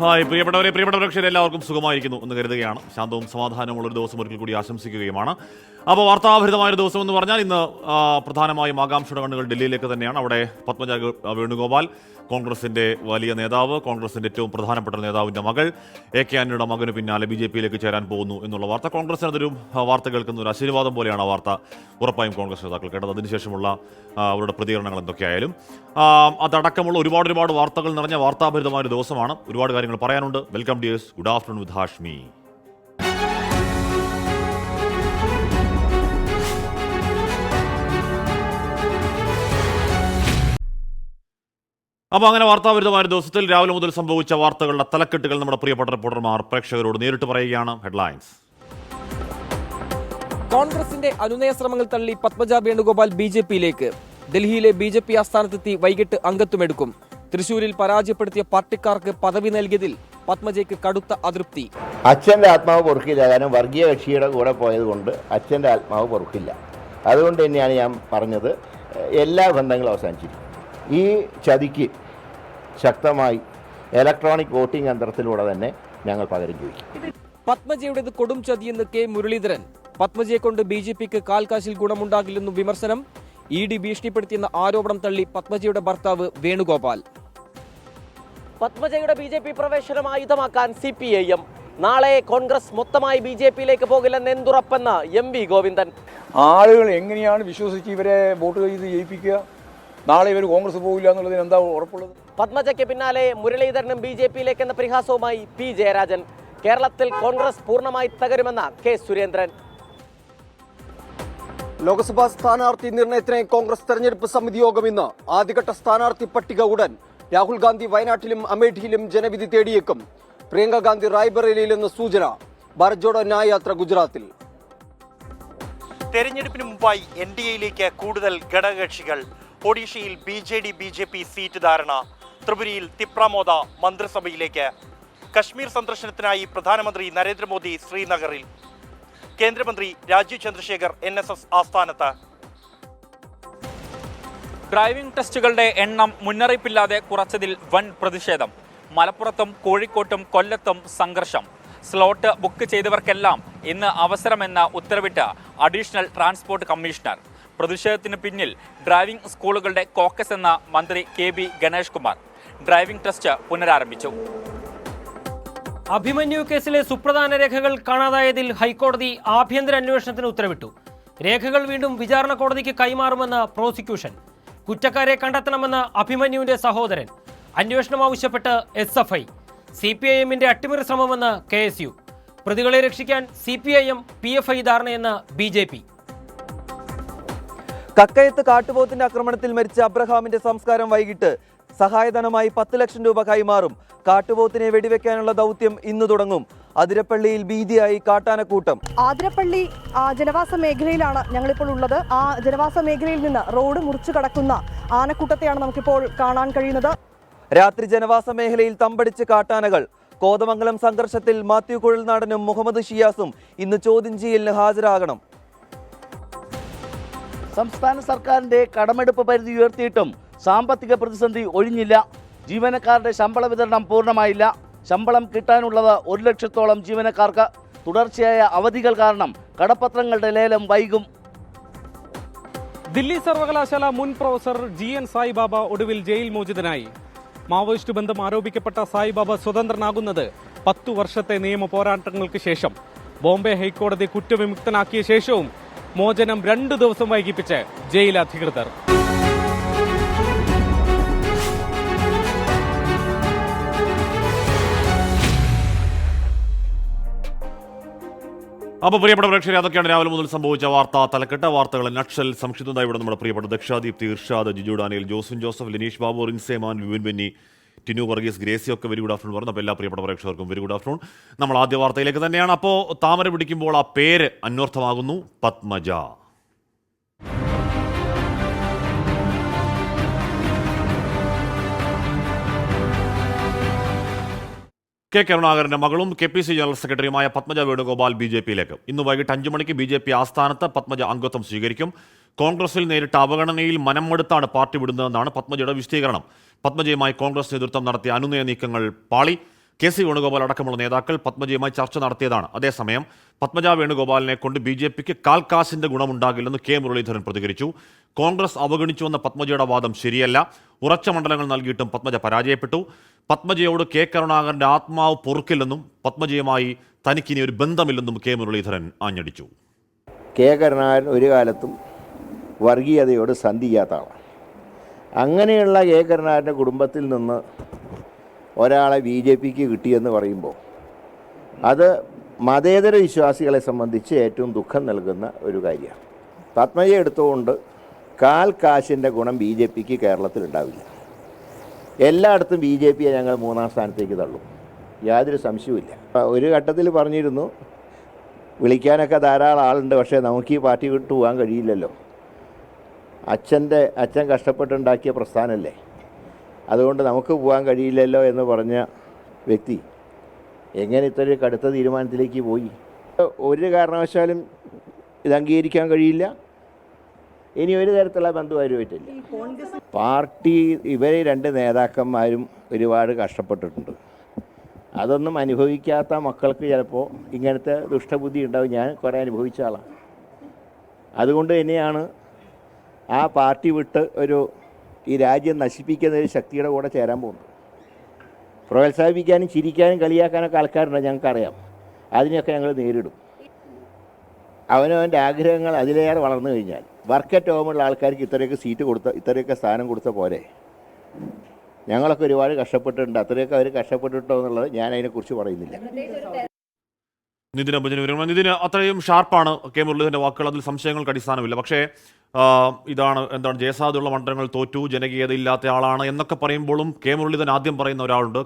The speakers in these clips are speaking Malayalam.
ഹായ് പ്രിയപ്പെട്ടവരെ, പ്രിയപ്പെട്ട പ്രേക്ഷകരെ, എല്ലാവർക്കും സുഖമായിരിക്കുന്നു എന്ന് കരുതുകയാണ്. ശാന്തവും സമാധാനമുള്ളൊരു ദിവസം ഒരിക്കൽ കൂടി ആശംസിക്കുകയുമാണ്. അപ്പോൾ വാർത്താഭരിതമായൊരു ദിവസം എന്ന് പറഞ്ഞാൽ ഇന്ന് പ്രധാനമായും ആകാംക്ഷയുടെ കണ്ണുകൾ ഡൽഹിയിലേക്ക് തന്നെയാണ്. അവിടെ പത്മജ വേണുഗോപാൽ, കോൺഗ്രസിൻ്റെ വലിയ നേതാവ്, കോൺഗ്രസിൻ്റെ ഏറ്റവും പ്രധാനപ്പെട്ട നേതാവിൻ്റെ മകൾ AK ആന്റണിയുടെ മകന് പിന്നാലെ BJP-യിലേക്ക് ചേരാൻ പോകുന്നു എന്നുള്ള വാർത്ത. കോൺഗ്രസിന് അതൊരു വാർത്ത കേൾക്കുന്ന ഒരു ആശീർവാദം പോലെയാണ് ആ വാർത്ത ഉറപ്പായും കോൺഗ്രസ് നേതാക്കൾ കേട്ടത്. അതിനുശേഷമുള്ള അവരുടെ പ്രതികരണങ്ങൾ എന്തൊക്കെയായാലും അതടക്കമുള്ള ഒരുപാട് വാർത്തകൾ നിറഞ്ഞ വാർത്താഭരിതമായൊരു ദിവസമാണ്. ഒരുപാട് കാര്യങ്ങൾ പറയാനുണ്ട്. വെൽക്കം ഡിയേഴ്സ്, ഗുഡ് ആഫ്റ്റർനൂൺ വിത്ത് ഹാഷ്മി. അപ്പോൾ അങ്ങനെ വാർത്താവിരുദ്ധമായ ദിവസത്തിൽ രാവിലെ മുതൽ സംഭവിച്ച വാർത്തകളുടെ തലക്കെട്ടുകൾ നമ്മുടെ പ്രിയപ്പെട്ട റിപ്പോർട്ടർമാർ പ്രേക്ഷകരോട് നേരിട്ട് പറയുകയാണ്. ഹെഡ്ലൈൻസ്. കോൺഗ്രസിന്റെ അനുനയ ശ്രമങ്ങൾ തള്ളി പത്മജ വേണുഗോപാൽ BJP-യിലേക്ക്. ഡൽഹിയിലെ BJP ആസ്ഥാനത്തെത്തി വൈകിട്ട് അംഗത്വമെടുക്കും. തൃശൂരിൽ പരാജയപ്പെടുത്തിയ പാർട്ടിക്കാർക്ക് പദവി നൽകിയതിൽ പത്മജയ്ക്ക് കടുത്ത അതൃപ്തി. അച്ഛൻ്റെ ആത്മാവ് പൊറുക്കില്ല. കാരണം വർഗീയ കക്ഷിയുടെ കൂടെ പോയതുകൊണ്ട് അച്ഛൻ്റെ ആത്മാവ് പൊറുക്കില്ല. അതുകൊണ്ട് തന്നെയാണ് ഞാൻ പറഞ്ഞത്, എല്ലാ ബന്ധങ്ങളും അവസാനിച്ചിരിക്കും. ഈ ചതിക്ക് ശക്തമായി ഇലക്ട്രോണിക് വോട്ടിംഗ് യന്ത്രത്തിലൂടെ തന്നെ ഞങ്ങൾ പകരം ചോദിക്കും. പത്മജയുടേത് കൊടും ചതിയെന്ന് K മുരളീധരൻ. പത്മജയെ കൊണ്ട് BJP-ക്ക് കാൽക്കാശിൽ ഗുണമുണ്ടാകില്ലെന്നും വിമർശനം. ED ഭീഷണിപ്പെടുത്തിയെന്ന ആരോപണം തള്ളി പത്മജയുടെ ഭർത്താവ് വേണുഗോപാൽ. പത്മജയുടെ BJP പ്രവേശനം ആയുധമാക്കാൻ CPIM. നാളെ കോൺഗ്രസ് മൊത്തമായി BJP-യിലേക്ക് പോകില്ലെന്ന് എന്തുറപ്പെന്ന് MV ഗോവിന്ദൻ. ആളുകൾ എങ്ങനെയാണ് വിശ്വസിച്ച് ഇവരെ വോട്ട് ചെയ്ത് ജയിപ്പിക്കുക? നാളെ ഇവർ കോൺഗ്രസ് പോകില്ല എന്നുള്ളതിന് എന്താ ഉറപ്പുള്ളത്? പത്മജയ്ക്ക് പിന്നാലെ മുരളീധരനും BJP-യിലേക്ക് എന്ന പരിഹാസവുമായി P ജയരാജൻ. കേരളത്തിൽ കോൺഗ്രസ് പൂർണ്ണമായി തകരുമെന്ന K സുരേന്ദ്രൻ. ലോക്സഭാ സ്ഥാനാർത്ഥി നിർണയത്തിന് കോൺഗ്രസ് തെരഞ്ഞെടുപ്പ് സമിതി യോഗം ഇന്ന്. ആദ്യഘട്ട സ്ഥാനാർത്ഥി പട്ടിക ഉടൻ. രാഹുൽ ഗാന്ധി വയനാട്ടിലും അമേഠിയിലും ജനവിധി തേടിയേക്കും. പ്രിയങ്ക ഗാന്ധി റായ്ബറേലിയിലെന്ന് സൂചന. ഭാരത് ജോഡോ ന്യായ് യാത്ര ഗുജറാത്തിൽ. തെരഞ്ഞെടുപ്പിന് മുമ്പായി NDA-യിലേക്ക് കൂടുതൽ ഘടകകക്ഷികൾ. ഒഡീഷയിൽ BJP സീറ്റ് ധാരണ. ത്രിപുരയിൽ തിപ്രാമോദ മന്ത്രിസഭയിലേക്ക്. കശ്മീർ സന്ദർശനത്തിനായി പ്രധാനമന്ത്രി നരേന്ദ്രമോദി ശ്രീനഗറിൽ. കേന്ദ്രമന്ത്രി രാജീവ് ചന്ദ്രശേഖർ NSS ആസ്ഥാനത്ത്. ഡ്രൈവിംഗ് ടെസ്റ്റുകളുടെ എണ്ണം മുന്നറിയിപ്പില്ലാതെ കുറച്ചതിൽ വൻ പ്രതിഷേധം. മലപ്പുറത്തും കോഴിക്കോട്ടും കൊല്ലത്തും സംഘർഷം. സ്ലോട്ട് ബുക്ക് ചെയ്തവർക്കെല്ലാം ഇന്ന് അവസരമെന്ന് ഉത്തരവിട്ട് അഡീഷണൽ ട്രാൻസ്പോർട്ട് കമ്മീഷണർ. പ്രതിഷേധത്തിന് പിന്നിൽ ഡ്രൈവിംഗ് സ്കൂളുകളുടെ കോക്കസ് എന്ന മന്ത്രി KB Ganesh Kumar. Driving test പുനരാരംഭിച്ചു. അഭിമന്യു കേസിലെ സുപ്രധാന രേഖകൾ കാണാതായതിൽ ഹൈക്കോടതി ആഭ്യന്തര അന്വേഷണത്തിന് ഉത്തരവിട്ടു. രേഖകൾ വീണ്ടും വിചാരണ കോടതിക്ക് കൈമാറുമെന്ന് പ്രോസിക്യൂഷൻ. കുറ്റക്കാരെ കണ്ടെത്തണമെന്ന് അഭിമന്യുവിന്റെ സഹോദരൻ. അന്വേഷണം ആവശ്യപ്പെട്ട് SFI. CPIM-ന്റെ അട്ടിമറി ശ്രമമെന്ന് KSU. പ്രതികളെ രക്ഷിക്കാൻ CPIM PFI ധാരണയെന്ന് BJP. കക്കയത്ത് കാട്ടുപോത്തിന്റെ ആക്രമണത്തിൽ മരിച്ച അബ്രഹാമിന്റെ സംസ്കാരം വൈകിട്ട്. സഹായധനമായി 10 ലക്ഷം രൂപ കൈമാറും. കാട്ടുപോത്തിനെ വെടിവെക്കാനുള്ള ദൗത്യം ഇന്ന് തുടങ്ങും. അതിരപ്പള്ളിയിൽ ഭീതിയായി കാട്ടാനക്കൂട്ടം. ആതിരപ്പള്ളി ജനവാസ മേഖലയിലാണ് ഞങ്ങളിപ്പോൾ ഉള്ളത്. ആ ജനവാസ മേഖലയിൽ നിന്ന് റോഡ് മുറിച്ചു കടക്കുന്ന ആനക്കൂട്ടത്തെയാണ് നമുക്കിപ്പോൾ കാണാൻ കഴിയുന്നത്. രാത്രി ജനവാസ മേഖലയിൽ തമ്പടിച്ച് കാട്ടാനകൾ. കോതമംഗലം സംഘർഷത്തിൽ മാത്യു കുഴൽനാടനും മുഹമ്മദ് ഷിയാസും ഇന്ന് ചോദ്യം ചെയ്യലിന് ഹാജരാകണം. സംസ്ഥാന സർക്കാരിന്റെ കടമെടുപ്പ് പരിധി ഉയർത്തിയിട്ടും സാമ്പത്തിക പ്രതിസന്ധി ഒഴിഞ്ഞില്ല. ജീവനക്കാരുടെ ശമ്പള വിതരണം പൂർണ്ണമായില്ല. ശമ്പളം കിട്ടാനുള്ളത് 1 ലക്ഷത്തോളം ജീവനക്കാർക്ക്. തുടർച്ചയായ അവധികൾ കാരണം കടപ്പത്രങ്ങളുടെ ലേലം വൈകും. ദില്ലി സർവകലാശാല മുൻ പ്രൊഫസർ GN സായിബാബ ഒടുവിൽ ജയിൽ മോചിതനായി. മാവോയിസ്റ്റ് ബന്ധം ആരോപിക്കപ്പെട്ട സായിബാബ സ്വതന്ത്രനാകുന്നത് 10 വർഷത്തെ നിയമ പോരാട്ടങ്ങൾക്ക് ശേഷം. ബോംബെ ഹൈക്കോടതി കുറ്റവിമുക്തനാക്കിയ ശേഷവും മോചനം 2 ദിവസം വൈകിപ്പിച്ച് ജയിൽ അധികൃതർ. അപ്പോൾ പ്രിയപ്പെട്ട പ്രേക്ഷകരെ, അതൊക്കെയാണ് രാവിലെ മുതൽ സംഭവിച്ച വാർത്താ തലക്കെട്ട്. വാർത്തകൾ നക്ഷൽ സംക്ഷിപ്തമായി ഇവിടെ നമ്മുടെ പ്രിയപ്പെട്ട ദക്ഷാദീപ്തി, ഇർഷാദ്, ജിജു ഡാനിയൽ, ജോസ്വിൻ ജോസഫ്, ലിനീഷ് ബാബു, റിൻസേമാൻ, വിപിൻ ബെന്നി, ടിനു വർഗീസ്, ഗ്രേസി ഒക്കെ വെരി ഗുഡ് ആഫ്റ്റർനൂൺ പറഞ്ഞു. അപ്പോൾ എല്ലാ പ്രിയപ്പെട്ട പ്രേക്ഷകർക്കും വെരി ഗുഡ് ആഫ്റ്റർനൂൺ. നമ്മൾ ആദ്യ വാർത്തയിലേക്ക് തന്നെയാണ്. അപ്പോൾ താമര പിടിക്കുമ്പോൾ ആ പേര് അന്വർത്ഥമാകുന്നു. പത്മജ. കരുണാകരന്റെ മകളും KPC ജനറൽ സെക്രട്ടറിയുമായ പത്മജ വേണുഗോപാൽ BJP-യിലേക്ക്. ഇന്ന് വൈകിട്ട് 5 മണിക്ക് BJP ആസ്ഥാനത്ത് പത്മജ അംഗത്വം സ്വീകരിക്കും. കോൺഗ്രസിൽ നേരിട്ട അവഗണനയിൽ മനംമടുത്താണ് പാർട്ടി വിടുന്നതെന്നാണ് പത്മജയുടെ വിശദീകരണം. പത്മജയുമായി കോൺഗ്രസ് നേതൃത്വം നടത്തിയ അനുനയ നീക്കങ്ങൾ പാളി. കെ സി വേണുഗോപാൽ അടക്കമുള്ള നേതാക്കൾ പത്മജയുമായി ചർച്ച നടത്തിയതാണ്. അതേസമയം പത്മജ വേണുഗോപാലിനെ കൊണ്ട് BJPക്ക് കാൽക്കാശിന്റെ ഗുണമുണ്ടാകില്ലെന്ന് കെ മുരളീധരൻ പ്രതികരിച്ചു. കോൺഗ്രസ് അവഗണിച്ചുവെന്ന പത്മജയുടെ വാദം ശരിയല്ല. ഉറച്ച മണ്ഡലങ്ങൾ നൽകിയിട്ടും പത്മജ പരാജയപ്പെട്ടു. പത്മജയോട് കെ കരുണാകരന്റെ ആത്മാവ് പൊറുക്കില്ലെന്നും പത്മജയുമായി തനിക്കിനി ഒരു ബന്ധമില്ലെന്നും കെ മുരളീധരൻ ആഞ്ഞടിച്ചു. കെ കരുണാകരൻ ഒരു കാലത്തും വർഗീയതയോട് സന്ധി ചെയ്യാത്ത ആളാണ്. അങ്ങനെയുള്ള കെ കരുണാകരൻ്റെ കുടുംബത്തിൽ നിന്ന് ഒരാളെ BJPക്ക് കിട്ടിയെന്ന് പറയുമ്പോൾ അത് മതേതര വിശ്വാസികളെ സംബന്ധിച്ച് ഏറ്റവും ദുഃഖം നൽകുന്ന ഒരു കാര്യമാണ്. പത്മജ എടുത്തുകൊണ്ട് കാശിൻ്റെ ഗുണം BJPക്ക് കേരളത്തിൽ ഉണ്ടാവില്ല. എല്ലായിടത്തും BJPയെ ഞങ്ങൾ 3-ാം സ്ഥാനത്തേക്ക് തള്ളും, യാതൊരു സംശയവുമില്ല. ഒരു ഘട്ടത്തിൽ പറഞ്ഞിരുന്നു വിളിക്കാനൊക്കെ ധാരാളം ആളുണ്ട്, പക്ഷേ നമുക്ക് ഈ പാർട്ടി വിട്ടു പോകാൻ കഴിയില്ലല്ലോ. അച്ഛൻ കഷ്ടപ്പെട്ടുണ്ടാക്കിയ പ്രസ്ഥാനമല്ലേ, അതുകൊണ്ട് നമുക്ക് പോകാൻ കഴിയില്ലല്ലോ എന്ന് പറഞ്ഞ വ്യക്തി എങ്ങനെ ഇത്രയും കടുത്ത തീരുമാനത്തിലേക്ക് പോയി? ഒരു കാരണവശാലും ഇത് അംഗീകരിക്കാൻ കഴിയില്ല. ഇനി ഒരു തരത്തിലുള്ള ബന്ധുവാരുമായിട്ടില്ല. പാർട്ടി ഇവരെ 2 നേതാക്കന്മാരും ഒരുപാട് കഷ്ടപ്പെട്ടിട്ടുണ്ട്. അതൊന്നും അനുഭവിക്കാത്ത മക്കൾക്ക് ചിലപ്പോൾ ഇങ്ങനത്തെ ദുഷ്ടബുദ്ധി ഉണ്ടാവും. ഞാൻ കുറേ അനുഭവിച്ച ആളാണ്. അതുകൊണ്ട് തന്നെയാണ് ആ പാർട്ടി വിട്ട് ഈ രാജ്യം നശിപ്പിക്കുന്ന ഒരു ശക്തിയുടെ കൂടെ ചേരാൻ പോകുന്നത്. പ്രോത്സാഹിപ്പിക്കാനും ചിരിക്കാനും കളിയാക്കാനൊക്കെ ആൾക്കാരുണ്ട്, ഞങ്ങൾക്കറിയാം. അതിനെയൊക്കെ ഞങ്ങൾ നേരിടും. അവനവൻ്റെ ആഗ്രഹങ്ങൾ അതിലേറെ വളർന്നു കഴിഞ്ഞാൽ വർക്ക് അറ്റ് ഹോമുള്ള ആൾക്കാർക്ക് ഇത്രയൊക്കെ സ്ഥാനം കൊടുത്ത പോലെ ഞങ്ങളൊക്കെ ഒരുപാട് കഷ്ടപ്പെട്ടിട്ടുണ്ട്. അത്രയൊക്കെ അവർ കഷ്ടപ്പെട്ടിട്ടോ എന്നുള്ളത് ഞാൻ അതിനെക്കുറിച്ച് പറയുന്നില്ല. നിതിന് അത്രയും ഷാർപ്പാണ് കെ മുരളീധരൻ്റെ വാക്കുകൾ, അതിൽ സംശയങ്ങൾക്ക് അടിസ്ഥാനമില്ല. പക്ഷേ എന്താണ് ജയസാധ്യതയുള്ള മണ്ഡലങ്ങൾ തോറ്റു, ജനകീയത ഇല്ലാത്ത ആളാണ് എന്നൊക്കെ പറയുമ്പോഴും കെ മുരളീധരൻ ആദ്യം പറയുന്ന ഒരാളുണ്ട്.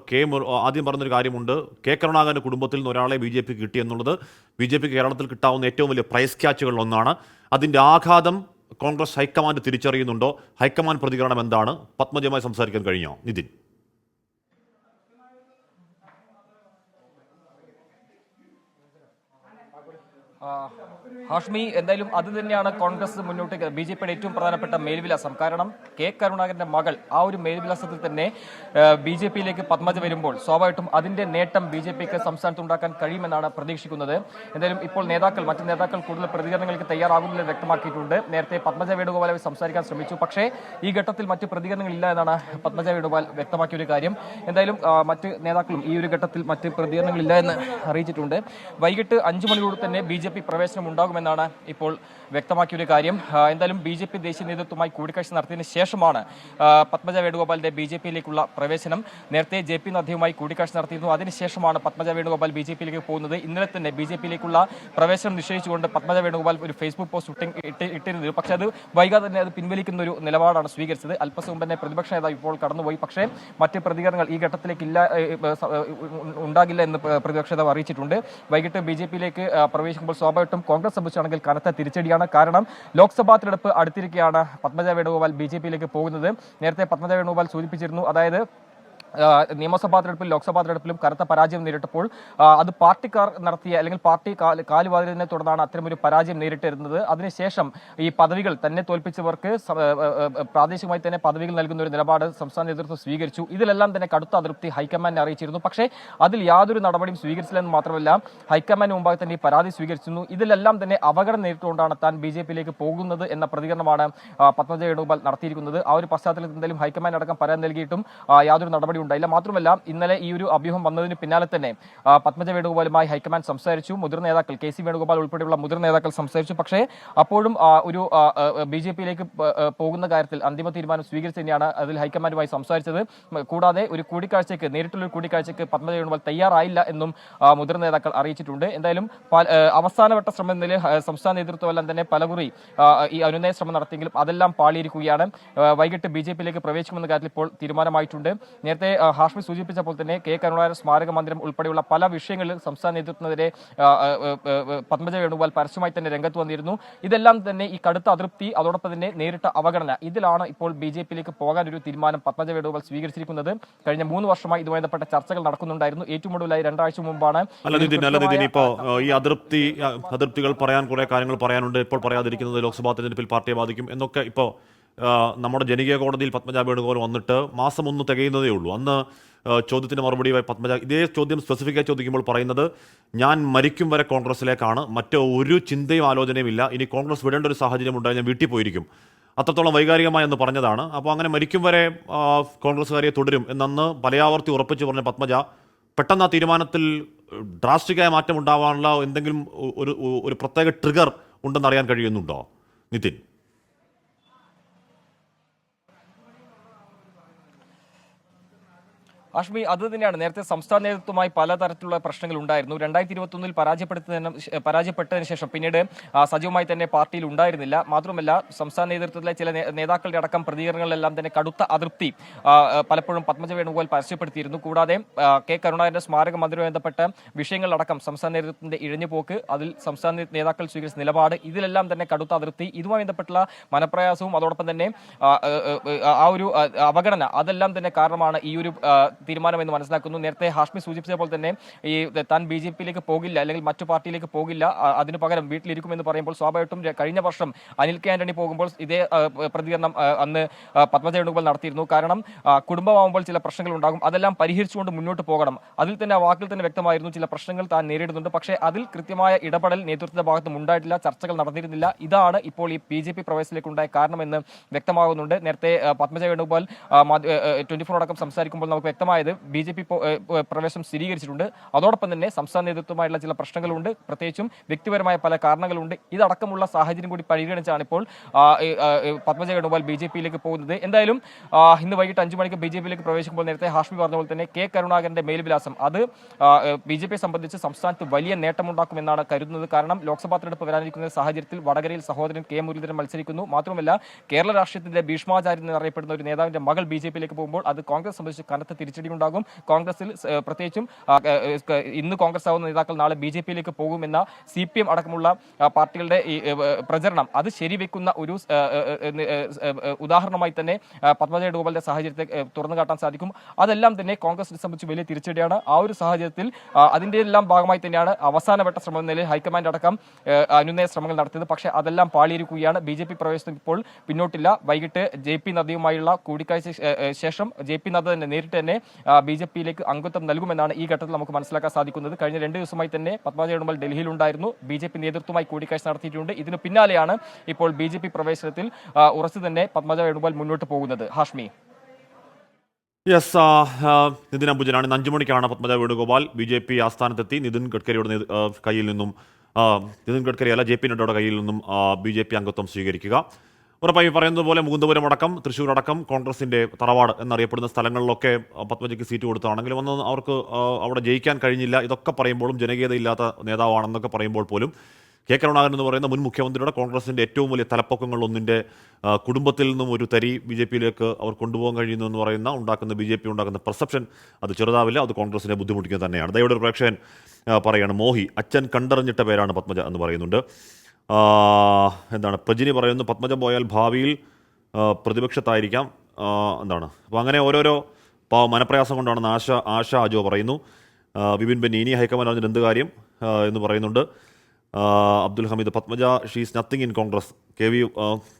ആദ്യം പറഞ്ഞൊരു കാര്യമുണ്ട്, കെ കരുണാകരൻ്റെ കുടുംബത്തിൽ നിന്ന് ഒരാളെ BJPക്ക് കിട്ടിയെന്നുള്ളത് BJPക്ക് കേരളത്തിൽ കിട്ടാവുന്ന ഏറ്റവും വലിയ പ്രൈസ് ക്യാച്ചുകളിലൊന്നാണ്. അതിൻ്റെ ആഘാതം കോൺഗ്രസ് ഹൈക്കമാൻഡ് തിരിച്ചറിയുന്നുണ്ടോ? ഹൈക്കമാൻഡ് പ്രതികരണം എന്താണ്? പത്മജയുമായി സംസാരിക്കാൻ കഴിഞ്ഞോ നിതിൻ? ഹാഷ്മി, എന്തായാലും അത് തന്നെയാണ് കോൺഗ്രസ് മുന്നോട്ട് BJPയുടെ ഏറ്റവും പ്രധാനപ്പെട്ട മേൽവിലാസം. കാരണം കെ കരുണാകരന്റെ മകൾ ആ ഒരു മേൽവിലാസത്തിൽ തന്നെ BJPയിലേക്ക് പത്മജ വരുമ്പോൾ സ്വാഭാവികമായിട്ടും അതിന്റെ നേട്ടം BJPക്ക് സംസ്ഥാനത്ത് ഉണ്ടാക്കാൻ കഴിയുമെന്നാണ് പ്രതീക്ഷിക്കുന്നത്. എന്തായാലും ഇപ്പോൾ മറ്റു നേതാക്കൾ കൂടുതൽ പ്രതികരണങ്ങൾക്ക് തയ്യാറാകുന്നില്ലെന്ന് വ്യക്തമാക്കിയിട്ടുണ്ട്. നേരത്തെ പത്മജ വേണുഗോപാലുമായി സംസാരിക്കാൻ ശ്രമിച്ചു, പക്ഷേ ഈ ഘട്ടത്തിൽ മറ്റ് പ്രതികരണങ്ങളില്ല എന്നാണ് പത്മജ വേണുഗോപാൽ വ്യക്തമാക്കിയ ഒരു കാര്യം. എന്തായാലും മറ്റ് നേതാക്കളും ഈ ഒരു ഘട്ടത്തിൽ മറ്റ് പ്രതികരണങ്ങളില്ല എന്ന് അറിയിച്ചിട്ടുണ്ട്. വൈകിട്ട് 5 മണിയോട് തന്നെ BJP പ്രവേശനം ഉണ്ടാകുമെന്നാണ് ഇപ്പോൾ വ്യക്തമാക്കിയൊരു കാര്യം. എന്തായാലും BJP ദേശീയ നേതൃത്വവുമായി കൂടിക്കാഴ്ച നടത്തിയതിനു ശേഷമാണ് പത്മജ വേണുഗോപാലിന്റെ BJPയിലേക്കുള്ള പ്രവേശനം. നേരത്തെ JP നദ്ദയുമായി കൂടിക്കാഴ്ച നടത്തിയിരുന്നു. അതിനുശേഷമാണ് പത്മജ വേണുഗോപാൽ BJPയിലേക്ക് പോകുന്നത്. ഇന്നലെ തന്നെ BJPയിലേക്കുള്ള പ്രവേശനം നിശ്ചയിച്ചുകൊണ്ട് പത്മജ വേണുഗോപാൽ ഒരു ഫേസ്ബുക്ക് പോസ്റ്റ് ഇട്ടിരുന്നു. പക്ഷേ അത് വൈകാതെ തന്നെ അത് പിൻവലിക്കുന്ന ഒരു നിലപാടാണ് സ്വീകരിച്ചത്. അല്പസം മുമ്പ് തന്നെ പ്രതിപക്ഷ നേതാവ് ഇപ്പോൾ കടന്നുപോയി. പക്ഷേ മറ്റ് പ്രതികരണങ്ങൾ ഈ ഘട്ടത്തിലേക്ക് ഉണ്ടാകില്ല എന്ന് പ്രതിപക്ഷ നേതാവ് അറിയിച്ചിട്ടുണ്ട്. വൈകിട്ട് BJPയിലേക്ക് പ്രവേശിക്കുമ്പോൾ സ്വാഭാവികമായിട്ടും കോൺഗ്രസ് സംബന്ധിച്ചാണെങ്കിൽ കനത്ത തിരിച്ചടിയാണ്. കാരണം ലോക്സഭാ തെരഞ്ഞെടുപ്പ് അടുത്തിരിക്കെയാണ് പത്മജ വേണുഗോപാൽ BJPയിലേക്ക് പോകുന്നത്. നേരത്തെ പത്മജ വേണുഗോപാൽ സൂചിപ്പിച്ചിരുന്നു, അതായത് നിയമസഭാ തെരഞ്ഞെടുപ്പിലും ലോക്സഭാ തെരഞ്ഞെടുപ്പിലും കനത്ത പരാജയം നേരിട്ടപ്പോൾ അത് പാർട്ടിക്കാർ നടത്തിയ അല്ലെങ്കിൽ പാർട്ടി കാലുവാതിലിനെ തുടർന്നാണ് അത്തരമൊരു പരാജയം നേരിട്ടിരുന്നത്. അതിനുശേഷം ഈ പദവികൾ തന്നെ തോൽപ്പിച്ചവർക്ക് പ്രാദേശികമായി തന്നെ പദവികൾ നൽകുന്ന ഒരു നിലപാട് സംസ്ഥാന നേതൃത്വം സ്വീകരിച്ചു. ഇതിലെല്ലാം തന്നെ കടുത്ത അതൃപ്തി ഹൈക്കമാൻഡിനെ അറിയിച്ചിരുന്നു. പക്ഷേ അതിൽ യാതൊരു നടപടിയും സ്വീകരിച്ചില്ലെന്ന് മാത്രമല്ല ഹൈക്കമാൻഡിന് മുമ്പാകെ തന്നെ ഈ പരാതി സ്വീകരിച്ചിരുന്നു. ഇതിലെല്ലാം തന്നെ അപകടം നേരിട്ടുകൊണ്ടാണ് താൻ BJPയിലേക്ക് പോകുന്നത് എന്ന പ്രതികരണമാണ് പത്മജ വേണുഗോപാൽ നടത്തിയിരിക്കുന്നത്. ആ ഒരു പശ്ചാത്തലത്തിൽ എന്തായാലും ഹൈക്കമാൻഡ് അടക്കം പരാതി നൽകിയിട്ടും യാതൊരു നടപടി ഉണ്ടായില്ല. മാത്രമല്ല ഇന്നലെ ഈ ഒരു അഭ്യൂഹം വന്നതിന് പിന്നാലെ തന്നെ പത്മജ വേണുഗോപാലുമായി ഹൈക്കമാൻഡ് സംസാരിച്ചു. മുതിർന്ന നേതാക്കൾ KC വേണുഗോപാൽ ഉൾപ്പെടെയുള്ള മുതിർന്ന നേതാക്കൾ സംസാരിച്ചു. പക്ഷേ അപ്പോഴും ഒരു BJPയിലേക്ക് പോകുന്ന കാര്യത്തിൽ അന്തിമ തീരുമാനം സ്വീകരിച്ചു തന്നെയാണ് അതിൽ ഹൈക്കമാൻഡുമായി സംസാരിച്ചത്. കൂടാതെ ഒരു കൂടിക്കാഴ്ചയ്ക്ക് നേരിട്ടുള്ള ഒരു കൂടിക്കാഴ്ചയ്ക്ക് പത്മജ വേണുഗോപാൽ തയ്യാറായില്ല എന്നും മുതിർന്ന നേതാക്കൾ അറിയിച്ചിട്ടുണ്ട്. എന്തായാലും അവസാനവട്ട ശ്രമം നിലയിൽ സംസ്ഥാന നേതൃത്വമെല്ലാം തന്നെ പലകുറി ഈ അനുനയ ശ്രമം നടത്തിയെങ്കിലും അതെല്ലാം പാളിയിരിക്കുകയാണ്. വൈകിട്ട് BJPയിലേക്ക് പ്രവേശിക്കുമെന്ന കാര്യത്തിൽ ഇപ്പോൾ തീരുമാനമായിട്ടുണ്ട്. നേരത്തെ ഹാഷ്മി സൂചിപ്പിച്ചപ്പോൾ തന്നെ കെ കരുണാകരൻ സ്മാരക മന്ദിരം ഉൾപ്പെടെയുള്ള പല വിഷയങ്ങളിൽ സംസ്ഥാന നേതൃത്വത്തിനെതിരെ പത്മജ വേണുഗോപാൽ പരസ്യമായി തന്നെ രംഗത്ത് വന്നിരുന്നു. ഇതെല്ലാം തന്നെ ഈ കടുത്ത അതൃപ്തി, അതോടൊപ്പം തന്നെ നേരിട്ട അവഗണന, ഇതിലാണ് ഇപ്പോൾ BJPയിലേക്ക് പോകാൻ ഒരു തീരുമാനം പത്മജ വേണുഗോപാൽ സ്വീകരിച്ചിരിക്കുന്നത്. കഴിഞ്ഞ 3 വർഷമായി ഇതുമായി ബന്ധപ്പെട്ട ചർച്ചകൾ നടക്കുന്നുണ്ടായിരുന്നു. ഏറ്റവും ഒടുവിലായി 2 ആഴ്ച മുമ്പാണ് ഇപ്പോൾ ഈ അതൃപ്തികൾ പറയാൻ കുറെ കാര്യങ്ങൾ പറയാനുണ്ട്. ഇപ്പോൾ പറയാതിരിക്കുന്നത് ലോക്സഭാ തെരഞ്ഞെടുപ്പിൽ പാർട്ടിയെ ബാധിക്കും എന്നൊക്കെ ഇപ്പോൾ നമ്മുടെ ജനകീയ കോടതിയിൽ പത്മജ വേണുഗോപാൽ വന്നിട്ട് മാസം 1 തികയുന്നതേ ഉള്ളൂ. അന്ന് ചോദ്യത്തിന് മറുപടിയായി പത്മജ ഇതേ ചോദ്യം സ്പെസിഫിക്കായി ചോദിക്കുമ്പോൾ പറയുന്നത്, ഞാൻ മരിക്കും വരെ കോൺഗ്രസിലേക്കാണ്, മറ്റോ ഒരു ചിന്തയും ആലോചനയും ഇല്ല, ഇനി കോൺഗ്രസ് വിടേണ്ട ഒരു സാഹചര്യം ഉണ്ടായി ഞാൻ വീട്ടിൽ പോയിരിക്കും. അത്രത്തോളം വൈകാരികമായി എന്ന് പറഞ്ഞതാണ്. അപ്പോൾ അങ്ങനെ മരിക്കും വരെ കോൺഗ്രസ്സുകാരെ തുടരും എന്നന്ന് പലയാവർത്തി ഉറപ്പിച്ച് പറഞ്ഞ പത്മജ പെട്ടെന്ന് ആ തീരുമാനത്തിൽ ഡ്രാസ്റ്റിക്കായ മാറ്റം ഉണ്ടാവാനുള്ള എന്തെങ്കിലും ഒരു പ്രത്യേക ട്രിഗർ ഉണ്ടെന്നറിയാൻ കഴിയുന്നുണ്ടോ നിതിൻ? ആഷ്മി, അത് തന്നെയാണ്. നേരത്തെ സംസ്ഥാന നേതൃത്വമായി പലതരത്തിലുള്ള പ്രശ്നങ്ങൾ ഉണ്ടായിരുന്നു. 2021 പരാജയപ്പെട്ടതിന് ശേഷം പിന്നീട് സജീവമായി തന്നെ പാർട്ടിയിൽ ഉണ്ടായിരുന്നില്ല. മാത്രമല്ല, സംസ്ഥാന നേതൃത്വത്തിലെ ചില നേതാക്കളുടെ അടക്കം പ്രതികരണങ്ങളിലെല്ലാം തന്നെ കടുത്ത അതൃപ്തി പലപ്പോഴും പത്മജ വേണുഗോപാൽ പരസ്യപ്പെടുത്തിയിരുന്നു. കൂടാതെ കെ കരുണാകരന്റെ സ്മാരക മന്ദിരവുമായി ബന്ധപ്പെട്ട വിഷയങ്ങളിലടക്കം സംസ്ഥാന നേതൃത്വത്തിന്റെ ഇഴഞ്ഞുപോക്ക്, അതിൽ സംസ്ഥാന നേതാക്കൾ സ്വീകരിച്ച നിലപാട്, ഇതിലെല്ലാം തന്നെ കടുത്ത അതൃപ്തി, ഇതുമായി ബന്ധപ്പെട്ടുള്ള മനപ്രയാസവും അതോടൊപ്പം തന്നെ ആ ഒരു അവഗണന, അതെല്ലാം തന്നെ കാരണമാണ് ഈ ഒരു തീരുമാനം എന്ന് മനസ്സിലാക്കുന്നു. നേരത്തെ ഹാഷ്മി സൂചിപ്പിച്ച പോലെ തന്നെ ഈ താൻ BJP-യിലേക്ക് പോകില്ല, അല്ലെങ്കിൽ മറ്റു പാർട്ടിയിലേക്ക് പോകില്ല, അതിനു പകരം വീട്ടിലിരിക്കുമെന്ന് പറയുമ്പോൾ സ്വാഭാവികമായിട്ടും കഴിഞ്ഞ വർഷം അനിൽ കെ ആന്റണി പോകുമ്പോൾ ഇതേ പ്രതികരണം അന്ന് പത്മജ വേണുഗോപാൽ നടത്തിയിരുന്നു. കാരണം കുടുംബമാകുമ്പോൾ ചില പ്രശ്നങ്ങൾ ഉണ്ടാകും, അതെല്ലാം പരിഹരിച്ചുകൊണ്ട് മുന്നോട്ട് പോകണം. അതിൽ തന്നെ ആ വാക്കിൽ തന്നെ വ്യക്തമായിരുന്നു ചില പ്രശ്നങ്ങൾ താൻ നേരിടുന്നുണ്ട്, പക്ഷേ അതിൽ കൃത്യമായ ഇടപെടൽ നേതൃത്വത്തിന്റെ ഭാഗത്തും ഉണ്ടായിട്ടില്ല, ചർച്ചകൾ നടന്നിരുന്നില്ല. ഇതാണ് ഇപ്പോൾ ഈ BJP പ്രവേശനത്തിലേക്കുണ്ടായ കാരണമെന്ന് വ്യക്തമാകുന്നുണ്ട്. നേരത്തെ പത്മജ വേണുഗോപാൽ 24 അടക്കം സംസാരിക്കുമ്പോൾ നമുക്ക് വ്യക്തമായത് BJP പ്രവേശനം സ്ഥിരീകരിച്ചിട്ടുണ്ട്. അതോടൊപ്പം തന്നെ സംസ്ഥാന നേതൃത്വമായിട്ടുള്ള ചില പ്രശ്നങ്ങളുണ്ട്, പ്രത്യേകിച്ചും വ്യക്തിപരമായ പല കാരണങ്ങളുണ്ട്. ഇതടക്കമുള്ള സാഹചര്യം കൂടി പരിഗണിച്ചാണ് ഇപ്പോൾ പത്മജ വേണുഗോപാൽ BJP-യിലേക്ക് പോകുന്നത്. എന്തായാലും ഇന്ന് വൈകിട്ട് 5 മണിക്ക് BJP-യിലേക്ക് പ്രവേശിക്കുമ്പോൾ നേരത്തെ ഹാഷ്മി പറഞ്ഞ പോലെ തന്നെ കെ കരുണാകരന്റെ മേൽവിലാസം അത് BJP-യെ സംബന്ധിച്ച് സംസ്ഥാനത്ത് വലിയ നേട്ടമുണ്ടാക്കുമെന്നാണ് കരുതുന്നത്. കാരണം ലോക്സഭാ തെരഞ്ഞെടുപ്പ് വരാനിരിക്കുന്ന സാഹചര്യത്തിൽ വടകരയിൽ സഹോദരൻ കെ മുരളീധരൻ മത്സരിക്കുന്നു. മാത്രമല്ല, കേരള രാഷ്ട്രീയത്തിന്റെ ഭീഷ്മാചാര്യൻ എന്നറിയപ്പെടുന്ന ഒരു നേതാവിന്റെ മകൾ BJP-യിലേക്ക് പോകുമ്പോൾ അത് കോൺഗ്രസ് സംബന്ധിച്ച് കനത്ത തിരിച്ചടി ഉണ്ടാകും. കോൺഗ്രസിൽ പ്രത്യേകിച്ചും ഇന്ന് കോൺഗ്രസ് ആവുന്ന നേതാക്കൾ നാളെ BJP-യിലേക്ക് പോകുമെന്ന CPM അടക്കമുള്ള പാർട്ടികളുടെ ഈ പ്രചരണം അത് ശരിവെക്കുന്ന ഒരു ഉദാഹരണമായി തന്നെ പത്മജ വേണുഗോപാലിന്റെ സാഹചര്യത്തെ തുറന്നു കാട്ടാൻ സാധിക്കും. അതെല്ലാം തന്നെ കോൺഗ്രസിനെ സംബന്ധിച്ച് വലിയ തിരിച്ചടിയാണ്. ആ ഒരു സാഹചര്യത്തിൽ അതിന്റെ എല്ലാം ഭാഗമായി തന്നെയാണ് അവസാനവട്ട ശ്രമം എന്ന നിലയിൽ ഹൈക്കമാൻഡ് അടക്കം അനുനയ ശ്രമങ്ങൾ നടത്തിയത്. പക്ഷേ അതെല്ലാം പാളിയിരിക്കുകയാണ്. BJP പ്രവേശനം ഇപ്പോൾ പിന്നോട്ടില്ല. വൈകിട്ട് JP നദ്ദയുമായുള്ള കൂടിക്കാഴ്ച ശേഷം JP നദ്ദ തന്നെ നേരിട്ട് തന്നെ BJP-യിലേക്ക് അംഗത്വം നൽകുമെന്നാണ് ഈ ഘട്ടത്തിൽ നമുക്ക് മനസ്സിലാക്കാൻ സാധിക്കുന്നത്. കഴിഞ്ഞ 2 ദിവസമായി തന്നെ പത്മജ വേണുഗോപാൽ ഡൽഹിയിലുണ്ടായിരുന്നു. BJP നേതൃത്വമായി കൂടിക്കാഴ്ച നടത്തിയിട്ടുണ്ട്. ഇതിന് പിന്നാലെയാണ് ഇപ്പോൾ BJP പ്രവേശനത്തിൽ ഉറച്ചു തന്നെ പത്മജ വേണുഗോപാൽ മുന്നോട്ട് പോകുന്നത്. ഹാഷ്മി. യെസ്, നിതിൻ അംബുജനാണ്. 5 മണിക്കാണ് പത്മജ വേണുഗോപാൽ BJP ആസ്ഥാനത്തെത്തി നിതിൻ ഗഡ്കരിയുടെ കയ്യിൽ നിന്നും നിതിൻ ഗഡ്കരി അല്ല JP നഡ്ഡയുടെ കയ്യിൽ നിന്നും BJP അംഗത്വം സ്വീകരിക്കുക. ഉറപ്പായും പറയുന്നത് പോലെ മുകുന്ദപുരം അടക്കം തൃശ്ശൂർ അടക്കം കോൺഗ്രസിന്റെ തറവാട് എന്നറിയപ്പെടുന്ന സ്ഥലങ്ങളിലൊക്കെ പത്മജയ്ക്ക് സീറ്റ് കൊടുത്തതാണെങ്കിലും അന്ന് അവർക്ക് അവിടെ ജയിക്കാൻ കഴിഞ്ഞില്ല. ഇതൊക്കെ പറയുമ്പോഴും ജനകീയതയില്ലാത്ത നേതാവാണെന്നൊക്കെ പറയുമ്പോൾ പോലും കെ കരുണാകരൻ എന്ന് പറയുന്ന മുൻ മുഖ്യമന്ത്രിയുടെ കോൺഗ്രസിന്റെ ഏറ്റവും വലിയ തലപ്പൊക്കങ്ങളൊന്നിൻ്റെ കുടുംബത്തിൽ നിന്നും ഒരു തരി BJP-യിലേക്ക് അവർ കൊണ്ടുപോകാൻ കഴിയുന്നു എന്ന് പറയുന്ന BJP ഉണ്ടാക്കുന്ന പെർസെപ്ഷൻ അത് ചെറുതാവില്ല, അത് കോൺഗ്രസിനെ ബുദ്ധിമുട്ടിക്കുന്നത് തന്നെയാണ്. ദയവിടെ ഒരു പ്രേക്ഷകൻ പറയുകയാണ്, മോഹി അച്ഛൻ കണ്ടറിഞ്ഞിട്ട പേരാണ് പത്മജ എന്ന് പറയുന്നുണ്ട്. എന്താണ് പ്രജിനി പറയുന്നു, പത്മജ പോയാൽ ഭാവിയിൽ പ്രതിപക്ഷത്തായിരിക്കാം എന്താണ്. അപ്പോൾ അങ്ങനെ ഓരോരോ മനപ്രയാസം കൊണ്ടാണെന്ന് ആശ അജോ പറയുന്നു. വിപിൻ ബെന്നി ഇനി ഹൈക്കമാൻഡ് അറിഞ്ഞിട്ട് എന്ത് കാര്യം എന്ന് പറയുന്നുണ്ട്. Abdul Hameed Padmaja she's nothing in Congress, KV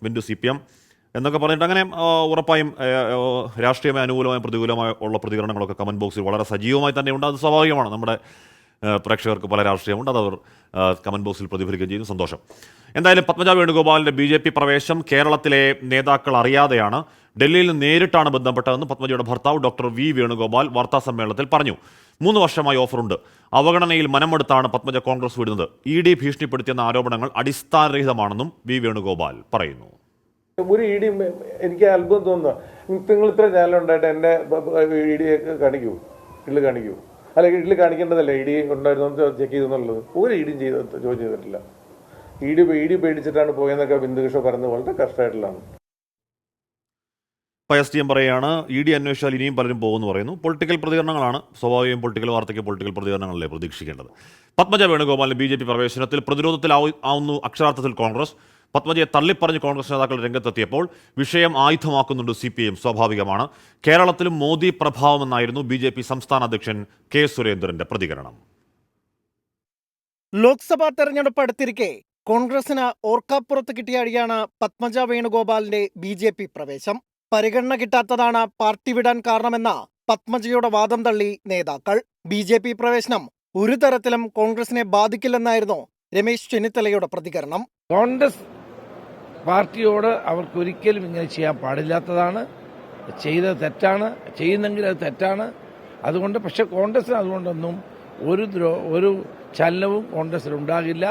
win to CPM എന്നൊക്കെ പറഞ്ഞിട്ട് അങ്ങനെ ഉറപ്പായും രാഷ്ട്രീയമായി അനുകൂലമായ പ്രതികൂലമായ ഉള്ള പ്രതികരണങ്ങളൊക്കെ കമൻറ്റ് ബോക്സിൽ വളരെ സജീവമായി തന്നെ ഉണ്ട്. അത് സ്വാഭാവികമാണ്. നമ്മുടെ പ്രേക്ഷകർക്ക് പല രാഷ്ട്രീയമുണ്ട്, അതവർ കമൻറ്റ് ബോക്സിൽ പ്രതിഫലിക്കുകയും ചെയ്യുന്നു. സന്തോഷം. എന്തായാലും പത്മജ വേണുഗോപാലിൻ്റെ BJP പ്രവേശം കേരളത്തിലെ നേതാക്കൾ അറിയാതെയാണ്, ഡൽഹിയിൽ നിന്ന് നേരിട്ടാണ് ബന്ധപ്പെട്ടതെന്ന് പത്മജയുടെ ഭർത്താവ് ഡോക്ടർ V വേണുഗോപാൽ വാർത്താസമ്മേളനത്തിൽ പറഞ്ഞു. 3 വർഷമായി ഓഫറുണ്ട്. അവഗണനയിൽ മനമെടുത്താണ് പത്മജ കോൺഗ്രസ് വിടുന്നത്. ED ഭീഷണിപ്പെടുത്തിയെന്ന ആരോപണങ്ങൾ അടിസ്ഥാനരഹിതമാണെന്നും V വേണുഗോപാൽ പറയുന്നു. ഒരു ED എനിക്ക് അത്ഭുതം തോന്നുന്നു. നിങ്ങൾ ഇത്ര ചാനലുണ്ടായിട്ട് എൻ്റെ ED കാണിക്കൂ, ഇല്ല കാണിക്കൂ, അല്ലെങ്കിൽ ഇഡ്ഡലി കാണിക്കേണ്ടതല്ല ED ഉണ്ടായിരുന്നു ചെക്ക് ചെയ്തെന്നുള്ളത്. ഒരു ED ജോലി ചെയ്തിട്ടില്ല. ED പേടിച്ചിട്ടാണ് പോയെന്നൊക്കെ ബിന്ദുകൃഷ്ണ പറഞ്ഞത് വളരെ കഷ്ടമായിട്ടുള്ളതാണ്. STM പറയുകയാണ്, ED അന്വേഷിച്ചാൽ ഇനിയും പലരും പോകുമെന്ന് പറയുന്നു. പൊളിറ്റിക്കൽ പ്രതികരണങ്ങളാണ് സ്വാഭാവികം. പൊളിറ്റിക്കൽ വാർത്തയ്ക്ക് പൊളിറ്റിക്കൽ പ്രതികരണങ്ങളല്ലേ പ്രതീക്ഷിക്കേണ്ടത്. പത്മജ വേണുഗോപാലിന് BJP പ്രവേശനത്തിൽ പ്രതിരോധത്തിലാവുന്നു അക്ഷരാർത്ഥത്തിൽ കോൺഗ്രസ്. പത്മജയെ തള്ളിപ്പറഞ്ഞ് കോൺഗ്രസ് നേതാക്കൾ രംഗത്തെത്തിയപ്പോൾ വിഷയം ആയുധമാക്കുന്നുണ്ട് CPM. സ്വാഭാവികമാണ്. കേരളത്തിലും മോദി പ്രഭാവമെന്നായിരുന്നു BJP സംസ്ഥാന അധ്യക്ഷൻ K സുരേന്ദ്രന്റെ പ്രതികരണം. ലോക്സഭാ തെരഞ്ഞെടുപ്പ് അടുത്തിരിക്കെ കോൺഗ്രസിന് ഓർക്കാപ്പുറത്ത് കിട്ടിയ അടിയാണ് പത്മജ വേണുഗോപാലിന്റെ BJP പ്രവേശം. പരിഗണന കിട്ടാത്തതാണ് പാർട്ടി വിടാൻ കാരണമെന്ന പത്മജയുടെ വാദം തള്ളി നേതാക്കൾ. BJP പ്രവേശനം ഒരു തരത്തിലും കോൺഗ്രസിനെ ബാധിക്കില്ലെന്നായിരുന്നു രമേശ് ചെന്നിത്തലയുടെ പ്രതികരണം. കോൺഗ്രസ് പാർട്ടിയോട് അവർക്ക് ഒരിക്കലും ഇങ്ങനെ ചെയ്യാൻ പാടില്ലാത്തതാണ്. ചെയ്തത് തെറ്റാണ്, ചെയ്യുന്നെങ്കിൽ അത് തെറ്റാണ്. അതുകൊണ്ട് പക്ഷെ കോൺഗ്രസിന് അതുകൊണ്ടൊന്നും ഒരു ചലനവും കോൺഗ്രസിൽ ഉണ്ടാകില്ല.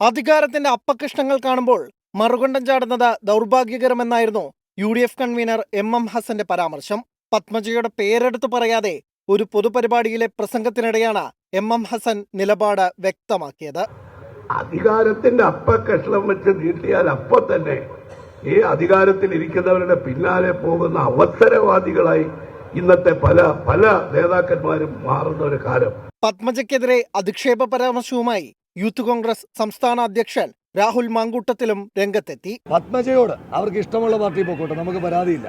അധികാരത്തിന്റെ അപ്പകഷ്ണങ്ങൾ കാണുമ്പോൾ മറുകണ്ഠം ചാടുന്നത് ദൗർഭാഗ്യകരമെന്നായിരുന്നു UDF കൺവീനർ MM ഹസന്റെ പരാമർശം. പത്മജയുടെ പേരെടുത്ത് പറയാതെ ഒരു പൊതുപരിപാടിയിലെ പ്രസംഗത്തിനിടെയാണ് MM ഹസൻ നിലപാട് വ്യക്തമാക്കിയത്. അധികാരത്തിന്റെ അപ്പകഷ്ണം വെച്ച് നീട്ടിയാൽ അപ്പൊ തന്നെ ഈ അധികാരത്തിൽ ഇരിക്കുന്നവരുടെ പിന്നാലെ പോകുന്ന അവസരവാദികളായി ഇന്നത്തെ പല നേതാക്കന്മാരും മാറുന്ന ഒരു കാലം. പത്മജയ്ക്കെതിരെ അധിക്ഷേപ പരാമർശവുമായി യൂത്ത് കോൺഗ്രസ് സംസ്ഥാന അധ്യക്ഷൻ രാഹുൽ മാങ്കൂട്ടത്തിലും രംഗത്തെത്തി. പത്മജയോട് അവർക്ക് ഇഷ്ടമുള്ള പാർട്ടി പോക്കോട്ടെ, നമുക്ക് പരാതിയില്ല.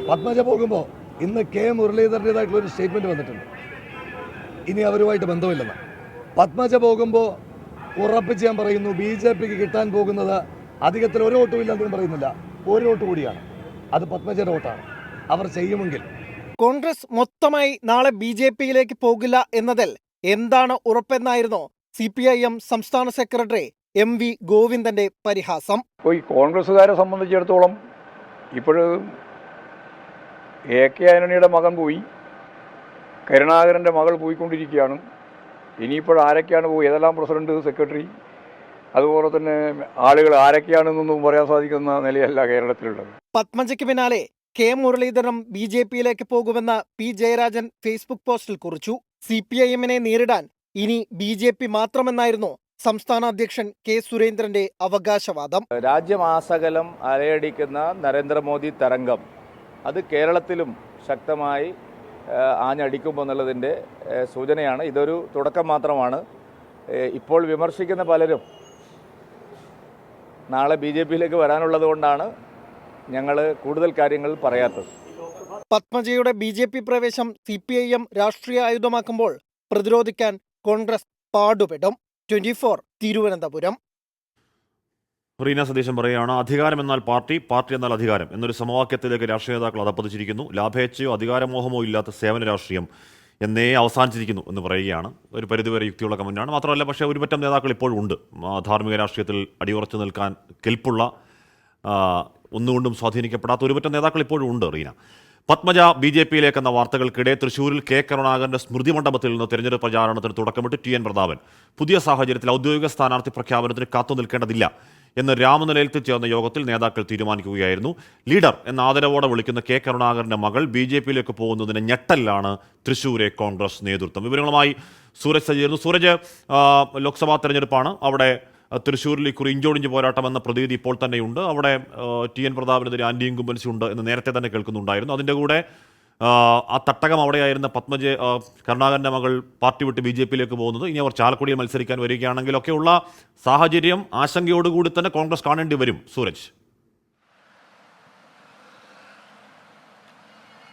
പത്മജ പോകുമ്പോൾ ഇന്ന് K മുരളീധരൻ്റെതായിട്ടുള്ള ഒരു സ്റ്റേറ്റ്മെന്റ് വന്നിട്ടുണ്ട്, ഇനി അവരുമായിട്ട് ബന്ധമില്ലെന്ന്. പത്മജ പോകുമ്പോൾ ഉറപ്പിച്ച് ഞാൻ പറയുന്നു, BJPക്ക് കിട്ടാൻ പോകുന്നത് അധികത്തിൽ ഒരു വോട്ടും ഇല്ലെന്നും പറയുന്നില്ല, ഒരു വോട്ട് കൂടിയാണ്. അത് പത്മജയുടെ വോട്ടാണ്. അവർ ചെയ്യുമെങ്കിൽ കോൺഗ്രസ് മൊത്തമായി നാളെ BJPയിലേക്ക് പോകില്ല എന്നതിൽ എന്താണ് ഉറപ്പെന്നായിരുന്നു CPIM സംസ്ഥാന സെക്രട്ടറി MV ഗോവിന്ദന്റെ പരിഹാസം. ഈ കോൺഗ്രസ്സുകാരെ സംബന്ധിച്ചിടത്തോളം ഇപ്പോഴും AK ആന്റണിയുടെ മകൻ പോയി, കരുണാകരൻ്റെ മകൾ പോയിക്കൊണ്ടിരിക്കുകയാണ്. ഇനിയിപ്പോൾ ആരൊക്കെയാണ് പോയി, ഏതെല്ലാം പ്രസിഡന്റ്, സെക്രട്ടറി, അതുപോലെ തന്നെ ആളുകൾ ആരൊക്കെയാണെന്നൊന്നും പറയാൻ സാധിക്കുന്ന നിലയല്ല കേരളത്തിലുള്ളത്. പത്മജയ്ക്ക് പിന്നാലെ K മുരളീധരൻ BJPയിലേക്ക് പോകുമെന്ന് P ജയരാജൻ ഫേസ്ബുക്ക് പോസ്റ്റിൽ കുറിച്ചു. CPIMനെ നേരിടാൻ ഇനി BJP മാത്രമെന്നായിരുന്നു സംസ്ഥാന അധ്യക്ഷൻ K സുരേന്ദ്രന്റെ അവകാശവാദം. രാജ്യമാസകലം അലയടിക്കുന്ന നരേന്ദ്രമോദി തരംഗം അത് കേരളത്തിലും ശക്തമായി ആഞ്ഞടിക്കുമെന്നുള്ളതിൻ്റെ സൂചനയാണ്. ഇതൊരു തുടക്കം മാത്രമാണ്. ഇപ്പോൾ വിമർശിക്കുന്ന പലരും നാളെ BJPയിലേക്ക് വരാനുള്ളത് കൊണ്ടാണ് ഞങ്ങൾ കൂടുതൽ കാര്യങ്ങൾ പറയാത്തത്. പത്മജയുടെ BJP പ്രവേശം CPIM രാഷ്ട്രീയ ആയുധമാക്കുമ്പോൾ പ്രതിരോധിക്കാൻ കോൺഗ്രസ് പാടുപെടും. 24 തിരുവനന്തപുരം. റീന സതീശൻ പറയുകയാണ്, അധികാരം എന്നാൽ പാർട്ടി, പാർട്ടി എന്നാൽ അധികാരം എന്നൊരു സമവാക്യത്തിലേക്ക് രാഷ്ട്രീയ നേതാക്കൾ അധപ്പതിച്ചിരിക്കുന്നു. ലാഭേച്ഛയോ അധികാരമോഹമോ ഇല്ലാത്ത സേവന രാഷ്ട്രീയം എന്നേ അവസാനിച്ചിരിക്കുന്നു എന്ന് പറയുകയാണ്. ഒരു പരിധിവരെ യുക്തിയുള്ള കമന്റാണ്. മാത്രമല്ല, പക്ഷേ ഒരുപറ്റം നേതാക്കൾ ഇപ്പോഴും ഉണ്ട്. ധാർമ്മിക രാഷ്ട്രീയത്തിൽ അടിയുറച്ചു നിൽക്കാൻ കെൽപ്പുള്ള, ഒന്നുകൊണ്ടും സ്വാധീനിക്കപ്പെടാത്ത ഒരുപറ്റം നേതാക്കൾ ഇപ്പോഴും ഉണ്ട്. റീന, പത്മജ BJPയിലേക്കെന്ന വാർത്തകൾക്കിടെ തൃശൂരിൽ K കരുണാകരന്റെ സ്മൃതി മണ്ഡപത്തിൽ നിന്ന് തെരഞ്ഞെടുപ്പ് പ്രചാരണത്തിന് തുടക്കമിട്ട് TN പ്രതാപൻ. പുതിയ സാഹചര്യത്തിൽ ഔദ്യോഗിക സ്ഥാനാർത്ഥി പ്രഖ്യാപനത്തിന് കാത്തു നിൽക്കേണ്ടതില്ല എന്ന് രാമനിലയത്തിൽ ചേർന്ന യോഗത്തിൽ നേതാക്കൾ തീരുമാനിക്കുകയായിരുന്നു. ലീഡർ എന്ന ആദരവോടെ വിളിക്കുന്ന K കരുണാകരന്റെ മകൾ BJPയിലേക്ക് പോകുന്നതിന് ഞെട്ടലിലാണ് തൃശൂരെ കോൺഗ്രസ് നേതൃത്വം. വിവരങ്ങളുമായി സൂരജ് സജ്ജീകരണം. സൂരജ്, ലോക്സഭാ തെരഞ്ഞെടുപ്പാണ്. അവിടെ തൃശ്ശൂരിൽ ഇക്കുറി ഇഞ്ചോടിഞ്ച് പോരാട്ടം എന്ന പ്രതീതി ഇപ്പോൾ തന്നെയുണ്ട്. അവിടെ TN പ്രതാപനെതിരെ ആന്റി ഇൻകുംബൻസി ഉണ്ട് എന്ന് നേരത്തെ തന്നെ കേൾക്കുന്നുണ്ടായിരുന്നു. അതിൻ്റെ കൂടെ ആ തട്ടകം അവിടെയായിരുന്ന കരുണാകരൻ്റെ മകൾ പാർട്ടി വിട്ട് BJPയിലേക്ക് പോകുന്നത്, ഇനി അവർ ചാലക്കുടിയിൽ മത്സരിക്കാൻ വരികയാണെങ്കിലൊക്കെയുള്ള സാഹചര്യം ആശങ്കയോടുകൂടി തന്നെ കോൺഗ്രസ് കാണേണ്ടി വരും. സൂരജ്,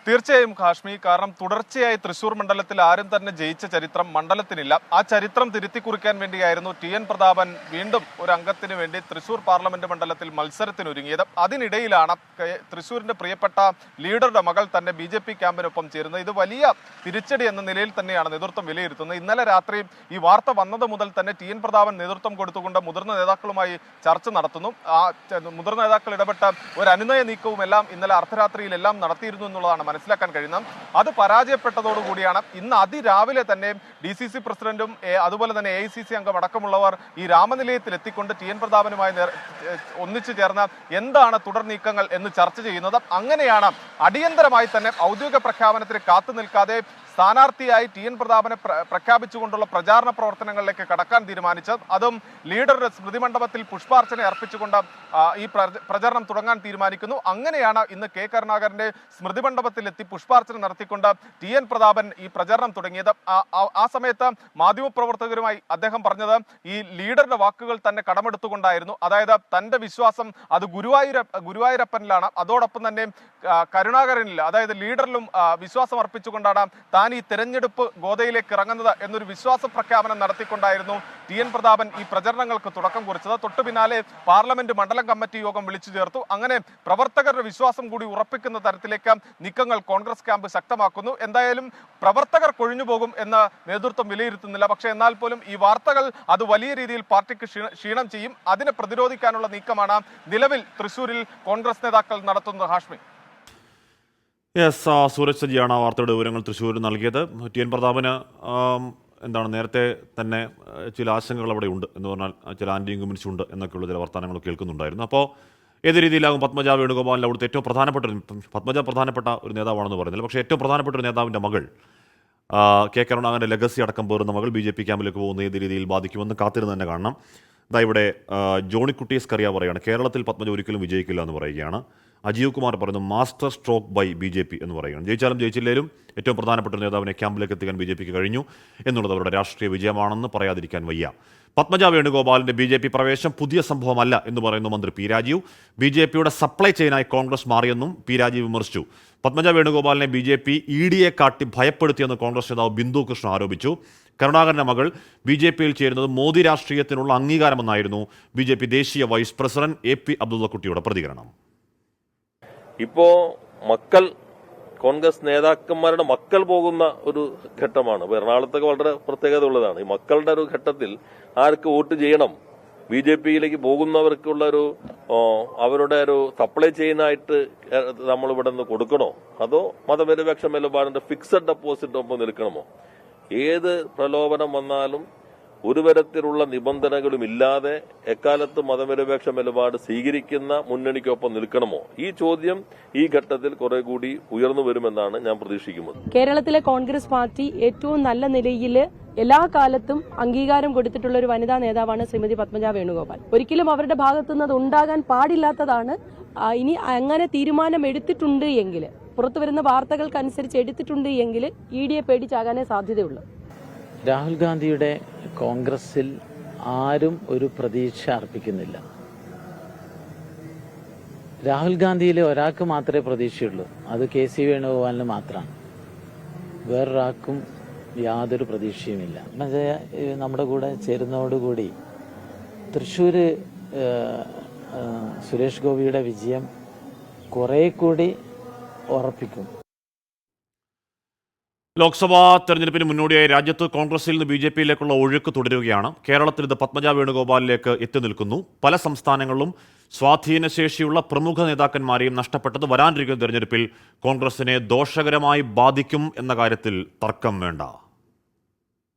തീർച്ചയായും കാശ്മീർ, കാരണം തുടർച്ചയായി തൃശൂർ മണ്ഡലത്തിൽ ആരും തന്നെ ജയിച്ച ചരിത്രം മണ്ഡലത്തിനില്ല. ആ ചരിത്രം തിരുത്തി കുറിക്കാൻ വേണ്ടിയായിരുന്നു TN പ്രതാപൻ വീണ്ടും ഒരു അംഗത്തിന് വേണ്ടി തൃശൂർ പാർലമെന്റ് മണ്ഡലത്തിൽ മത്സരത്തിനൊരുങ്ങിയത്. അതിനിടയിലാണ് തൃശൂരിന്റെ പ്രിയപ്പെട്ട ലീഡറുടെ മകൾ തന്നെ BJP ക്യാമ്പിനൊപ്പം ചേരുന്നത്. ഇത് വലിയ തിരിച്ചടി എന്ന നിലയിൽ തന്നെയാണ് നേതൃത്വം വിലയിരുത്തുന്നത്. ഇന്നലെ രാത്രി ഈ വാർത്ത വന്നത് മുതൽ തന്നെ TN പ്രതാപൻ നേതൃത്വം കൊടുത്തുകൊണ്ട് മുതിർന്ന നേതാക്കളുമായി ചർച്ച നടത്തുന്നു. ആ മുതിർന്ന നേതാക്കൾ ഇടപെട്ട ഒരു അനുനയ നീക്കവും എല്ലാം ഇന്നലെ അർദ്ധരാത്രിയിലെല്ലാം നടത്തിയിരുന്നു എന്നുള്ളതാണ് മനസ്സിലാക്കാൻ കഴിയുന്നത്. അത് പരാജയപ്പെട്ടതോടുകൂടിയാണ് ഇന്ന് അതിരാവിലെ തന്നെ DCC പ്രസിഡന്റും അതുപോലെ തന്നെ AICC അംഗം അടക്കമുള്ളവർ ഈ രാമനിലയത്തിൽ എത്തിക്കൊണ്ട് TN പ്രതാപനുമായി ഒന്നിച്ചു ചേർന്ന് എന്താണ് തുടർ നീക്കങ്ങൾ എന്ന് ചർച്ച ചെയ്യുന്നത്. അങ്ങനെയാണ് അടിയന്തരമായി തന്നെ ഔദ്യോഗിക പ്രഖ്യാപനത്തിന് കാത്തു നിൽക്കാതെ സ്ഥാനാർത്ഥിയായി TN പ്രതാപനെ പ്രഖ്യാപിച്ചുകൊണ്ടുള്ള പ്രചാരണ പ്രവർത്തനങ്ങളിലേക്ക് കടക്കാൻ തീരുമാനിച്ചത്. അതും ലീഡറുടെ സ്മൃതി മണ്ഡപത്തിൽ പുഷ്പാർച്ചന അർപ്പിച്ചുകൊണ്ട് ഈ പ്രചരണം തുടങ്ങാൻ തീരുമാനിക്കുന്നു. അങ്ങനെയാണ് ഇന്ന് K കരുണാകരന്റെ സ്മൃതി മണ്ഡപത്തിലെത്തി പുഷ്പാർച്ചന നടത്തിക്കൊണ്ട് TN പ്രതാപൻ ഈ പ്രചരണം തുടങ്ങിയത്. ആ സമയത്ത് മാധ്യമപ്രവർത്തകരുമായി അദ്ദേഹം പറഞ്ഞത് ഈ ലീഡറുടെ വാക്കുകൾ തന്നെ കടമെടുത്തുകൊണ്ടായിരുന്നു. അതായത് തന്റെ വിശ്വാസം അത് ഗുരുവായൂരപ്പനിലാണ്, അതോടൊപ്പം തന്നെ കരുണാകരനിൽ, അതായത് ലീഡറിലും വിശ്വാസം അർപ്പിച്ചുകൊണ്ടാണ് താൻ താൻ ഈ തെരഞ്ഞെടുപ്പ് ഗോതയിലേക്ക് ഇറങ്ങുന്നത് എന്നൊരു വിശ്വാസ പ്രഖ്യാപനം നടത്തിക്കൊണ്ടായിരുന്നു TN പ്രതാപൻ ഈ പ്രചരണങ്ങൾക്ക് തുടക്കം കുറിച്ചത്. തൊട്ടു പിന്നാലെ പാർലമെന്റ് മണ്ഡലം കമ്മിറ്റി യോഗം വിളിച്ചു ചേർത്തു. അങ്ങനെ പ്രവർത്തകരുടെ വിശ്വാസം കൂടി ഉറപ്പിക്കുന്ന തരത്തിലേക്ക് നീക്കങ്ങൾ കോൺഗ്രസ് ക്യാമ്പ് ശക്തമാക്കുന്നു. എന്തായാലും പ്രവർത്തകർ കൊഴിഞ്ഞു പോകും എന്ന് നേതൃത്വം വിലയിരുത്തുന്നില്ല. പക്ഷേ എന്നാൽ പോലും ഈ വാർത്തകൾ അത് വലിയ രീതിയിൽ പാർട്ടിക്ക് ക്ഷീണം ചെയ്യും. അതിനെ പ്രതിരോധിക്കാനുള്ള നീക്കമാണ് നിലവിൽ തൃശ്ശൂരിൽ കോൺഗ്രസ് നേതാക്കൾ നടത്തുന്നത്. ഹാഷ്മി. യെസ്, സൂരജ് സജിയാണ് ആ വാർത്തയുടെ വിവരങ്ങൾ തൃശ്ശൂരിൽ നൽകിയത്. TN പ്രതാപന് എന്താണ് നേരത്തെ തന്നെ ചില ആശങ്കകൾ അവിടെ ഉണ്ട് എന്ന് പറഞ്ഞാൽ ചില ആൻറ്റി ഇൻകംബൻസി ഉണ്ട് എന്നൊക്കെയുള്ള ചില വർത്തമാനങ്ങൾ കേൾക്കുന്നുണ്ടായിരുന്നു. അപ്പോൾ ഏത് രീതിയിലാകും പത്മജ വേണുഗോപാലിൻ്റെ അവിടുത്തെ ഏറ്റവും പത്മജ പ്രധാനപ്പെട്ട ഒരു നേതാവാണെന്ന് പറയുന്നില്ല, പക്ഷേ ഏറ്റവും പ്രധാനപ്പെട്ട ഒരു നേതാവിൻ്റെ മകൾ കെ കരുണാകരൻ്റെ ലെഗസി അടക്കം പേറുന്ന മകൾ BJP ക്യാമ്പിലേക്ക് പോകുന്ന ഏത് രീതിയിൽ ബാധിക്കുമെന്ന് കാത്തിരുന്ന് തന്നെ കാണണം. ഇവിടെ ജോണിക്കുട്ടി സ്കറിയ പറയുകയാണ് കേരളത്തിൽ പത്മജ ഒരിക്കലും വിജയിക്കില്ല എന്ന് പറയുകയാണ്. അജീവ് കുമാർ പറയുന്നു മാസ്റ്റർ സ്ട്രോക്ക് ബൈ BJP എന്ന് പറയുകയാണ്. ജയിച്ചാലും ജയിച്ചില്ലേലും ഏറ്റവും പ്രധാനപ്പെട്ട നേതാവിനെ ക്യാമ്പിലേക്ക് എത്തിക്കാൻ BJPക്ക് കഴിഞ്ഞു എന്നുള്ളത് അവരുടെ രാഷ്ട്രീയ വിജയമാണെന്ന് പറയാതിരിക്കാൻ വയ്യ. പത്മജ വേണുഗോപാലിൻ്റെ BJP പ്രവേശം പുതിയ സംഭവമല്ല എന്ന് പറയുന്നു മന്ത്രി P. രാജീവ്. BJPയുടെ സപ്ലൈ ചെയിനായി കോൺഗ്രസ് മാറിയെന്നും P. രാജീവ് വിമർശിച്ചു. പത്മജ വേണുഗോപാലിനെ BJP EDയെ കാട്ടി ഭയപ്പെടുത്തിയെന്ന് കോൺഗ്രസ് നേതാവ് ബിന്ദു കൃഷ്ണ ആരോപിച്ചു. കരുണാകരന്റെ മകൾ BJPയിൽ ചേരുന്നത് മോദി രാഷ്ട്രീയത്തിനുള്ള അംഗീകാരമെന്നായിരുന്നു BJP ദേശീയ വൈസ് പ്രസിഡന്റ് AP അബ്ദുള്ളക്കുട്ടിയുടെ പ്രതികരണം. ഇപ്പോ മക്കൾ കോൺഗ്രസ് നേതാക്കന്മാരുടെ മക്കൾ പോകുന്ന ഒരു ഘട്ടമാണ്. എറണാകുളത്തൊക്കെ വളരെ പ്രത്യേകത ഉള്ളതാണ്. ഈ മക്കളുടെ ഒരു ഘട്ടത്തിൽ ആർക്ക് വോട്ട് ചെയ്യണം, BJPയിലേക്ക് പോകുന്നവർക്കുള്ള ഒരു അവരുടെ ഒരു സപ്ലൈ ചെയിനായിട്ട് നമ്മൾ ഇവിടെ നിന്ന് കൊടുക്കണോ, അതോ മതനിരപേക്ഷ നിലപാടിന്റെ ഫിക്സഡ് ഡെപ്പോസിറ്റ് ഒപ്പം നിൽക്കണമോ? ഏത് പ്രലോഭനം വന്നാലും ഒരു തരത്തിലുള്ള നിബന്ധനകളും ഇല്ലാതെ എക്കാലത്ത് മതനിരപേക്ഷ നിലപാട് സ്വീകരിക്കുന്ന മുന്നണിക്കൊപ്പം നിൽക്കണമോ? ഈ ചോദ്യം ഈ ഘട്ടത്തിൽ കുറെ കൂടി ഉയർന്നു വരുമെന്നാണ് ഞാൻ പ്രതീക്ഷിക്കുന്നത്. കേരളത്തിലെ കോൺഗ്രസ് പാർട്ടി ഏറ്റവും നല്ല നിലയിൽ എല്ലാ കാലത്തും അംഗീകാരം കൊടുത്തിട്ടുള്ള ഒരു വനിതാ നേതാവാണ് ശ്രീമതി പത്മജ വേണുഗോപാൽ. ഒരിക്കലും അവരുടെ ഭാഗത്തുനിന്ന് ഉണ്ടാകാൻ പാടില്ലാത്തതാണ്. ഇനി അങ്ങനെ തീരുമാനം എടുത്തിട്ടുണ്ട് എങ്കിൽ, പുറത്തുവരുന്ന വാർത്തകൾക്കനുസരിച്ച് എടുത്തിട്ടുണ്ട് എങ്കിൽ EDയെ പേടിച്ചാകാനേ സാധ്യതയുള്ളൂ. രാഹുൽ ഗാന്ധിയുടെ കോൺഗ്രസിൽ ആരും ഒരു പ്രതീക്ഷ അർപ്പിക്കുന്നില്ല. രാഹുൽ ഗാന്ധിയിലെ ഒരാൾക്ക് മാത്രമേ പ്രതീക്ഷയുള്ളൂ, അത് KC വേണുഗോപാലിന് മാത്രമാണ്. വേറൊരാൾക്കും യാതൊരു പ്രതീക്ഷയുമില്ല. നമ്മുടെ കൂടെ ചേരുന്നതോടുകൂടി തൃശ്ശൂര് സുരേഷ് ഗോപിയുടെ വിജയം കുറെ കൂടി ഉറപ്പിക്കും. ലോക്സഭാ തെരഞ്ഞെടുപ്പിന് മുന്നോടിയായി രാജ്യത്ത് കോൺഗ്രസിൽ നിന്ന് BJPയിലേക്കുള്ള ഒഴുക്ക് തുടരുകയാണ്. കേരളത്തിൽ ഇത് പത്മജ വേണുഗോപാലിലേക്ക് എത്തി നിൽക്കുന്നു. പല സംസ്ഥാനങ്ങളിലും സ്വാധീനശേഷിയുള്ള പ്രമുഖ നേതാക്കന്മാരെയും നഷ്ടപ്പെട്ടത് വരാനിരിക്കുന്ന തെരഞ്ഞെടുപ്പിൽ കോൺഗ്രസിനെ ദോഷകരമായി ബാധിക്കും എന്ന കാര്യത്തിൽ തർക്കം വേണ്ട.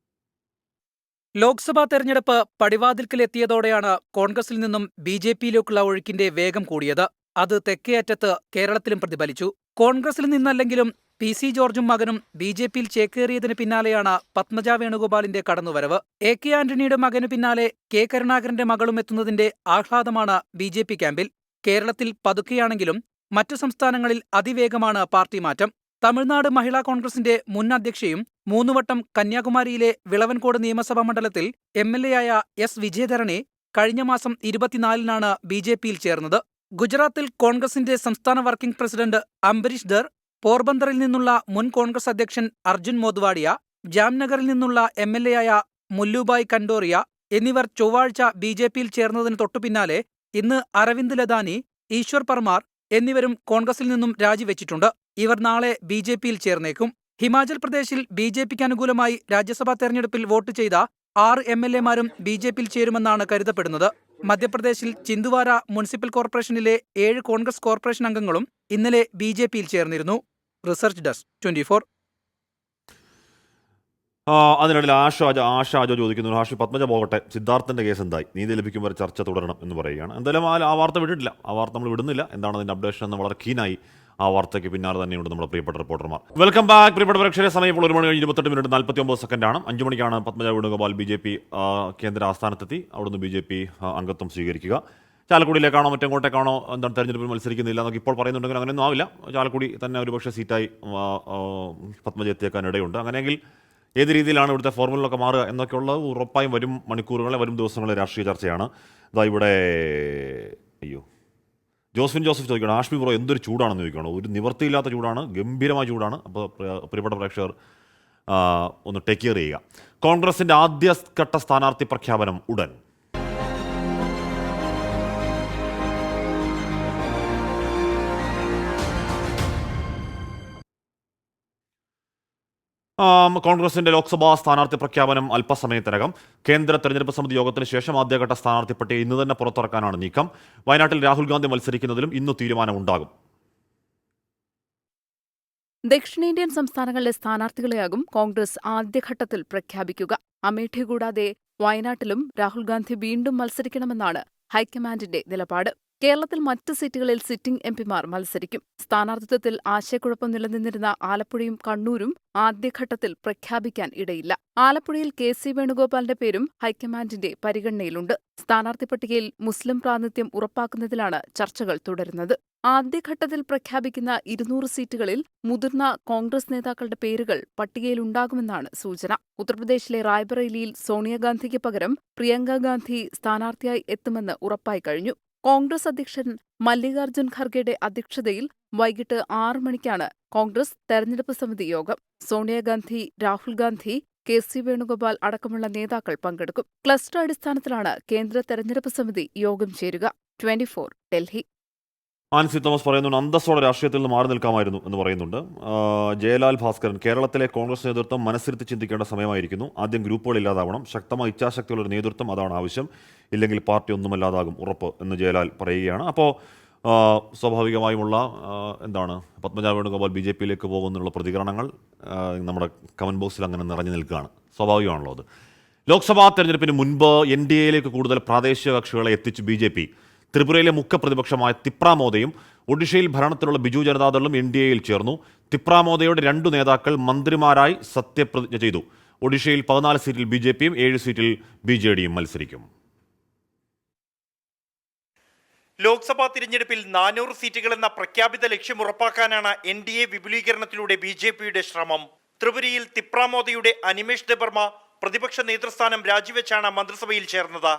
ലോക്സഭാ തെരഞ്ഞെടുപ്പ് പടിവാതിൽക്കലെത്തിയതോടെയാണ് കോൺഗ്രസിൽ നിന്നും BJPയിലേക്കുള്ള ഒഴുക്കിന്റെ വേഗം കൂടിയത്. അത് തെക്കേ അറ്റത്ത് കേരളത്തിലും പ്രതിഫലിച്ചു. കോൺഗ്രസിൽ നിന്നല്ലെങ്കിലും PC ജോർജും മകനും BJPയിൽ ചേക്കേറിയതിന് പിന്നാലെയാണ് പത്മജ വേണുഗോപാലിന്റെ കടന്നുവരവ്. AK ആന്റണിയുടെ മകനു പിന്നാലെ K കരുണാകരന്റെ മകളും എത്തുന്നതിന്റെ ആഹ്ലാദമാണ് BJP ക്യാമ്പിൽ. കേരളത്തിൽ പതുക്കെയാണെങ്കിലും മറ്റു സംസ്ഥാനങ്ങളിൽ അതിവേഗമാണ് പാർട്ടി മാറ്റം. തമിഴ്നാട് മഹിളാ കോൺഗ്രസിന്റെ മുൻ അധ്യക്ഷയും 3 വട്ടം കന്യാകുമാരിയിലെ വിളവൻകോട് നിയമസഭാ മണ്ഡലത്തിൽ MLA ആയ S. വിജയധരനെ കഴിഞ്ഞ മാസം 24-നാണ് BJPയിൽ ചേർന്നത്. ഗുജറാത്തിൽ കോൺഗ്രസിന്റെ സംസ്ഥാന വർക്കിംഗ് പ്രസിഡന്റ് അംബരീഷ് ധർ, പോർബന്തറിൽ നിന്നുള്ള മുൻ കോൺഗ്രസ് അധ്യക്ഷൻ അർജുൻ മോദ്വാഡിയ, ജാംനഗറിൽ നിന്നുള്ള MLA ആയ മുല്ലുഭായ് കണ്ടോറിയ എന്നിവർ ചൊവ്വാഴ്ച BJPയിൽ ചേർന്നതിന് തൊട്ടുപിന്നാലെ ഇന്ന് അരവിന്ദ് ലദാനി, ഈശ്വർ പർമാർ എന്നിവരും കോൺഗ്രസിൽ നിന്നും രാജിവെച്ചിട്ടുണ്ട്. ഇവർ നാളെ BJPയിൽ ചേർന്നേക്കും. ഹിമാചൽ പ്രദേശിൽ BJPക്ക് അനുകൂലമായി രാജ്യസഭാ തെരഞ്ഞെടുപ്പിൽ വോട്ട് ചെയ്ത 6 MLAമാരും BJPയിൽ ചേരുമെന്നാണ് കരുതപ്പെടുന്നത്. മധ്യപ്രദേശിൽ ചിന്തുവാര മുനിസിപ്പൽ കോർപ്പറേഷനിലെ 7 കോൺഗ്രസ് കോർപ്പറേഷൻ അംഗങ്ങളും ഇന്നലെ BJPയിൽ ചേർന്നിരുന്നു. Research desk 24. അതിനിടയിൽ ആശാജോ ചോദിക്കുന്നു, ഹാഷി പത്മജ പോകട്ടെ, സിദ്ധാർത്ഥന്റെ കേസ് എന്തായി, നീതി ലഭിക്കും വരെ ചർച്ച തുടരണം എന്ന് പറയുകയാണ്. എന്തായാലും ആ വാർത്ത വിട്ടിട്ടില്ല, ആ വാർത്ത നമ്മൾ വിടുന്നില്ല. എന്താണ് അതിന്റെ അപ്ഡേഷൻ എന്ന് വളരെ കീനായി ആ വാർത്തയ്ക്ക് പിന്നാലെ തന്നെയുണ്ട് നമ്മുടെ പ്രിയപ്പെട്ട റിപ്പോർട്ടർമാർ. വെൽക്കം ബാക്ക് പ്രിയപ്പെട്ട പ്രേക്ഷകരെ. സമയം ഇപ്പോൾ 1:28:49 5 മണിക്കാണ് പത്മജ വേണുഗോപാൽ BJP കേന്ദ്ര ആസ്ഥാനത്തെത്തി അവിടുന്ന് BJP അംഗത്വം സ്വീകരിക്കുക. ചാലക്കുടിയിലേക്കാണോ മറ്റെങ്ങോട്ടേക്കാണോ എന്താണ് തെരഞ്ഞെടുപ്പിൽ മത്സരിക്കുന്നില്ല എന്നൊക്കെ ഇപ്പോൾ പറയുന്നുണ്ടെങ്കിൽ അങ്ങനെയൊന്നും ആവില്ല. ചാലക്കുടി തന്നെ ഒരുപക്ഷെ സീറ്റായി പത്മജ എത്തിയേക്കാൻ ഇടയുണ്ട്. അങ്ങനെയെങ്കിൽ ഏത് രീതിയിലാണ് ഇവിടുത്തെ ഫോർമുലൊക്കെ മാറുക എന്നൊക്കെയുള്ളത് ഉറപ്പായും വരും മണിക്കൂറുകളെ വരും ദിവസങ്ങളെ രാഷ്ട്രീയ ചർച്ചയാണ്. ഇതാ ഇവിടെ ജോസ്ഫിൻ ജോസഫ് ചോദിക്കണം, ആഷ്മി ബ്രോ എന്തൊരു ചൂടാണെന്ന് ചോദിക്കണം. ഒരു നിവർത്തിയില്ലാത്ത ചൂടാണ്, ഗംഭീരമായ ചൂടാണ്. അപ്പോൾ പ്രിയപ്പെട്ട പ്രേക്ഷകർ ഒന്ന് ടേക്ക് കെയർ ചെയ്യുക. കോൺഗ്രസിന്റെ ആദ്യഘട്ട സ്ഥാനാർത്ഥി പ്രഖ്യാപനം ഉടൻ. കോൺഗ്രസിന്റെ ലോക്സഭാ സ്ഥാനാർത്ഥി പ്രഖ്യാപനം അല്പസമയത്തിനകം. കേന്ദ്ര തെരഞ്ഞെടുപ്പ് സമിതി യോഗത്തിന് ശേഷം ആദ്യഘട്ട സ്ഥാനാർത്ഥി പട്ടിക ഇന്ന് തന്നെ പുറത്തിറക്കാനാണ് നീക്കം. വയനാട്ടിൽ രാഹുൽ ഗാന്ധി മത്സരിക്കുന്നതിലും ഇന്ന് തീരുമാനമുണ്ടാകും. ദക്ഷിണേന്ത്യൻ സംസ്ഥാനങ്ങളിലെ സ്ഥാനാർത്ഥികളെയാകും കോൺഗ്രസ് ആദ്യഘട്ടത്തിൽ പ്രഖ്യാപിക്കുക. അമേഠി കൂടാതെ വയനാട്ടിലും രാഹുൽ ഗാന്ധി വീണ്ടും മത്സരിക്കണമെന്നാണ് ഹൈക്കമാൻഡിന്റെ നിലപാട്. കേരളത്തിൽ മറ്റ് സീറ്റുകളിൽ സിറ്റിംഗ് എംപിമാർ മത്സരിക്കും. സ്ഥാനാർത്ഥിത്വത്തിൽ ആശയക്കുഴപ്പം നിലനിന്നിരുന്ന ആലപ്പുഴയും കണ്ണൂരും ആദ്യഘട്ടത്തിൽ പ്രഖ്യാപിക്കാൻ ഇടയില്ല. ആലപ്പുഴയിൽ KC വേണുഗോപാലിന്റെ പേരും ഹൈക്കമാൻഡിന്റെ പരിഗണനയിലുണ്ട്. സ്ഥാനാർത്ഥി പട്ടികയിൽ മുസ്ലിം പ്രാതിനിധ്യം ഉറപ്പാക്കുന്നതിലാണ് ചർച്ചകൾ തുടരുന്നത്. ആദ്യഘട്ടത്തിൽ പ്രഖ്യാപിക്കുന്ന 200 സീറ്റുകളിൽ മുതിർന്ന കോൺഗ്രസ് നേതാക്കളുടെ പേരുകൾ പട്ടികയിലുണ്ടാകുമെന്നാണ് സൂചന. ഉത്തർപ്രദേശിലെ റായ്ബറേലിയിൽ സോണിയാഗാന്ധിക്ക് പകരം പ്രിയങ്ക ഗാന്ധി സ്ഥാനാർത്ഥിയായി എത്തുമെന്ന് ഉറപ്പായി കഴിഞ്ഞു. കോൺഗ്രസ് അധ്യക്ഷൻ മല്ലികാർജ്ജുൻ ഖർഗെയുടെ അധ്യക്ഷതയിൽ വൈകിട്ട് 6 മണിക്കാണ് കോൺഗ്രസ് തെരഞ്ഞെടുപ്പ് സമിതി യോഗം. സോണിയാഗാന്ധി, രാഹുൽ ഗാന്ധി, KC വേണുഗോപാൽ അടക്കമുള്ള നേതാക്കൾ പങ്കെടുക്കും. ക്ലസ്റ്റർ അടിസ്ഥാനത്തിലാണ് കേന്ദ്ര തെരഞ്ഞെടുപ്പ് സമിതി യോഗം ചേരുക. 24 ഡൽഹി. ആൻസി തോമസ് പറയുന്നുണ്ട്, അന്തസ്സോടെ രാഷ്ട്രീയത്തിൽ നിന്ന് മാറി നിൽക്കാമായിരുന്നു എന്ന് പറയുന്നുണ്ട്. ജയലാൽ ഭാസ്കരൻ, കേരളത്തിലെ കോൺഗ്രസ് നേതൃത്വം മനസ്സിരുത്തി ചിന്തിക്കേണ്ട സമയമായിരിക്കുന്നു. ആദ്യം ഗ്രൂപ്പുകൾ ഇല്ലാതാവണം. ശക്തമായ ഇച്ഛാശക്തിയുള്ള ഒരു നേതൃത്വം, അതാണ് ആവശ്യം. ഇല്ലെങ്കിൽ പാർട്ടി ഒന്നുമല്ലാതാകും, ഉറപ്പ് എന്ന് ജയലാൽ പറയുകയാണ്. അപ്പോൾ സ്വാഭാവികമായുമുള്ള എന്താണ് പത്മജ വേണുഗോപാൽ BJPയിലേക്ക് പോകുന്നുള്ള പ്രതികരണങ്ങൾ നമ്മുടെ കമൻറ്റ് ബോക്സിൽ അങ്ങനെ നിറഞ്ഞു നിൽക്കുകയാണ്. സ്വാഭാവികമാണല്ലോ അത്. ലോക്സഭാ തെരഞ്ഞെടുപ്പിന് മുൻപ് NDAയിലേക്ക് കൂടുതൽ പ്രാദേശിക കക്ഷികളെ എത്തിച്ച് BJP. ത്രിപുരയിലെ മുഖ്യ പ്രതിപക്ഷമായ തിപ്രാമോദയും ഒഡീഷയിൽ ഭരണത്തിലുള്ള ബിജു ജനതാദളും NDAയിൽ ചേർന്നു. തിപ്രാമോദയുടെ 2 നേതാക്കൾ മന്ത്രിമാരായി സത്യപ്രതിജ്ഞ ചെയ്തു. ഒഡീഷയിൽ 14 സീറ്റിൽ BJPയും 7 സീറ്റിൽ BJDയും മത്സരിക്കും. ലോക്സഭാ തിരഞ്ഞെടുപ്പിൽ 400 സീറ്റുകൾ എന്ന പ്രഖ്യാപിത ലക്ഷ്യം ഉറപ്പാക്കാനാണ് NDA വിപുലീകരണത്തിലൂടെ BJPയുടെ ശ്രമം. ത്രിപുരയിൽ തിപ്രാമോദയുടെ അനിമേഷ് ദെബർമ പ്രതിപക്ഷ നേതൃസ്ഥാനം രാജിവെച്ചാണ് മന്ത്രിസഭയിൽ ചേർന്നത്.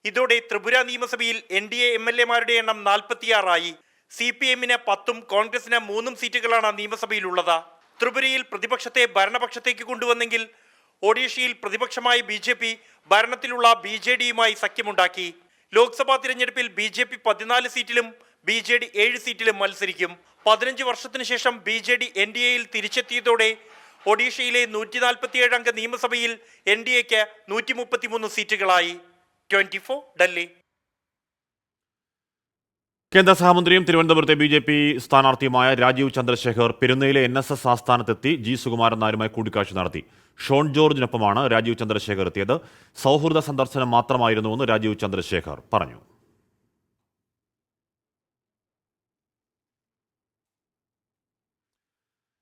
ഇതോടെ ത്രിപുര നിയമസഭയിൽ NDA MLAമാരുടെ എണ്ണം 46 ആയി. CPMന് 10ഉം കോൺഗ്രസിന് 3 സീറ്റുകളാണ് നിയമസഭയിലുള്ളത്. ത്രിപുരയിൽ പ്രതിപക്ഷത്തെ ഭരണപക്ഷത്തേക്ക് കൊണ്ടുവന്നെങ്കിൽ ഒഡീഷയിൽ പ്രതിപക്ഷമായ BJP ഭരണത്തിലുള്ള BJDയുമായി സഖ്യമുണ്ടാക്കി. ലോക്സഭാ തിരഞ്ഞെടുപ്പിൽ BJP 14 സീറ്റിലും BJD 7 സീറ്റിലും മത്സരിക്കും. 15 വർഷത്തിനു ശേഷം BJD NDAയിൽ തിരിച്ചെത്തിയതോടെ ഒഡീഷയിലെ 147 അംഗ നിയമസഭയിൽ NDAക്ക് 133 സീറ്റുകളായി. 24 ഡൽഹി. കേന്ദ്ര സഹമന്ത്രിയും തിരുവനന്തപുരത്തെ BJP സ്ഥാനാർത്ഥിയുമായ Rajeev Chandrasekhar പെരുന്നയിലെ NSS ആസ്ഥാനത്തെത്തി G Sukumaran നായരുമായി കൂടിക്കാഴ്ച നടത്തി. ഷോൺ ജോർജിനൊപ്പമാണ് രാജീവ് ചന്ദ്രശേഖർ എത്തിയത്. സൗഹൃദ സന്ദർശനം മാത്രമായിരുന്നുവെന്ന് രാജീവ് ചന്ദ്രശേഖർ പറഞ്ഞു.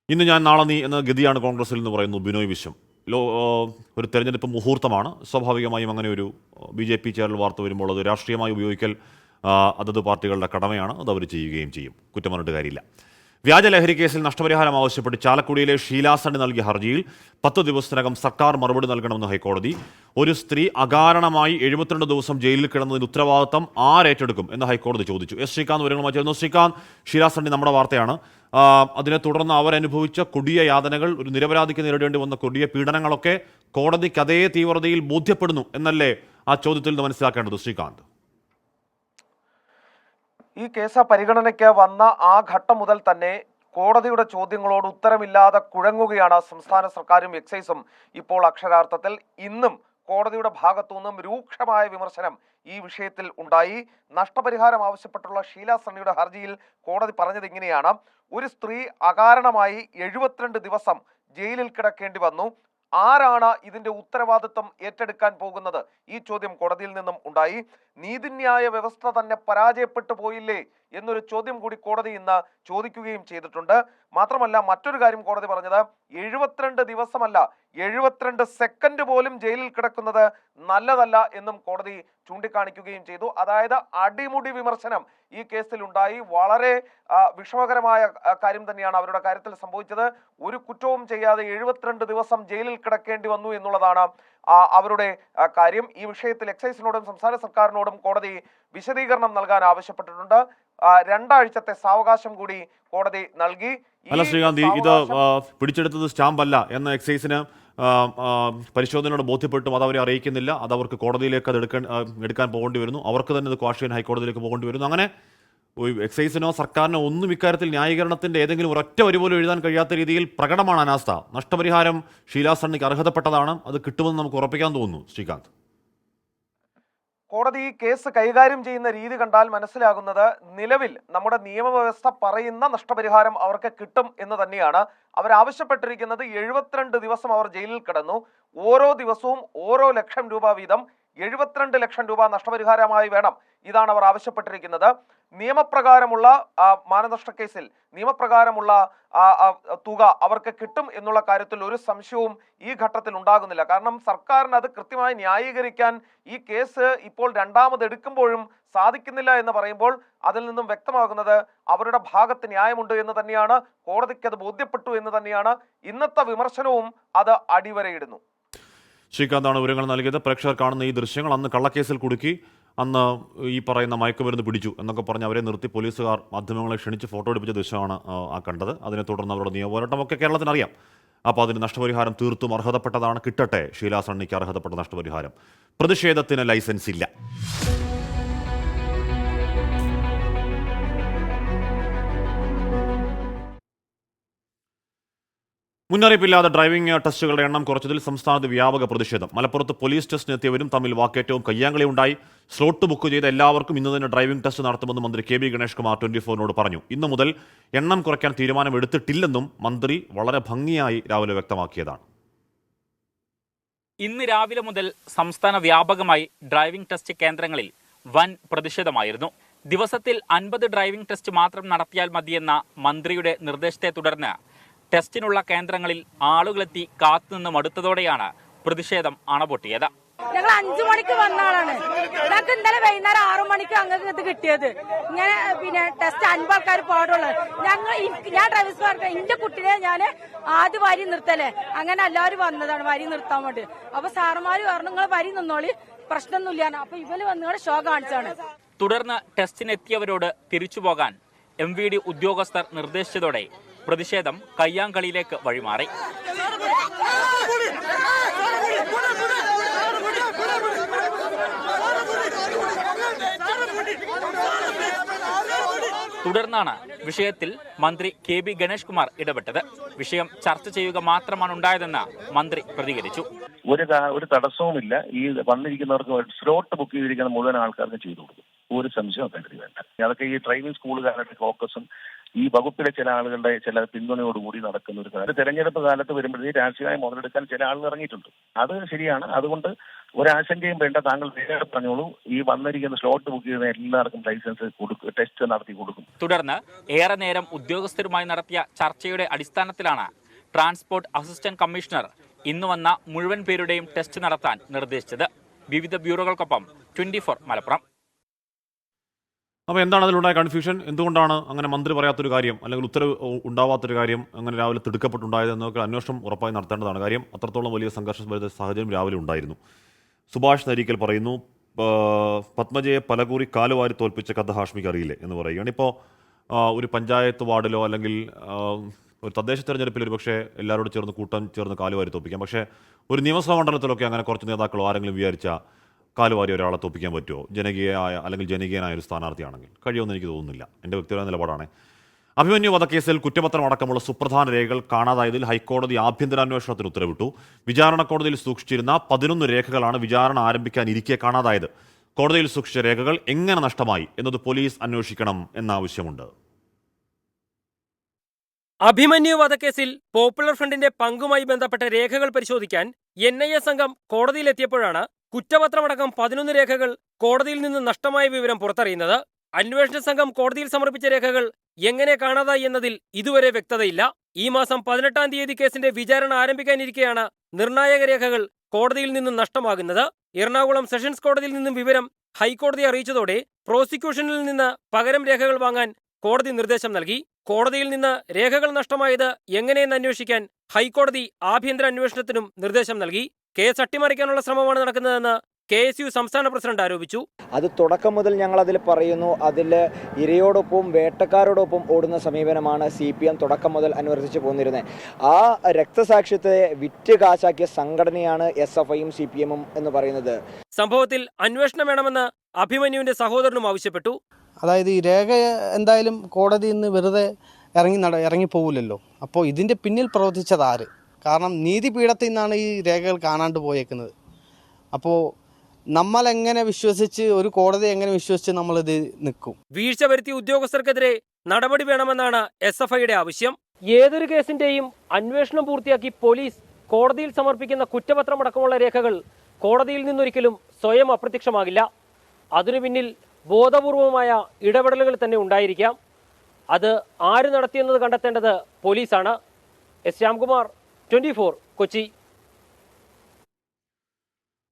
ഇന്ന് ഞാൻ നാളെ നീ എന്ന ഗതിയാണ് കോൺഗ്രസിൽ എന്ന് പറയുന്നു ബിനോയ് വിശ്വം. ഒരു തെരഞ്ഞെടുപ്പ് മുഹൂർത്തമാണ്. സ്വാഭാവികമായും അങ്ങനെ ഒരു BJP ചേരൽ വാർത്ത വരുമ്പോൾ അത് രാഷ്ട്രീയമായി ഉപയോഗിക്കൽ അതത് പാർട്ടികളുടെ കടമയാണ്. അത് അവർ ചെയ്യുകയും ചെയ്യും. കുറ്റം പറഞ്ഞിട്ട് കാര്യമില്ല. വ്യാജ ലഹരി കേസിൽ നഷ്ടപരിഹാരം ആവശ്യപ്പെട്ട് ചാലക്കുടിയിലെ ഷീലാസണ്ണി നൽകിയ ഹർജിയിൽ 10 ദിവസത്തിനകം സർക്കാർ മറുപടി നൽകണമെന്ന് ഹൈക്കോടതി. ഒരു സ്ത്രീ അകാരണമായി 72 ദിവസം ജയിലിൽ കിടന്നതിന് ഉത്തരവാദിത്തം ആരേറ്റെടുക്കും എന്ന് ഹൈക്കോടതി ചോദിച്ചു. S ശ്രീകാന്ത് വിവരങ്ങളുമായി ചേർന്നു. ശ്രീകാന്ത്, ഷീലാസണ്ണി നമ്മുടെ വാർത്തയാണ്. അതിനെ തുടർന്ന് അവരനുഭവിച്ച കൊടിയ യാതനകൾ, ഒരു നിരപരാധിക്ക് നേരിടേണ്ടി വന്ന കൊടിയ പീഡനങ്ങളൊക്കെ കോടതിക്ക് അതേ തീവ്രതയിൽ ബോധ്യപ്പെടുന്നു എന്നല്ലേ ആ ചോദ്യത്തിൽ നിന്ന് മനസ്സിലാക്കേണ്ടത് ശ്രീകാന്ത്? ഈ കേസ് പരിഗണനയ്ക്ക് വന്ന ആ ഘട്ടം മുതൽ തന്നെ കോടതിയുടെ ചോദ്യങ്ങളോട് ഉത്തരമില്ലാതെ കുഴങ്ങുകയാണ് സംസ്ഥാന സർക്കാരും എക്സൈസും. ഇപ്പോൾ അക്ഷരാർത്ഥത്തിൽ ഇന്നും കോടതിയുടെ ഭാഗത്തുനിന്നും രൂക്ഷമായ വിമർശനം ഈ വിഷയത്തിൽ ഉണ്ടായി. നഷ്ടപരിഹാരം ആവശ്യപ്പെട്ടുള്ള ഷീലാസണ്ണിയുടെ ഹർജിയിൽ കോടതി പറഞ്ഞത് ഇങ്ങനെയാണ്: ഒരു സ്ത്രീ അകാരണമായി 72 ദിവസം ജയിലിൽ കിടക്കേണ്ടി വന്നു. ആരാണ് ഇതിന്റെ ഉത്തരവാദിത്വം ഏറ്റെടുക്കാൻ പോകുന്നത്? ഈ ചോദ്യം കോടതിയിൽ നിന്നും ഉണ്ടായി. നീതിന്യായ വ്യവസ്ഥ തന്നെ പരാജയപ്പെട്ടു പോയില്ലേ എന്നൊരു ചോദ്യം കൂടി കോടതി ഇന്ന് ചോദിക്കുകയും ചെയ്തിട്ടുണ്ട്. മാത്രമല്ല, മറ്റൊരു കാര്യം കോടതി പറഞ്ഞത് 72 ദിവസമല്ല, 72 സെക്കൻഡ് പോലും ജയിലിൽ കിടക്കുന്നത് നല്ലതല്ല എന്നും കോടതി ചൂണ്ടിക്കാണിക്കുകയും ചെയ്തു. അതായത് അടിമുടി വിമർശനം ഈ കേസിൽ ഉണ്ടായി. വളരെ വിഷമകരമായ കാര്യം തന്നെയാണ് അവരുടെ കാര്യത്തിൽ സംഭവിച്ചത്. ഒരു കുറ്റവും ചെയ്യാതെ 72 ദിവസം ജയിലിൽ കിടക്കേണ്ടി വന്നു എന്നുള്ളതാണ് അവരുടെ കാര്യം. ഈ വിഷയത്തിൽ എക്സൈസിനോടും സംസ്ഥാന സർക്കാരിനോടും കോടതി വിശദീകരണം നൽകാൻ ആവശ്യപ്പെട്ടിട്ടുണ്ട്. 2 ആഴ്ചത്തെ സാവകാശം കൂടി കോടതി നൽകി. അല്ല ശ്രീകാന്തി, ഇത് പിടിച്ചെടുത്തത് സ്റ്റാമ്പല്ല എന്ന എക്സൈസിന് പരിശോധനയോട് ബോധ്യപ്പെട്ടും അത് അവരെ അറിയിക്കുന്നില്ല. അത് അവർക്ക് കോടതിയിലേക്ക് അത് എടുക്കാൻ പോകേണ്ടി വരുന്നു. അവർക്ക് തന്നെ ഇത് ക്വാഷ് ചെയ്യാൻ ഹൈക്കോടതിയിലേക്ക് പോകേണ്ടി വരുന്നു. അങ്ങനെ എക്സൈസിനോ സർക്കാരിനോ ഒന്നും ഇക്കാര്യത്തിൽ ന്യായീകരണത്തിന്റെ ഏതെങ്കിലും ഒരൊറ്റ വരി പോലും എഴുതാൻ കഴിയാത്ത രീതിയിൽ പ്രകടമാണ് അനാസ്ഥ. നഷ്ടപരിഹാരം ഷീലാ സണ്ണിക്ക് അർഹതപ്പെട്ടതാണ്, അത് കിട്ടുമെന്ന് നമുക്ക് ഉറപ്പിക്കാൻ തോന്നുന്നു. ശ്രീകാന്ത്, കോടതി ഈ കേസ് കൈകാര്യം ചെയ്യുന്ന രീതി കണ്ടാൽ മനസ്സിലാകുന്നത് നിലവിൽ നമ്മുടെ നിയമവ്യവസ്ഥ പറയുന്ന നഷ്ടപരിഹാരം അവർക്ക് കിട്ടും എന്ന് തന്നെയാണ്. അവരാവശ്യപ്പെട്ടിരിക്കുന്നത് 72 ദിവസം അവർ ജയിലിൽ കിടന്നു. ഓരോ ദിവസവും ഓരോ ലക്ഷം രൂപ വീതം 72 ലക്ഷം രൂപ നഷ്ടപരിഹാരമായി വേണം. ഇതാണ് അവർ ആവശ്യപ്പെട്ടിരിക്കുന്നത്. നിയമപ്രകാരമുള്ള മാനനഷ്ട കേസിൽ നിയമപ്രകാരമുള്ള തുക അവർക്ക് കിട്ടും എന്നുള്ള കാര്യത്തിൽ ഒരു സംശയവും ഈ ഘട്ടത്തിൽ ഉണ്ടാകുന്നില്ല. കാരണം സർക്കാരിന് അത് കൃത്യമായി ന്യായീകരിക്കാൻ ഈ കേസ് ഇപ്പോൾ രണ്ടാമത് എടുക്കുമ്പോഴും സാധിക്കുന്നില്ല എന്ന് പറയുമ്പോൾ അതിൽ നിന്നും വ്യക്തമാകുന്നത് അവരുടെ ഭാഗത്ത് ന്യായമുണ്ട് എന്ന് തന്നെയാണ്. കോടതിക്ക് അത് ബോധ്യപ്പെട്ടു എന്ന് തന്നെയാണ്. ഇന്നത്തെ വിമർശനവും അത് അടിവരയിടുന്നു. ശ്രീകാന്താണ് വിവരങ്ങൾ നൽകിയത്. പ്രേക്ഷകർ കാണുന്ന ഈ ദൃശ്യങ്ങൾ അന്ന് കള്ളക്കേസിൽ കുടുക്കി, അന്ന് ഈ പറയുന്ന മയക്കുമരുന്ന് പിടിച്ചു എന്നൊക്കെ പറഞ്ഞ് അവരെ നിർത്തി പോലീസുകാർ മാധ്യമങ്ങളെ ക്ഷണിച്ച് ഫോട്ടോ എടുപ്പിച്ച ദൃശ്യമാണ് ആ കണ്ടത്. അതിനെ തുടർന്ന് അവരുടെ നിയമപോരാട്ടമൊക്കെ കേരളത്തിന് അറിയാം. അപ്പോൾ അതിന് നഷ്ടപരിഹാരം തീർത്തും അർഹതപ്പെട്ടതാണ്. കിട്ടട്ടെ ഷീലാ സണ്ണിക്ക് അർഹതപ്പെട്ട നഷ്ടപരിഹാരം. പ്രതിഷേധത്തിന് ലൈസൻസ് ഇല്ല. മുന്നറിയിപ്പില്ലാതെ ഡ്രൈവിംഗ് ടെസ്റ്റുകളുടെ എണ്ണം കുറച്ചതിൽ സംസ്ഥാനത്ത് വ്യാപക പ്രതിഷേധം. മലപ്പുറത്ത് പോലീസ് ടെസ്റ്റിനെത്തിയവരും തമ്മിൽ വാക്കേറ്റവും കയ്യാങ്കളി ഉണ്ടായി. സ്ലോട്ട് ബുക്ക് ചെയ്ത എല്ലാവർക്കും ഇന്ന് തന്നെ ഡ്രൈവിംഗ് ടെസ്റ്റ് നടത്തുമെന്ന് മന്ത്രി KB ഗണേഷ് കുമാർ 24-നോട് പറഞ്ഞു. ഇന്നു മുതൽ എണ്ണം കുറയ്ക്കാൻ തീരുമാനമെടുത്തിട്ടില്ലെന്നും മന്ത്രി വളരെ ഭംഗിയായി രാവിലെ വ്യക്തമാക്കിയതാണ്. ഇന്ന് രാവിലെ മുതൽ സംസ്ഥാന വ്യാപകമായി ഡ്രൈവിംഗ് ടെസ്റ്റ് കേന്ദ്രങ്ങളിൽ വൻ പ്രതിഷേധമായിരുന്നു. ദിവസത്തിൽ 50 ഡ്രൈവിംഗ് ടെസ്റ്റ് മാത്രം നടത്തിയാൽ മതിയെന്ന മന്ത്രിയുടെ നിർദ്ദേശത്തെ തുടർന്ന് ടെസ്റ്റിനുള്ള കേന്ദ്രങ്ങളിൽ ആളുകളെത്തി കാത്തുനിന്ന് മടുത്തതോടെയാണ് പ്രതിഷേധം അണപൊട്ടിയത്. ഞങ്ങൾ 5 മണിക്ക് വന്ന ആളാണ്. ഞങ്ങൾക്ക് ഇന്നലെ വൈകുന്നേരം 6 മണിക്ക് അങ്ങനെ ഇത് കിട്ടിയത്. ഇങ്ങനെ ടെസ്റ്റ് 50 ആൾക്കാർ പാടുള്ളൂ. ഞാൻ ഡ്രൈവേഴ്സ് എന്റെ കുട്ടിനെ ഞാൻ ആദ്യം വരി നിർത്തല്ലേ, അങ്ങനെ എല്ലാവരും വന്നതാണ് വരി നിർത്താൻ വേണ്ടി. അപ്പൊ സാറുമാര് പറഞ്ഞു നിങ്ങൾ വരി നിന്നോളി, പ്രശ്നമൊന്നുമില്ല. അപ്പൊ ഇവര് വന്നുകൊണ്ട് ഷോ കാണിച്ചാണ്. തുടർന്ന് ടെസ്റ്റിനെത്തിയവരോട് തിരിച്ചുപോകാൻ MVD ഉദ്യോഗസ്ഥർ നിർദ്ദേശിച്ചതോടെ പ്രതിഷേധം കയ്യാങ്കളിയിലേക്ക് വഴിമാറി. തുടർന്നാണ് വിഷയത്തിൽ മന്ത്രി KB ഗണേഷ് കുമാർ ഇടപെട്ടത്. വിഷയം ചർച്ച ചെയ്യുക മാത്രമാണ് ഉണ്ടായതെന്ന് മന്ത്രി പ്രതികരിച്ചു. ഒരു തടസ്സവുമില്ല. ഈ വന്നിരിക്കുന്നവർക്ക് സ്ലോട്ട് ബുക്ക് ചെയ്തിരിക്കുന്ന മുഴുവൻ ആൾക്കാർക്ക് ചെയ്തു കൊടുക്കും. ഒരു സംശയം കരുതി വേണ്ട. അതൊക്കെ ഈ ഡ്രൈവിംഗ് സ്കൂളുകാരുടെ ഫോക്കസും ഈ വകുപ്പിലെ ചില ആളുകളുടെ ചില പിന്തുണയോടുകൂടി നടക്കുന്ന ഒരു കാര്യം. തെരഞ്ഞെടുപ്പ് കാലത്ത് വരുമ്പോഴത്തേക്ക് രാഷ്ട്രീയമായി മുതലെടുക്കാൻ ചില ആളുകൾ ഇറങ്ങിയിട്ടുണ്ട്. അത് ശരിയാണ്. അതുകൊണ്ട് ഒരാശങ്കയും വേണ്ട. താങ്കൾ നേരെ പറഞ്ഞോളൂ. ഈ വന്നിരിക്കുന്ന സ്ലോട്ട് ബുക്ക് ചെയ്യുന്ന എല്ലാവർക്കും ലൈസൻസ് ടെസ്റ്റ് നടത്തി കൊടുക്കും. തുടർന്ന് ഏറെ നേരം ഉദ്യോഗസ്ഥരുമായി നടത്തിയ ചർച്ചയുടെ അടിസ്ഥാനത്തിലാണ് ട്രാൻസ്പോർട്ട് അസിസ്റ്റന്റ് കമ്മീഷണർ ഇന്ന് വന്ന മുഴുവൻ പേരുടെയും ടെസ്റ്റ് നടത്താൻ നിർദ്ദേശിച്ചത്. വിവിധ ബ്യൂറോകൾക്കൊപ്പം 24 മലപ്പുറം. അപ്പോൾ എന്താണ് അതിലുണ്ടായ കൺഫ്യൂഷൻ? എന്തുകൊണ്ടാണ് അങ്ങനെ മന്ത്രി പറയാത്തൊരു കാര്യം അല്ലെങ്കിൽ ഉത്തരവ് ഉണ്ടാവാത്തൊരു കാര്യം അങ്ങനെ രാവിലെ തിടുക്കപ്പെട്ടുണ്ടായത് എന്നൊക്കെ അന്വേഷണം ഉറപ്പായി നടത്തേണ്ടതാണ്. കാര്യം അത്രത്തോളം വലിയ സംഘർഷം വരുന്ന സാഹചര്യം രാവിലെ ഉണ്ടായിരുന്നു. സുഭാഷ് നരിക്കൽ പറയുന്നു, പത്മജയെ പലകൂറി കാലുവാരി തോൽപ്പിച്ച കഥ ഹാഷ്മിക്ക് അറിയില്ലേ എന്ന് പറയുകയാണ്. ഇപ്പോൾ ഒരു പഞ്ചായത്ത് വാർഡിലോ അല്ലെങ്കിൽ ഒരു തദ്ദേശ തെരഞ്ഞെടുപ്പിൽ ഒരു പക്ഷേ എല്ലാവരോടും ചേർന്ന് കാലുവാരി തോൽപ്പിക്കാം. പക്ഷേ ഒരു നിയമസഭാ മണ്ഡലത്തിലൊക്കെ അങ്ങനെ കുറച്ച് നേതാക്കളോ ആരെങ്കിലും വിചാരിച്ച കാലുവാരി ഒരാളെ തോൽപ്പിക്കാൻ പറ്റുമോ? ജനകീയനായ ഒരു സ്ഥാനാർത്ഥിയാണെങ്കിൽ കഴിയുമെന്ന് എനിക്ക് തോന്നുന്നില്ല. എൻ്റെ വ്യക്തിപരമായ നിലപാടാണ്. അഭിമന്യു വധക്കേസിൽ കുറ്റപത്രം അടക്കമുള്ള സുപ്രധാന രേഖകൾ കാണാതായതിൽ ഹൈക്കോടതി ആഭ്യന്തരാന്വേഷണത്തിന് ഉത്തരവിട്ടു. വിചാരണ കോടതിയിൽ സൂക്ഷിച്ചിരുന്ന 11 രേഖകളാണ് വിചാരണ ആരംഭിക്കാനിരിക്കെ കാണാതായത്. കോടതിയിൽ സൂക്ഷിച്ച രേഖകൾ എങ്ങനെ നഷ്ടമായി എന്നത് പോലീസ് അന്വേഷിക്കണം എന്ന ആവശ്യമുണ്ട്. അഭിമന്യു വധക്കേസിൽ പോപ്പുലർ ഫ്രണ്ടിന്റെ പങ്കുമായി ബന്ധപ്പെട്ട രേഖകൾ പരിശോധിക്കാൻ NIA സംഘം കോടതിയിലെത്തിയപ്പോഴാണ് കുറ്റപത്രമടക്കം 11 രേഖകൾ കോടതിയിൽ നിന്ന് നഷ്ടമായ വിവരം പുറത്തറിയുന്നത്. അന്വേഷണ സംഘം കോടതിയിൽ സമർപ്പിച്ച രേഖകൾ എങ്ങനെ കാണാതായി എന്നതിൽ ഇതുവരെ വ്യക്തതയില്ല. ഈ മാസം 18-ാം തീയതി കേസിന്റെ വിചാരണ ആരംഭിക്കാനിരിക്കെയാണ് നിർണായക രേഖകൾ കോടതിയിൽ നിന്നും നഷ്ടമാകുന്നത്. എറണാകുളം സെഷൻസ് കോടതിയിൽ നിന്നും വിവരം ഹൈക്കോടതിയെ അറിയിച്ചതോടെ പ്രോസിക്യൂഷനിൽ നിന്ന് പകരം രേഖകൾ വാങ്ങാൻ കോടതി നിർദ്ദേശം നൽകി. കോടതിയിൽ നിന്ന് രേഖകൾ നഷ്ടമായത് എങ്ങനെയെന്ന് അന്വേഷിക്കാൻ ഹൈക്കോടതി ആഭ്യന്തര അന്വേഷണത്തിനും നിർദ്ദേശം നൽകി. കേസ് അട്ടിമറിക്കാനുള്ള ശ്രമമാണ് നടക്കുന്നതെന്ന് KSU സംസ്ഥാന പ്രസിഡന്റ് ആരോപിച്ചു. അത് തുടക്കം മുതൽ ഞങ്ങൾ അതിൽ പറയുന്നു, അതിൽ ഇരയോടൊപ്പം വേട്ടക്കാരോടൊപ്പം ഓടുന്ന സമീപനമാണ് CPM തുടക്കം മുതൽ അനുവർത്തിച്ചു പോന്നിരുന്നത്. ആ രക്തസാക്ഷ്യത്തെ വിറ്റ് കാശാക്കിയ സംഘടനയാണ് SFIയും CPMഉം എന്ന് പറയുന്നത്. സംഭവത്തിൽ അന്വേഷണം വേണമെന്ന് അഭിമന്യുവിന്റെ സഹോദരനും ആവശ്യപ്പെട്ടു. അതായത് ഈ രേഖ എന്തായാലും കോടതിയിൽ നിന്ന് വെറുതെ ഇറങ്ങിപ്പോകില്ലല്ലോ. അപ്പോൾ ഇതിൻ്റെ പിന്നിൽ പ്രവർത്തിച്ചത് ആര്? കാരണം നീതിപീഠത്തിൽ നിന്നാണ് ഈ രേഖകൾ കാണാണ്ട് പോയേക്കുന്നത്. അപ്പോൾ നമ്മളെങ്ങനെ വിശ്വസിച്ച്, ഒരു കോടതി എങ്ങനെ വിശ്വസിച്ച് നമ്മളിത് നിൽക്കും? വീഴ്ച വരുത്തിയ ഉദ്യോഗസ്ഥർക്കെതിരെ നടപടി വേണമെന്നാണ് SFIയുടെ ആവശ്യം. ഏതൊരു കേസിന്റെയും അന്വേഷണം പൂർത്തിയാക്കി പോലീസ് കോടതിയിൽ സമർപ്പിക്കുന്ന കുറ്റപത്രമടക്കമുള്ള രേഖകൾ കോടതിയിൽ നിന്നൊരിക്കലും സ്വയം അപ്രത്യക്ഷമാകില്ല. അതിനു പിന്നിൽ ബോധപൂർവമായ ഇടപെടലുകൾ തന്നെ ഉണ്ടായിരിക്കാം. അത് ആര് നടത്തിയെന്നത് കണ്ടെത്തേണ്ടത് പോലീസാണ്. S. ശ്യാംകുമാർ, 24, കൊച്ചി.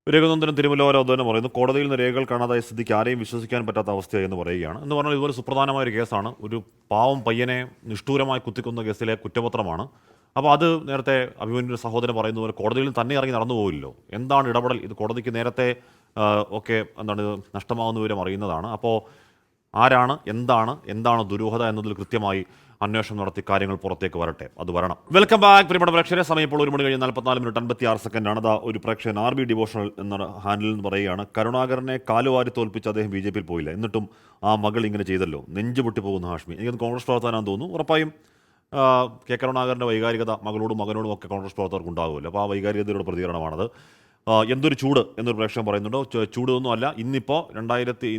രഘുനന്ദനം തിരുമലോരോധനം പറയുന്നു, കോടതിയിൽ നിന്ന് രേഖകൾ കാണാതായ സ്ഥിതിക്ക് ആരെയും വിശ്വസിക്കാൻ പറ്റാത്ത അവസ്ഥയെന്ന് പറയുകയാണ്. എന്ന് പറഞ്ഞാൽ ഇതുപോലെ സുപ്രധാനമായ ഒരു കേസാണ്. ഒരു പാവം പയ്യനെ നിഷ്ഠൂരമായി കുത്തിക്കൊന്ന കേസിലെ കുറ്റപത്രമാണ്. അപ്പോൾ അത് നേരത്തെ അഭിമന്യു സഹോദരൻ പറയുന്ന പോലെ കോടതിയിൽ തന്നെ ഇറങ്ങി നടന്നു പോയില്ലോ. എന്താണ് ഇടപെടൽ? ഇത് കോടതിക്ക് നേരത്തെ ഒക്കെ എന്താണ് നഷ്ടമാകുന്ന വിവരം അറിയുന്നതാണ്. അപ്പോൾ ആരാണ്, എന്താണ് ദുരൂഹത എന്നതിൽ കൃത്യമായി അന്വേഷണം നടത്തി കാര്യങ്ങൾ പുറത്തേക്ക് വരട്ടെ, അത് വരണം. വെൽക്കം ബാക്ക് പ്രിയപ്പെട്ട പ്രേക്ഷകരെ. സമയം ഇപ്പോൾ 1:44 ആണ്. അതാ ഒരു പ്രേക്ഷകൻ RB ഡിവോഷണൽ എന്ന ഹാൻഡിൽ എന്ന് പറയുകയാണ്, കരുണാകരനെ കാലുവാരി തോൽപ്പിച്ച് അദ്ദേഹം BJPയിൽ പോയില്ല, എന്നിട്ടും ആ മകൾ ഇങ്ങനെ ചെയ്തല്ലോ, നെഞ്ചു പൊട്ടി പോകുന്നു ഹാഷ്മി. എനിക്കത് കോൺഗ്രസ് പ്രവർത്തകനാണെന്ന് തോന്നുന്നു. ഉറപ്പായും കെ കരുണാകരൻ്റെ വൈകാരികത മകളോടും മകനോടും ഒക്കെ കോൺഗ്രസ് പ്രവർത്തകർക്ക് ഉണ്ടാകുമല്ലോ. അപ്പോൾ ആ വൈകാരികതയുടെ പ്രതികരണമാണത്. എന്തൊരു ചൂട് എന്നൊരു പ്രേക്ഷകൻ പറയുന്നുണ്ടോ? ചൂടൊന്നുമല്ല. ഇന്നിപ്പോൾ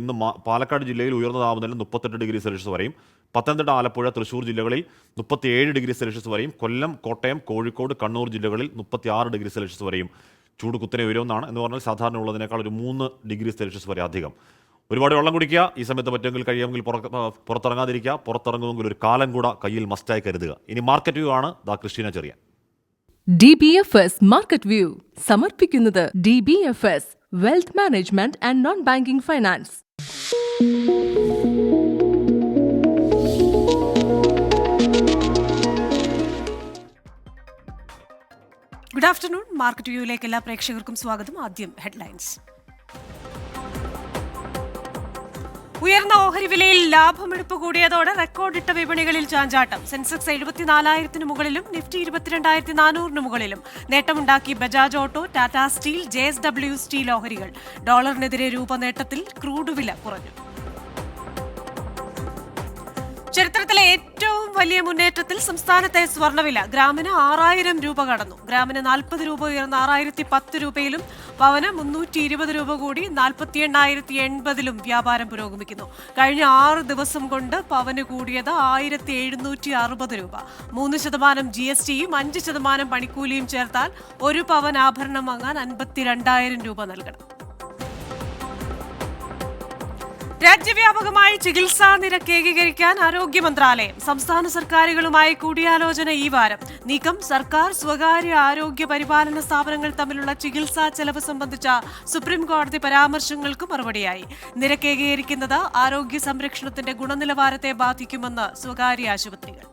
ഇന്ന് പാലക്കാട് ജില്ലയിൽ ഉയർന്ന താപനില 38 ഡിഗ്രി സെൽഷ്യസ് വരെയും, പത്തനംതിട്ട, ആലപ്പുഴ, തൃശ്ശൂർ ജില്ലകളിൽ 37 ഡിഗ്രി സെൽഷ്യസ് വരെയും, കൊല്ലം, കോട്ടയം, കോഴിക്കോട്, കണ്ണൂർ ജില്ലകളിൽ 36 ഡിഗ്രി സെൽഷ്യസ് വരെയും ചൂട് കുത്തനെ ഉയരുമെന്നാണ്. എന്ന് പറഞ്ഞാൽ സാധാരണ ഉള്ളതിനേക്കാൾ ഒരു 3 ഡിഗ്രി സെൽഷ്യസ് വരെ അധികം. ഒരുപാട് വെള്ളം കുടിക്കുക. ഈ സമയത്ത് പറ്റുമെങ്കിൽ കഴിയുമെങ്കിൽ പുറത്തിറങ്ങാതിരിക്കുക. പുറത്തിറങ്ങുമെങ്കിൽ ഒരു കാലം കൂടെ കയ്യിൽ മസ്റ്റായി കരുതുക. ഇനി മാർക്കറ്റ് വ്യൂ ആണ്. ദാ Christina Cheriyan. DBFS market view സമർപ്പിക്കുന്നത് DBFS wealth management and non banking finance. Good afternoon. Market വ്യൂയിലേക്ക് എല്ലാ പ്രേക്ഷകർക്കും സ്വാഗതം. ആദ്യം ഹെഡ്ലൈൻസ്. ഉയർന്ന ഓഹരി വിലയിൽ ലാഭമെടുപ്പ് കൂടിയതോടെ റെക്കോർഡിട്ട വിപണികളിൽ ചാഞ്ചാട്ടം. സെൻസെക്സ് 74,000 മുകളിലും നിഫ്റ്റി 22,400 മുകളിലും നേട്ടമുണ്ടാക്കി Bajaj auto, Tata steel, JSW steel ഓഹരികൾ. ഡോളറിനെതിരെ രൂപ നേട്ടത്തിൽ. ക്രൂഡ് വില കുറഞ്ഞു. ചരിത്രത്തിലെ ഏറ്റവും വലിയ മുന്നേറ്റത്തിൽ സംസ്ഥാനത്തെ സ്വർണ്ണവില. ഗ്രാമിന് 6,000 രൂപ കടന്നു. ഗ്രാമിന് 40 രൂപ ഉയർന്ന 6,010 രൂപയിലും പവന് 320 രൂപ കൂടി 48,080 വ്യാപാരം പുരോഗമിക്കുന്നു. കഴിഞ്ഞ 6 ദിവസം കൊണ്ട് പവന് കൂടിയത് 1,760 രൂപ. 3% GSTയും 5% പണിക്കൂലിയും ചേർത്താൽ ഒരു പവൻ ആഭരണം വാങ്ങാൻ 52,000 രൂപ നൽകണം. രാജ്യവ്യാപകമായി ചികിത്സാ നിരക്ക് ഏകീകരിക്കാൻ ആരോഗ്യ മന്ത്രാലയം. സംസ്ഥാന സർക്കാരുകളുമായി കൂടിയാലോചന ഈ വാരം. നീക്കം സർക്കാർ സ്വകാര്യ ആരോഗ്യ പരിപാലന സ്ഥാപനങ്ങൾ തമ്മിലുള്ള ചികിത്സാ ചെലവ് സംബന്ധിച്ച സുപ്രീം കോടതി പരാമർശങ്ങൾക്ക് മറുപടിയായി. നിരക്ക് ഏകീകരിക്കുന്നത് ആരോഗ്യ സംരക്ഷണത്തിന്റെ ഗുണനിലവാരത്തെ ബാധിക്കുമെന്ന് സ്വകാര്യ ആശുപത്രികൾ.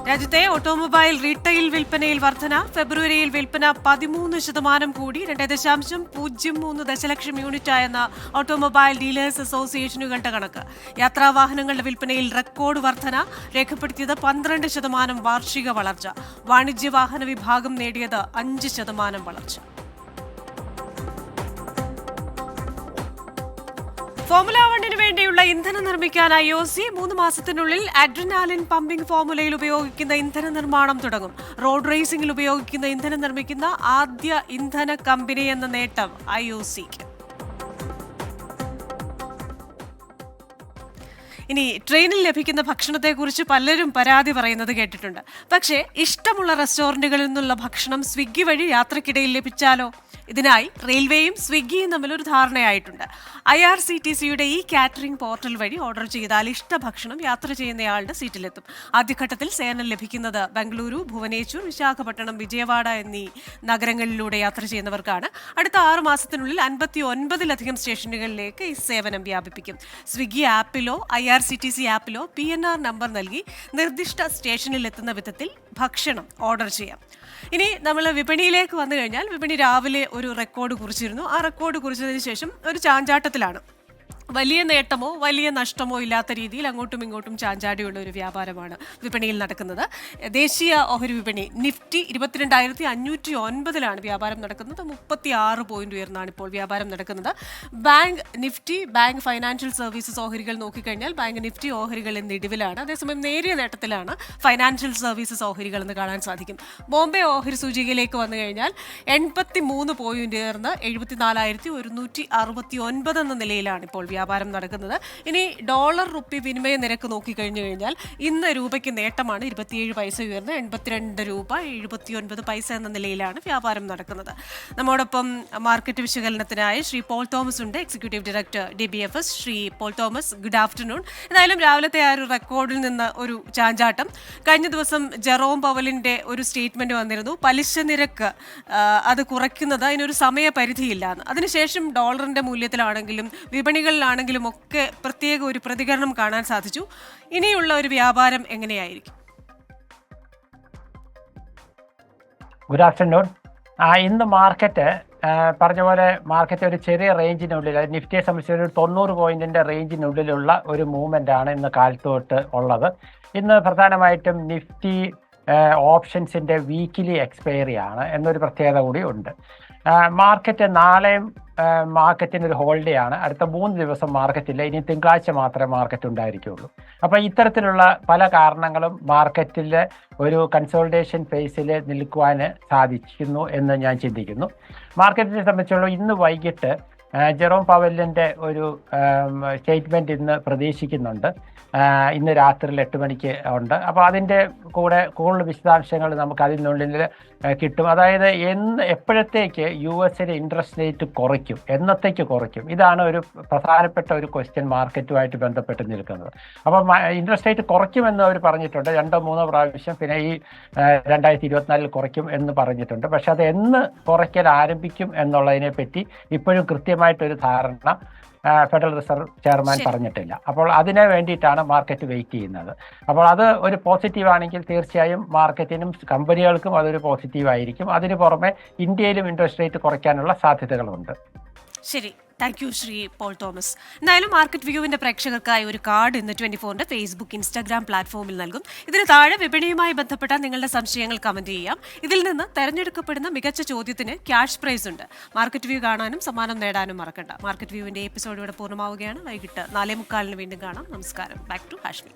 രാജ്യത്തെ ഓട്ടോമൊബൈൽ റീറ്റെയിൽ വിൽപ്പനയിൽ വർധന. ഫെബ്രുവരിയിൽ വിൽപ്പന 13% കൂടി 2.03 ദശലക്ഷം യൂണിറ്റായെന്ന ഓട്ടോമൊബൈൽ ഡീലേഴ്സ് അസോസിയേഷനുകളുടെ കണക്ക്. യാത്രാവാഹനങ്ങളുടെ വിൽപ്പനയിൽ റെക്കോർഡ് വർധന രേഖപ്പെടുത്തിയത് 12% വാർഷിക വളർച്ച. വാണിജ്യവാഹന വിഭാഗം നേടിയത് 5% വളർച്ച. ഫോർമുല 1 വേണ്ടിയുള്ള ഇന്ധനം നിർമ്മിക്കാൻ IOC 3 മാസത്തിനുള്ളിൽ അഡ്രിനാലിൻ പമ്പിംഗ് ഫോർമുലയിൽ ഉപയോഗിക്കുന്ന ഇന്ധന നിർമ്മാണം തുടങ്ങും. റോഡ് റേസിംഗിൽ ഉപയോഗിക്കുന്ന ഇന്ധനം നിർമ്മിക്കുന്ന ആദ്യ ഇന്ധന കമ്പനി എന്ന നേട്ടം IOCക്ക്. ഇനി ട്രെയിനിൽ ലഭിക്കുന്ന ഭക്ഷണത്തെക്കുറിച്ച് പലരും പരാതി പറയുന്നത് കേട്ടിട്ടുണ്ട്. പക്ഷേ ഇഷ്ടമുള്ള റെസ്റ്റോറൻറ്റുകളിൽ നിന്നുള്ള ഭക്ഷണം സ്വിഗ്ഗി വഴി യാത്രക്കിടയിൽ ലഭിച്ചാലോ? ഇതിനായി റെയിൽവേയും സ്വിഗ്ഗിയും തമ്മിലൊരു ധാരണയായിട്ടുണ്ട്. IRCTCയുടെ ഈ കാറ്ററിംഗ് പോർട്ടൽ വഴി ഓർഡർ ചെയ്താൽ ഇഷ്ടഭക്ഷണം യാത്ര ചെയ്യുന്നയാളുടെ സീറ്റിലെത്തും. ആദ്യഘട്ടത്തിൽ സേവനം ലഭിക്കുന്നത് ബംഗളൂരു, ഭുവനേശ്വർ, വിശാഖപട്ടണം, വിജയവാഡ എന്നീ നഗരങ്ങളിലൂടെ യാത്ര ചെയ്യുന്നവർക്കാണ്. അടുത്ത 6 മാസത്തിനുള്ളിൽ 59-ലധികം സ്റ്റേഷനുകളിലേക്ക് ഈ സേവനം വ്യാപിപ്പിക്കും. സ്വിഗ്ഗി ആപ്പിലോ IRCTC ആപ്പിലോ PNR നമ്പർ നൽകി നിർദ്ദിഷ്ട സ്റ്റേഷനിൽ എത്തുന്ന വിധത്തിൽ ഭക്ഷണം ഓർഡർ ചെയ്യാം. ഇനി നമ്മൾ വിപണിയിലേക്ക് വന്നു കഴിഞ്ഞാൽ വിപണി രാവിലെ ഒരു റെക്കോർഡ് കുറിച്ചിരുന്നു. ആ റെക്കോർഡ് കുറിച്ചതിന് ശേഷം ഒരു ചാഞ്ചാട്ടത്തിലാണ്. വലിയ നേട്ടമോ വലിയ നഷ്ടമോ ഇല്ലാത്ത രീതിയിൽ അങ്ങോട്ടും ഇങ്ങോട്ടും ചാഞ്ചാടിയുള്ള ഒരു വ്യാപാരമാണ് വിപണിയിൽ നടക്കുന്നത്. ദേശീയ ഓഹരി വിപണി നിഫ്റ്റി 22,509 വ്യാപാരം നടക്കുന്നത്. 36 പോയിന്റ് ഉയർന്നാണ് ഇപ്പോൾ വ്യാപാരം നടക്കുന്നത്. Bank Nifty, bank financial services ഓഹരികൾ നോക്കിക്കഴിഞ്ഞാൽ ബാങ്ക് നിഫ്റ്റി ഓഹരികൾ ഇന്ന് ഇടിവിലാണ്. അതേസമയം നേരിയ നേട്ടത്തിലാണ് ഫൈനാൻഷ്യൽ സർവീസസ് ഓഹരികൾ എന്ന് കാണാൻ സാധിക്കും. ബോംബെ ഓഹരി സൂചികയിലേക്ക് വന്നു കഴിഞ്ഞാൽ 83 പോയിന്റ് ഉയർന്ന് 74,169 എന്ന നിലയിലാണ് ഇപ്പോൾ വ്യാപാരം നടക്കുന്നത്. ഇനി ഡോളർ റുപ്പി വിനിമയ നിരക്ക് നോക്കിക്കഴിഞ്ഞു കഴിഞ്ഞാൽ ഇന്ന് രൂപയ്ക്ക് നേട്ടമാണ്. 27 പൈസ ഉയർന്ന് 82 രൂപ 79 പൈസ എന്ന നിലയിലാണ് വ്യാപാരം നടക്കുന്നത്. നമ്മോടൊപ്പം മാർക്കറ്റ് വിശകലനത്തിനായി ശ്രീ പോൾ തോമസ് ഉണ്ട്, executive director DBFS. Shri Paul Thomas, good afternoon. എന്തായാലും രാവിലത്തെ ആ ഒരു റെക്കോർഡിൽ നിന്ന് ഒരു ചാഞ്ചാട്ടം. കഴിഞ്ഞ ദിവസം ജെറോം പവലിന്റെ ഒരു സ്റ്റേറ്റ്മെന്റ് വന്നിരുന്നു, പലിശ നിരക്ക് അത് കുറയ്ക്കുന്നത് അതിനൊരു സമയപരിധിയില്ല. അതിനുശേഷം ഡോളറിന്റെ മൂല്യത്തിലാണെങ്കിലും വിപണികളിലാണെങ്കിലും ഒക്കെ പ്രത്യേക ഒരു പ്രതികരണം കാണാൻ സാധിച്ചു. ഇനിയുള്ള ഒരു വ്യാപാരം എങ്ങനെയായിരിക്കും? Good afternoon. ഇന്ന് മാർക്കറ്റ് പറഞ്ഞ പോലെ മാർക്കറ്റ് ഒരു ചെറിയ റേഞ്ചിനുള്ളിൽ, നിഫ്റ്റിയെ സംബന്ധിച്ച് ഒരു 90 പോയിന്റിന്റെ റേഞ്ചിനുള്ളിലുള്ള ഒരു മൂവ്മെന്റ് ആണ് ഇന്ന് കാലത്തോട്ട് ഉള്ളത്. ഇന്ന് പ്രധാനമായിട്ടും നിഫ്റ്റി ഓപ്ഷൻസിന്റെ വീക്കിലി എക്സ്പയറി ആണ് എന്നൊരു പ്രത്യേകത കൂടി ഉണ്ട്. മാർക്കറ്റ് നാളെയും മാർക്കറ്റിന് ഒരു ഹോളിഡേ ആണ്. അടുത്ത 3 ദിവസം മാർക്കറ്റില്ല. ഇനി തിങ്കളാഴ്ച മാത്രമേ മാർക്കറ്റ് ഉണ്ടായിരിക്കുള്ളൂ. അപ്പോൾ ഇത്തരത്തിലുള്ള പല കാരണങ്ങളും മാർക്കറ്റിൽ ഒരു കൺസോൾട്ടേഷൻ ഫേസിൽ നിൽക്കുവാൻ സാധിക്കുന്നു എന്ന് ഞാൻ ചിന്തിക്കുന്നു. മാർക്കറ്റിനെ സംബന്ധിച്ചുള്ള ഇന്ന് വൈകിട്ട് ജെറോം പവലിൻ്റെ ഒരു സ്റ്റേറ്റ്മെൻറ്റ് ഇന്ന് പ്രതീക്ഷിക്കുന്നുണ്ട്. ഇന്ന് രാത്രി 8 മണിക്ക് ഉണ്ട്. അപ്പോൾ അതിൻ്റെ കൂടെ കൂടുതൽ വിശദാംശങ്ങൾ നമുക്ക് അതിനുള്ളിൽ കിട്ടും. അതായത് എപ്പോഴത്തേക്ക് US ഇൻട്രസ്റ്റ് റേറ്റ് കുറയ്ക്കും, എന്നത്തേക്ക് കുറയ്ക്കും, ഇതാണ് ഒരു പ്രധാനപ്പെട്ട ഒരു ക്വസ്റ്റ്യൻ മാർക്കറ്റുമായിട്ട് ബന്ധപ്പെട്ട് നിൽക്കുന്നത്. അപ്പം ഇൻട്രസ്റ്റ് റേറ്റ് കുറയ്ക്കുമെന്ന് അവർ പറഞ്ഞിട്ടുണ്ട് 2-3 പ്രാവശ്യം. പിന്നെ ഈ 2024 കുറയ്ക്കും എന്ന് പറഞ്ഞിട്ടുണ്ട്. പക്ഷെ അത് എന്ന് കുറയ്ക്കൽ ആരംഭിക്കും എന്നുള്ളതിനെ പറ്റി ഇപ്പോഴും കൃത്യമായിട്ടൊരു ധാരണ ഫെഡറൽ റിസർവ് ചെയർമാൻ പറഞ്ഞിട്ടില്ല. അപ്പോൾ അതിന് വേണ്ടിയിട്ടാണ് മാർക്കറ്റ് വെയിറ്റ് ചെയ്യുന്നത്. അപ്പോൾ അത് ഒരു പോസിറ്റീവ് ആണെങ്കിൽ തീർച്ചയായും മാർക്കറ്റിനും കമ്പനികൾക്കും അതൊരു പോസിറ്റീവ് ആയിരിക്കും. അതിന് പുറമെ ഇന്ത്യയിലും ഇൻട്രസ്റ്റ് റേറ്റ് കുറയ്ക്കാനുള്ള സാധ്യതകളുണ്ട്. ശരി, താങ്ക് യു ശ്രീ പോൾ തോമസ്. എന്തായാലും മാർക്കറ്റ് വ്യൂവിന്റെ പ്രേക്ഷകർക്കായി ഒരു കാർഡ് ഇന്ന് 24ന്റെ ഫേസ്ബുക്ക്, ഇൻസ്റ്റാഗ്രാം പ്ലാറ്റ്ഫോമിൽ നൽകും. ഇതിന് താഴെ വിപണിയുമായി ബന്ധപ്പെട്ട നിങ്ങളുടെ സംശയങ്ങൾ കമന്റ് ചെയ്യാം. ഇതിൽ നിന്ന് തെരഞ്ഞെടുക്കപ്പെടുന്ന മികച്ച ചോദ്യത്തിന് ക്യാഷ് പ്രൈസ് ഉണ്ട്. മാർക്കറ്റ് വ്യൂ കാണാനും സമ്മാനം നേടാനും മറക്കണ്ട. മാർക്കറ്റ് വ്യൂവിന്റെ എപ്പിസോഡ് ഇവിടെ പൂർണ്ണമാവുകയാണ്. വൈകിട്ട് 4:45 വീണ്ടും കാണാം. നമസ്കാരം. Back to Hashmi.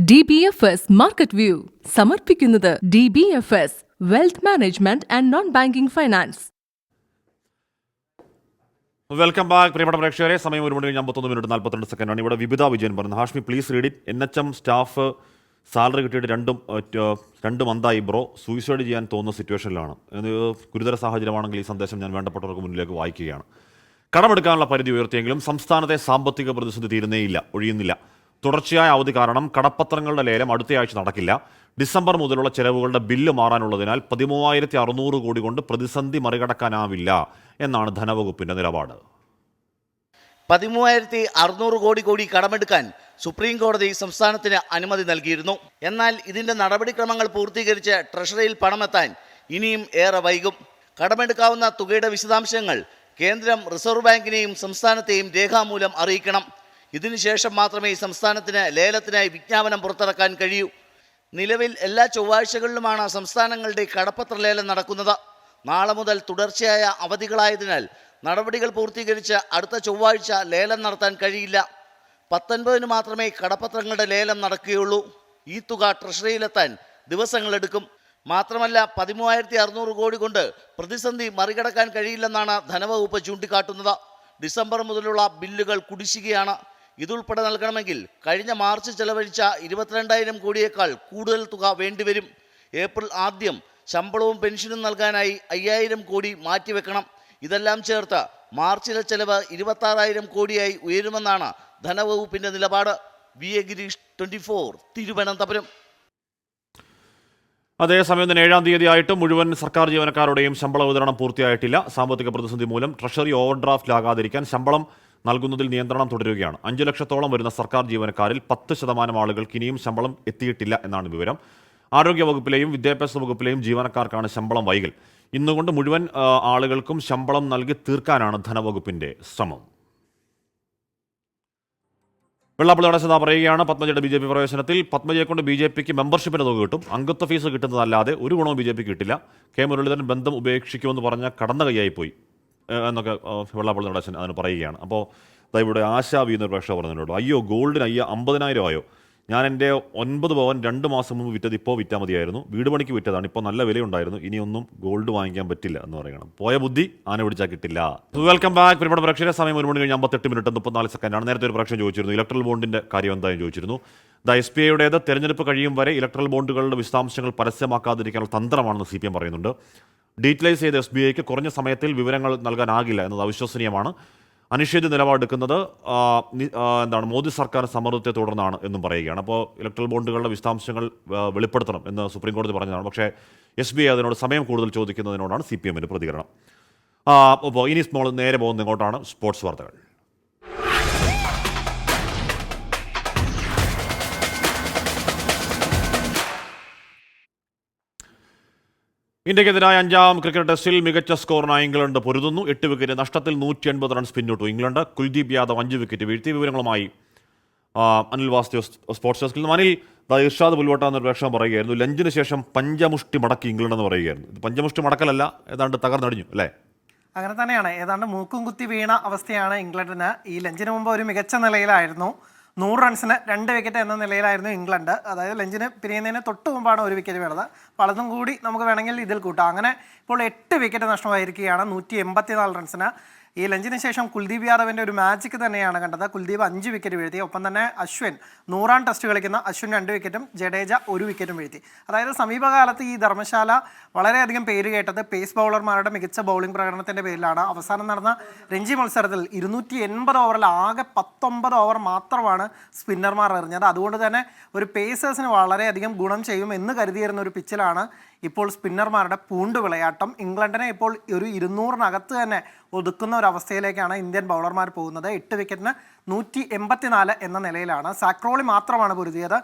DBFS market view സമർപ്പിക്കുന്നത് DBFS wealth management and non banking finance. Welcome back പ്രിയപ്പെട്ട പ്രേക്ഷകരെ. സമയം 1:51:42 ഇവിടെ വിവിധ വിജയൻ പറയുന്നത്. Hashmi please read it. NHM staff salary കിട്ടിയിട്ട് 2 മന്തായി ബ്രോ. സൂയിസൈഡ് ചെയ്യാൻ തോന്നുന്ന സിറ്റുവേഷനിലാണ്. ഗുരുതര സാഹചര്യമാണെങ്കിൽ ഈ സന്ദേശം ഞാൻ വേണ്ടപ്പെട്ടവർക്ക് മുന്നിലേക്ക് വായിക്കുകയാണ്. കടമെടുക്കാനുള്ള പരിധി ഉയർത്തിയെങ്കിലും സംസ്ഥാനത്തെ സാമ്പത്തിക പ്രതിസന്ധി തീരുന്നേയില്ല, ഒഴിയുന്നില്ല. തുടർച്ചയായ അവധി കാരണം കടപ്പത്രങ്ങളുടെ ലേലം അടുത്തയാഴ്ച നടക്കില്ല. ഡിസംബർ മുതലുള്ള ചെലവുകളുടെ ബില്ല് മാറാനുള്ളതിനാൽ 13,600 കോടി കൊണ്ട് പ്രതിസന്ധി മറികടക്കാനാവില്ല എന്നാണ് ധനവകുപ്പിന്റെ നിലപാട്. 13,600 കോടി കടമെടുക്കാൻ സുപ്രീം കോടതി സംസ്ഥാനത്തിന് അനുമതി നൽകിയിരുന്നു. എന്നാൽ ഇതിന്റെ നടപടിക്രമങ്ങൾ പൂർത്തീകരിച്ച് ട്രഷറിയിൽ പണമെത്താൻ ഇനിയും ഏറെ വൈകും. കടമെടുക്കാവുന്ന തുകയുടെ വിശദാംശങ്ങൾ കേന്ദ്രം റിസർവ് ബാങ്കിനെയും സംസ്ഥാനത്തെയും രേഖാമൂലം അറിയിക്കണം. ഇതിനുശേഷം മാത്രമേ സംസ്ഥാനത്തിന് ലേലത്തിനായി വിജ്ഞാപനം പുറത്തിറക്കാൻ കഴിയൂ. നിലവിൽ എല്ലാ ചൊവ്വാഴ്ചകളിലുമാണ് സംസ്ഥാനങ്ങളുടെ കടപ്പത്ര ലേലം നടക്കുന്നത്. നാളെ മുതൽ തുടർച്ചയായ അവധികളായതിനാൽ നടപടികൾ പൂർത്തീകരിച്ച് അടുത്ത ചൊവ്വാഴ്ച ലേലം നടത്താൻ കഴിയില്ല. 19 മാത്രമേ കടപ്പത്രങ്ങളുടെ ലേലം നടക്കുകയുള്ളൂ. ഈ തുക ട്രഷറിയിലെത്താൻ ദിവസങ്ങളെടുക്കും. മാത്രമല്ല 13,600 കോടി കൊണ്ട് പ്രതിസന്ധി മറികടക്കാൻ കഴിയില്ലെന്നാണ് ധനവകുപ്പ് ചൂണ്ടിക്കാട്ടുന്നത്. ഡിസംബർ മുതലുള്ള ബില്ലുകൾ കുടിശ്ശികയാണ്. ഇതുൾപ്പെടെ നൽകണമെങ്കിൽ കഴിഞ്ഞ മാർച്ച് ചെലവഴിച്ച 22,000 കോടിയേക്കാൾ കൂടുതൽ തുക വേണ്ടിവരും. ഏപ്രിൽ ആദ്യം ശമ്പളവും പെൻഷനും നൽകാനായി 5,000 കോടി മാറ്റിവെക്കണം. ഇതെല്ലാം ചേർത്ത് മാർച്ചിലെ ചെലവ് 26,000 കോടിയായി ഉയരുമെന്നാണ് ധനവകുപ്പിന്റെ നിലപാട്. VA ഗിരീഷ്, 24, തിരുവനന്തപുരം. അതേസമയം തന്നെ 7-ാം തീയതിയായിട്ടും മുഴുവൻ സർക്കാർ ജീവനക്കാരുടെയും ശമ്പള വിതരണം പൂർത്തിയായിട്ടില്ല. സാമ്പത്തിക പ്രതിസന്ധി മൂലം ട്രഷറി ഓവർഡ്രാഫ്റ്റിലാകാതിരിക്കാൻ ശമ്പളം നൽകുന്നതിൽ നിയന്ത്രണം തുടരുകയാണ്. 5 ലക്ഷത്തോളം വരുന്ന സർക്കാർ ജീവനക്കാരിൽ 10% ആളുകൾക്ക് ഇനിയും ശമ്പളം എത്തിയിട്ടില്ല എന്നാണ് വിവരം. ആരോഗ്യവകുപ്പിലെയും വിദ്യാഭ്യാസ വകുപ്പിലെയും ജീവനക്കാർക്കാണ് ശമ്പളം വൈകൽ. ഇന്നുകൊണ്ട് മുഴുവൻ ആളുകൾക്കും ശമ്പളം നൽകി തീർക്കാനാണ് ധനവകുപ്പിന്റെ ശ്രമം. വെള്ളാപ്പള്ളി നടേശൻ പറയുകയാണ് പത്മജയുടെ BJP പ്രവേശനത്തിൽ പത്മജയെ കൊണ്ട് BJPക്ക് മെമ്പർഷിപ്പിന് തുക കിട്ടും, അംഗത്വ ഫീസ് കിട്ടുന്നതല്ലാതെ ഒരു ഗുണവും BJPക്ക് കിട്ടില്ല. കെ മുരളീധരൻ ബന്ധം ഉപേക്ഷിക്കുമെന്ന് പറഞ്ഞ കടന്ന കൈയായിപ്പോയി എന്നൊക്കെ വെള്ളാപ്പള്ളി നടേശൻ അതിന് പറയുകയാണ്. അപ്പോൾ ഇവിടെ ആശാ വി എന്നൊരു പ്രേക്ഷകർ പറഞ്ഞിട്ടുള്ളൂ, അയ്യോ ഗോൾഡിന് 50,000 ആയോ, ഞാൻ എൻ്റെ 9 പവൻ 2 മാസം മുമ്പ് വിറ്റത് ഇപ്പോൾ വിറ്റാൽ മതിയായിരുന്നു, വീട് പണിക്ക് വിറ്റതാണ്, ഇപ്പോൾ നല്ല വിലയുണ്ടായിരുന്നു, ഇനിയൊന്നും ഗോൾഡ് വാങ്ങിക്കാൻ പറ്റില്ല എന്ന് പറയണം. പോയ ബുദ്ധി ആന പിടിച്ചാൽ കിട്ടില്ല. Welcome back. പ്രിയപ്പെട്ട പ്രേക്ഷകരെ, സമയം 1 മണി കഴിഞ്ഞ് 58 ആണ്. നേരത്തെ ഒരു പ്രേക്ഷകൻ ചോദിച്ചിരുന്നു ഇലക്ട്രൽ ബോണ്ടിന്റെ കാര്യം എന്തായാലും ചോദിച്ചിരുന്നു. SBIയുടേത് തെരഞ്ഞെടുപ്പ് കഴിയും വരെ ഇലക്ട്രൽ ബോണ്ടുകളുടെ വിശദാംശങ്ങൾ പരസ്യമാക്കാതിരിക്കാനുള്ള തന്ത്രമാണെന്ന് CPM പറയുന്നുണ്ട്. ഡീറ്റെയിൽസ് ചെയ്ത SBIക്ക് കുറഞ്ഞ സമയത്തിൽ വിവരങ്ങൾ നൽകാനാകില്ല എന്നത് അവിശ്വസനീയമാണ്. അനിഷേധ്യ നിലപാടെടുക്കുന്നത് മോദി സർക്കാർ സമ്മർദ്ദത്തെ തുടർന്നാണ് എന്നും പറയുകയാണ്. അപ്പോൾ ഇലക്ട്രൽ ബോണ്ടുകളുടെ വിശദാംശങ്ങൾ വെളിപ്പെടുത്തണം എന്ന് സുപ്രീം കോടതി പറഞ്ഞതാണ്. പക്ഷേ SBI അതിനോട് സമയം കൂടുതൽ ചോദിക്കുന്നതിനോടാണ് CPMന്റെ പ്രതികരണം. അപ്പോൾ ഇനി നമ്മൾ നേരെ പോകുന്നത് ഇങ്ങോട്ടാണ്, സ്പോർട്സ് വാർത്തകൾ. ഇന്ത്യക്കെതിരായ 5ാം ക്രിക്കറ്റ് ടെസ്റ്റിൽ മികച്ച സ്കോറിനായി ഇംഗ്ലണ്ട് പൊരുതുന്നു. 8 വിക്കറ്റ് നഷ്ടത്തിൽ 180 റൺസ് പിന്നിട്ടു ഇംഗ്ലണ്ട്. കുൽദീപ് യാദവ് 5 വിക്കറ്റ് വീഴ്ത്തി. വിവരങ്ങളുമായി അനിൽ വാസ്തവ് സ്പോർട്സ് ഡെസ്കിൽ നിന്ന്. അനിൽ, ഇർഷാദ് പുൽവട്ട എന്നൊരു പ്രേക്ഷകൻ പറയുകയായിരുന്നു ലഞ്ചിന് ശേഷം പഞ്ചമുഷ്ടി മടക്കി ഇംഗ്ലണ്ട് എന്ന് പറയുകയായിരുന്നു. ഇത് പഞ്ചമുഷ്ടി മടക്കലല്ല, ഏതാണ്ട് തകർന്നടിഞ്ഞു അല്ലേ? അങ്ങനെ തന്നെയാണ്, ഏതാണ്ട് മൂക്കും കുത്തി വീണ അവസ്ഥയാണ് ഇംഗ്ലണ്ടിന്. ഈ ലഞ്ചിന് മുമ്പ് ഒരു മികച്ച നിലയിലായിരുന്നു. 100 റൺസിന് 2 വിക്കറ്റ് എന്ന നിലയിലായിരുന്നു ഇംഗ്ലണ്ട്. അതായത് ലഞ്ചിന് പിരിയുന്നതിന് തൊട്ട് മുമ്പാണ് 1 വിക്കറ്റ് വീണത്. പലതും കൂടി നമുക്ക് വേണമെങ്കിൽ ഇതിൽ കൂട്ടാം. അങ്ങനെ ഇപ്പോൾ 8 വിക്കറ്റ് നഷ്ടമായിരിക്കുകയാണ് 184 റൺസിന്. ഈ ലഞ്ചിന് ശേഷം കുൽദീപ് യാദവിൻ്റെ ഒരു മാജിക് തന്നെയാണ് കണ്ടത്. കുൽദീപ് 5 വിക്കറ്റ് വീഴ്ത്തി. ഒപ്പം തന്നെ അശ്വിൻ 100ാം ടെസ്റ്റ് കളിക്കുന്ന അശ്വിൻ 2 വിക്കറ്റും ജഡേജ 1 വിക്കറ്റും വീഴ്ത്തി. അതായത് സമീപകാലത്ത് ഈ ധർമ്മശാല വളരെയധികം പേര് കേട്ടത് പേസ് ബൗളർമാരുടെ മികച്ച ബൗളിംഗ് പ്രകടനത്തിൻ്റെ പേരിലാണ്. അവസാനം നടന്ന രഞ്ജി മത്സരത്തിൽ 280 ഓവറിൽ ആകെ 19 ഓവർ മാത്രമാണ് സ്പിന്നർമാർ എറിഞ്ഞത്. അതുകൊണ്ട് തന്നെ ഒരു പേസേഴ്സിന് വളരെയധികം ഗുണം ചെയ്യും എന്ന് കരുതിയിരുന്ന ഒരു പിച്ചിലാണ് ഇപ്പോൾ സ്പിന്നർമാരുടെ പൂണ്ട് വിളയാട്ടം. ഇംഗ്ലണ്ടിനെ ഇപ്പോൾ ഒരു 200-നകത്ത് തന്നെ ഒതുക്കുന്ന ഒരു അവസ്ഥയിലേക്കാണ് ഇന്ത്യൻ ബൗളർമാർ പോകുന്നത്. 8 വിക്കറ്റിന് 184 എന്ന നിലയിലാണ്. സാക്രോളി മാത്രമാണ് പൊരുതിയത്.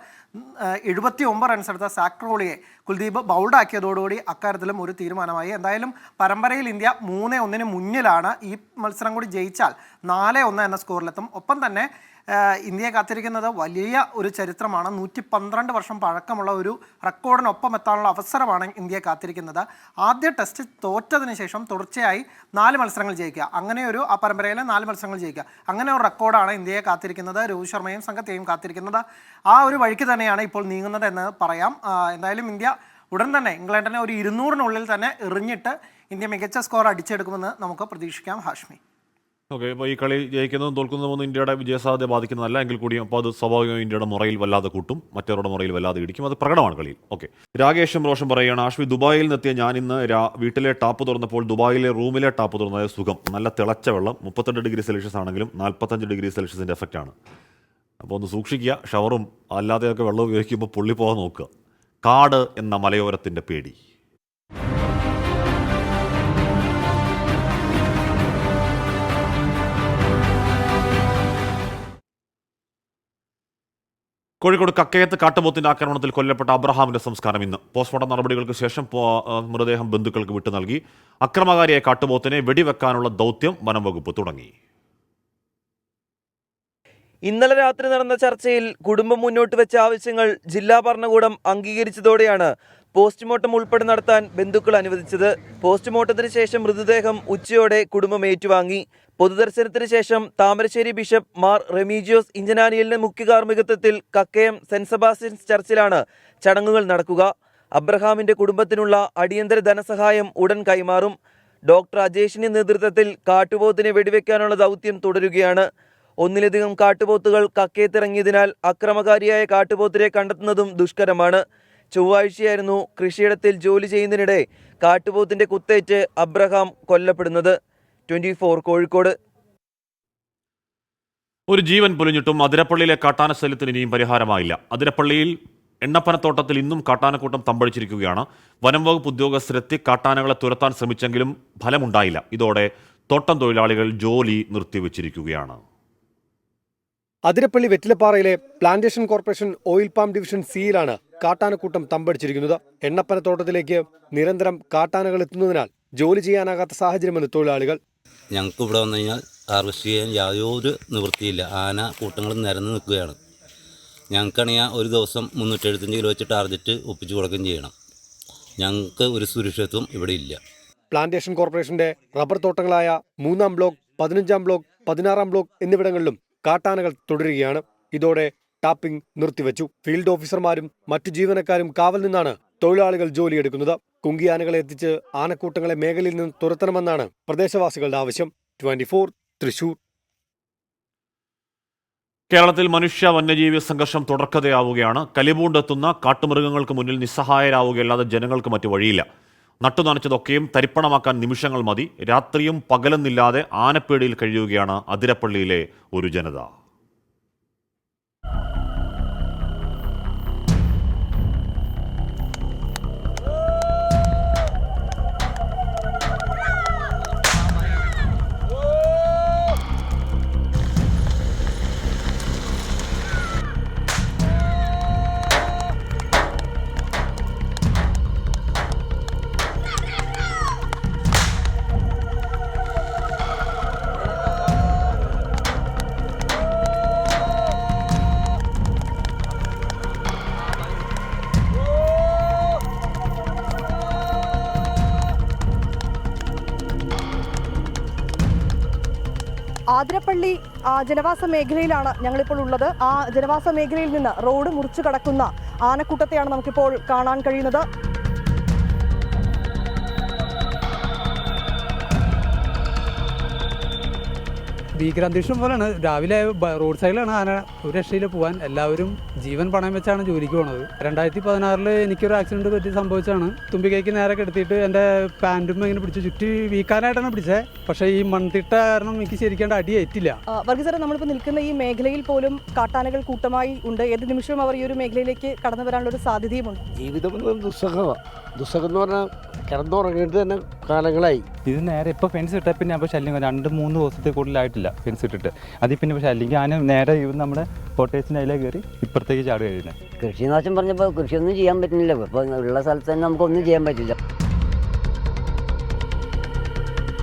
79 റൺസ് എടുത്ത സാക്രോളിയെ കുൽദീപ് ബൗൾഡാക്കിയതോടുകൂടി അക്കാര്യത്തിലും ഒരു തീരുമാനമായി. എന്തായാലും പരമ്പരയിൽ ഇന്ത്യ 3-1 മുന്നിലാണ്. ഈ മത്സരം കൂടി ജയിച്ചാൽ 4-1 എന്ന സ്കോറിലെത്തും. ഒപ്പം തന്നെ ഇന്ത്യയെ കാത്തിരിക്കുന്നത് വലിയ ഒരു ചരിത്രമാണ്. 112 വർഷം പഴക്കമുള്ള ഒരു റെക്കോർഡിനൊപ്പം എത്താനുള്ള അവസരമാണ് ഇന്ത്യയെ കാത്തിരിക്കുന്നത്. ആദ്യ ടെസ്റ്റ് തോറ്റതിന് ശേഷം തുടർച്ചയായി 4 മത്സരങ്ങൾ ജയിക്കുക, അങ്ങനെ ഒരു ആ പരമ്പരയിലെ 4 മത്സരങ്ങൾ ജയിക്കുക, അങ്ങനെ ഒരു റെക്കോർഡാണ് ഇന്ത്യയെ കാത്തിരിക്കുന്നത്. രോഹിത് ശർമ്മയും സംഘത്തെയും കാത്തിരിക്കുന്നത്. ആ ഒരു വഴിക്ക് തന്നെയാണ് ഇപ്പോൾ നീങ്ങുന്നത് എന്ന് പറയാം. എന്തായാലും ഇന്ത്യ ഉടൻ തന്നെ ഇംഗ്ലണ്ടിനെ ഒരു 200-നുള്ളിൽ തന്നെ എറിഞ്ഞിട്ട് ഇന്ത്യ മികച്ച സ്കോർ അടിച്ചെടുക്കുമെന്ന് നമുക്ക് പ്രതീക്ഷിക്കാം. ഹാഷ്മി. ഓക്കെ, ഇപ്പോൾ ഈ കളി ജയിക്കുന്നതും തോൽക്കുന്നതും ഇന്ത്യയുടെ വിജയസാധ്യത ബാധിക്കുന്നതല്ല എങ്കിൽ കൂടിയും അപ്പോൾ അത് സ്വാഭാവികമായും ഇന്ത്യയുടെ മുറയിൽ വല്ലാതെ കൂട്ടും, മറ്റവരുടെ മുറയിൽ വല്ലാതെ ഇടിക്കും. അത് പ്രകടമാണ് കളിയിൽ. ഓക്കെ, രാകേഷും റോഷൻ പറയുകയാണ്, ആഷ്മി ദുബായിൽ നിന്നെത്തിയ ഞാൻ ഇന്ന് വീട്ടിലെ ടാപ്പ് തുറന്നപ്പോൾ ദുബായിലെ റൂമിലെ ടാപ്പ് തുറന്നത് സുഖം. നല്ല തിളച്ച വെള്ളം, 32 ഡിഗ്രി സെൽഷ്യസ് ആണെങ്കിലും 45 ഡിഗ്രി സെൽഷ്യസിൻ്റെ എഫക്റ്റാണ്. അപ്പോൾ ഒന്ന് സൂക്ഷിക്കുക. ഷവറും അല്ലാതെയൊക്കെ വെള്ളം ഉപയോഗിക്കുമ്പോൾ പൊള്ളിപ്പോകാൻ നോക്കുക. കാട് എന്ന മലയോരത്തിൻ്റെ പേടി. കോഴിക്കോട് കക്കയത്ത് കാട്ടുപോത്തിന്റെ ആക്രമണത്തിൽ കൊല്ലപ്പെട്ട അബ്രഹാമിന്റെ സംസ്കാരം ഇന്ന്. പോസ്റ്റ്മോർട്ടം നടപടികൾക്ക് ശേഷം മൃതദേഹം ബന്ധുക്കൾക്ക് വിട്ടു നൽകി. അക്രമകാരിയായ കാട്ടുപോത്തിനെ വെടിവെക്കാനുള്ള ദൗത്യം വനം വകുപ്പ് തുടങ്ങി. ഇന്നലെ രാത്രി നടന്ന ചർച്ചയിൽ കുടുംബം മുന്നോട്ട് വെച്ച ആവശ്യങ്ങൾ ജില്ലാ ഭരണകൂടം അംഗീകരിച്ചതോടെയാണ് പോസ്റ്റ്മോർട്ടം ഉൾപ്പെടെ നടത്താൻ ബന്ധുക്കൾ അനുവദിച്ചത്. പോസ്റ്റ്മോർട്ടത്തിന് ശേഷം മൃതദേഹം ഉച്ചയോടെ കുടുംബം ഏറ്റുവാങ്ങി. പൊതുദർശനത്തിന് ശേഷം താമരശ്ശേരി ബിഷപ്പ് മാർ റെമീജിയോസ് ഇഞ്ചനാനിയലിന്റെ മുഖ്യ കാർമ്മികത്വത്തിൽ കക്കയം സെന്റ് സെബാസ്റ്റ്യൻസ് ചർച്ചിലാണ് ചടങ്ങുകൾ നടക്കുക. അബ്രഹാമിന്റെ കുടുംബത്തിനുള്ള അടിയന്തര ധനസഹായം ഉടൻ കൈമാറും. ഡോക്ടർ അജേഷിന്റെ നേതൃത്വത്തിൽ കാട്ടുപോത്തിനെ വെടിവെക്കാനുള്ള ദൗത്യം തുടരുകയാണ്. ഒന്നിലധികം കാട്ടുപോത്തുകൾ കക്കയത്തിറങ്ങിയതിനാൽ അക്രമകാരിയായ കാട്ടുപോത്തിനെ കണ്ടെത്തുന്നതും ദുഷ്കരമാണ്. ചൊവ്വാഴ്ചയായിരുന്നു കൃഷിയിടത്തിൽ ജോലി ചെയ്യുന്നതിനിടെ കാട്ടുപോത്തിന്റെ കുത്തേറ്റ് അബ്രഹാം കൊല്ലപ്പെടുന്നത്. 24 കോഴിക്കോട്. ഒരു ജീവൻ പൊലിഞ്ഞിട്ടും അതിരപ്പള്ളിയിലെ കാട്ടാന ശല്യത്തിന് ഇനിയും പരിഹാരമായില്ല. അതിരപ്പള്ളിയിൽ എണ്ണപ്പനത്തോട്ടത്തിൽ ഇന്നും കാട്ടാനക്കൂട്ടം തമ്പടിച്ചിരിക്കുകയാണ്. വനം വകുപ്പ് ഉദ്യോഗസ്ഥരെത്തി കാട്ടാനകളെ തുരത്താൻ ശ്രമിച്ചെങ്കിലും ഫലമുണ്ടായില്ല. ഇതോടെ തോട്ടം തൊഴിലാളികൾ ജോലി നിർത്തിവെച്ചിരിക്കുകയാണ്. അതിരപ്പള്ളി വെറ്റിലപ്പാറയിലെ plantation corporation oil palm division സിയിലാണ് കാട്ടാനക്കൂട്ടം തമ്പടിച്ചിരിക്കുന്നത്. എണ്ണപ്പനത്തോട്ടത്തിലേക്ക് നിരന്തരം കാട്ടാനകൾ എത്തുന്നതിനാൽ ജോലി ചെയ്യാനാകാത്ത സാഹചര്യമെന്ന് തൊഴിലാളികൾ. ഞങ്ങൾക്ക് ഇവിടെ വന്നു കഴിഞ്ഞാൽ ഹാർവെസ്റ്റ് ചെയ്യാൻ യാതൊരു നിവൃത്തിയില്ല. ആന കൂട്ടങ്ങൾ നിരന്ന് നിൽക്കുകയാണ്. ഞങ്ങൾക്കാണെങ്കിൽ ഒരു ദിവസം 375 കിലോ വെച്ച് ടാർഗറ്റ് ഒപ്പിച്ചു കൊടുക്കുകയും ചെയ്യണം. ഞങ്ങൾക്ക് ഒരു സുരക്ഷിതത്വം ഇവിടെ ഇല്ല. പ്ലാന്റേഷൻ കോർപ്പറേഷന്റെ റബ്ബർ തോട്ടങ്ങളായ 3-ാം ബ്ലോക്ക്, 15-ാം ബ്ലോക്ക്, 16-ാം ബ്ലോക്ക് എന്നിവിടങ്ങളിലും കാട്ടാനകൾ തുടരുകയാണ്. ഇതോടെ ടാപ്പിംഗ് നിർത്തിവെച്ചു. ഫീൽഡ് ഓഫീസർമാരും മറ്റു ജീവനക്കാരും കാവൽ നിന്നാണ് തൊഴിലാളികൾ ജോലിയെടുക്കുന്നത്. കുങ്കിയാനകളെ എത്തിച്ച് ആനക്കൂട്ടങ്ങളെ മേഖലയിൽ നിന്ന് തുരത്തണമെന്നാണ് പ്രദേശവാസികളുടെ ആവശ്യം. 24 തൃശൂർ. കേരളത്തിൽ മനുഷ്യ വന്യജീവി സംഘർഷം തുടർക്കഥയാവുകയാണ്. കലിപൂണ്ടെത്തുന്ന കാട്ടുമൃഗങ്ങൾക്ക് മുന്നിൽ നിസ്സഹായരാവുകയല്ലാതെ ജനങ്ങൾക്ക് മറ്റു വഴിയില്ല. നട്ടുനനച്ചതൊക്കെയും തരിപ്പണമാക്കാൻ നിമിഷങ്ങൾ മതി. രാത്രിയും പകലെന്നില്ലാതെ ആനപ്പേടിയിൽ കഴിയുകയാണ് അതിരപ്പള്ളിയിലെ ഒരു ജനത. ആതിരപ്പള്ളി ജനവാസ മേഖലയിലാണ് ഞങ്ങളിപ്പോൾ ഉള്ളത്. ആ ജനവാസ മേഖലയിൽ നിന്ന് റോഡ് മുറിച്ചു കടക്കുന്ന ആനക്കൂട്ടത്തെയാണ് നമുക്കിപ്പോൾ കാണാൻ കഴിയുന്നത്. ഭീകരാന്തരീക്ഷം പോലെയാണ്. രാവിലെ റോഡ് സൈഡിലാണ് ആന. ഒരു രക്ഷയിൽ പോകാൻ എല്ലാവരും ജീവൻ പണയം വെച്ചാണ് ജോലിക്ക് പോണത്. 2016 എനിക്കൊരു ആക്സിഡന്റ് പറ്റി സംഭവിച്ചാണ്. തുമ്പിക്കൈക്ക് നേരെ കെടുത്തിയിട്ട് എൻ്റെ പാൻറ്റും ഇങ്ങനെ പിടിച്ച് ചുറ്റി വീക്കാനായിട്ടാണ് പിടിച്ചത്. പക്ഷേ ഈ മൺതിട്ട കാരണം എനിക്ക് ശരിക്കും അടി ഏറ്റില്ല. വർഗീസ്, നമ്മളിപ്പോൾ നിൽക്കുന്ന ഈ മേഖലയിൽ പോലും കാട്ടാനകൾ കൂട്ടമായി ഉണ്ട്. ഏത് നിമിഷവും അവർ ഈ ഒരു മേഖലയിലേക്ക് കടന്നു വരാനുള്ള ഒരു സാധ്യതയുമുണ്ട്. ജീവിതം ദുസ്സഹം എന്ന് പറഞ്ഞാൽ കിടന്നുറങ്ങിയിട്ട് തന്നെ കാലങ്ങളായി. ഇത് നേരെ ഇപ്പോൾ ഫെൻസ് ഇട്ടാൽ പിന്നെ അപ്പോൾ ശല്യം 2-3 ദിവസത്തെ കൂടുതലായിട്ടില്ല ഫെൻസ് ഇട്ടിട്ട്. അതിൽ പിന്നെ പക്ഷേ അല്ലെങ്കിൽ ആന നേരെ നമ്മുടെ കോട്ടേഴ്സിൻ്റെ അതിലെ കയറി ഇപ്പുറത്തേക്ക് ചാടുക കഴിഞ്ഞത്. കൃഷിനാശം പറഞ്ഞപ്പോൾ കൃഷിയൊന്നും ചെയ്യാൻ പറ്റുന്നില്ല. ഇപ്പോൾ ഉള്ള സ്ഥലത്ത് തന്നെ നമുക്കൊന്നും ചെയ്യാൻ പറ്റില്ല.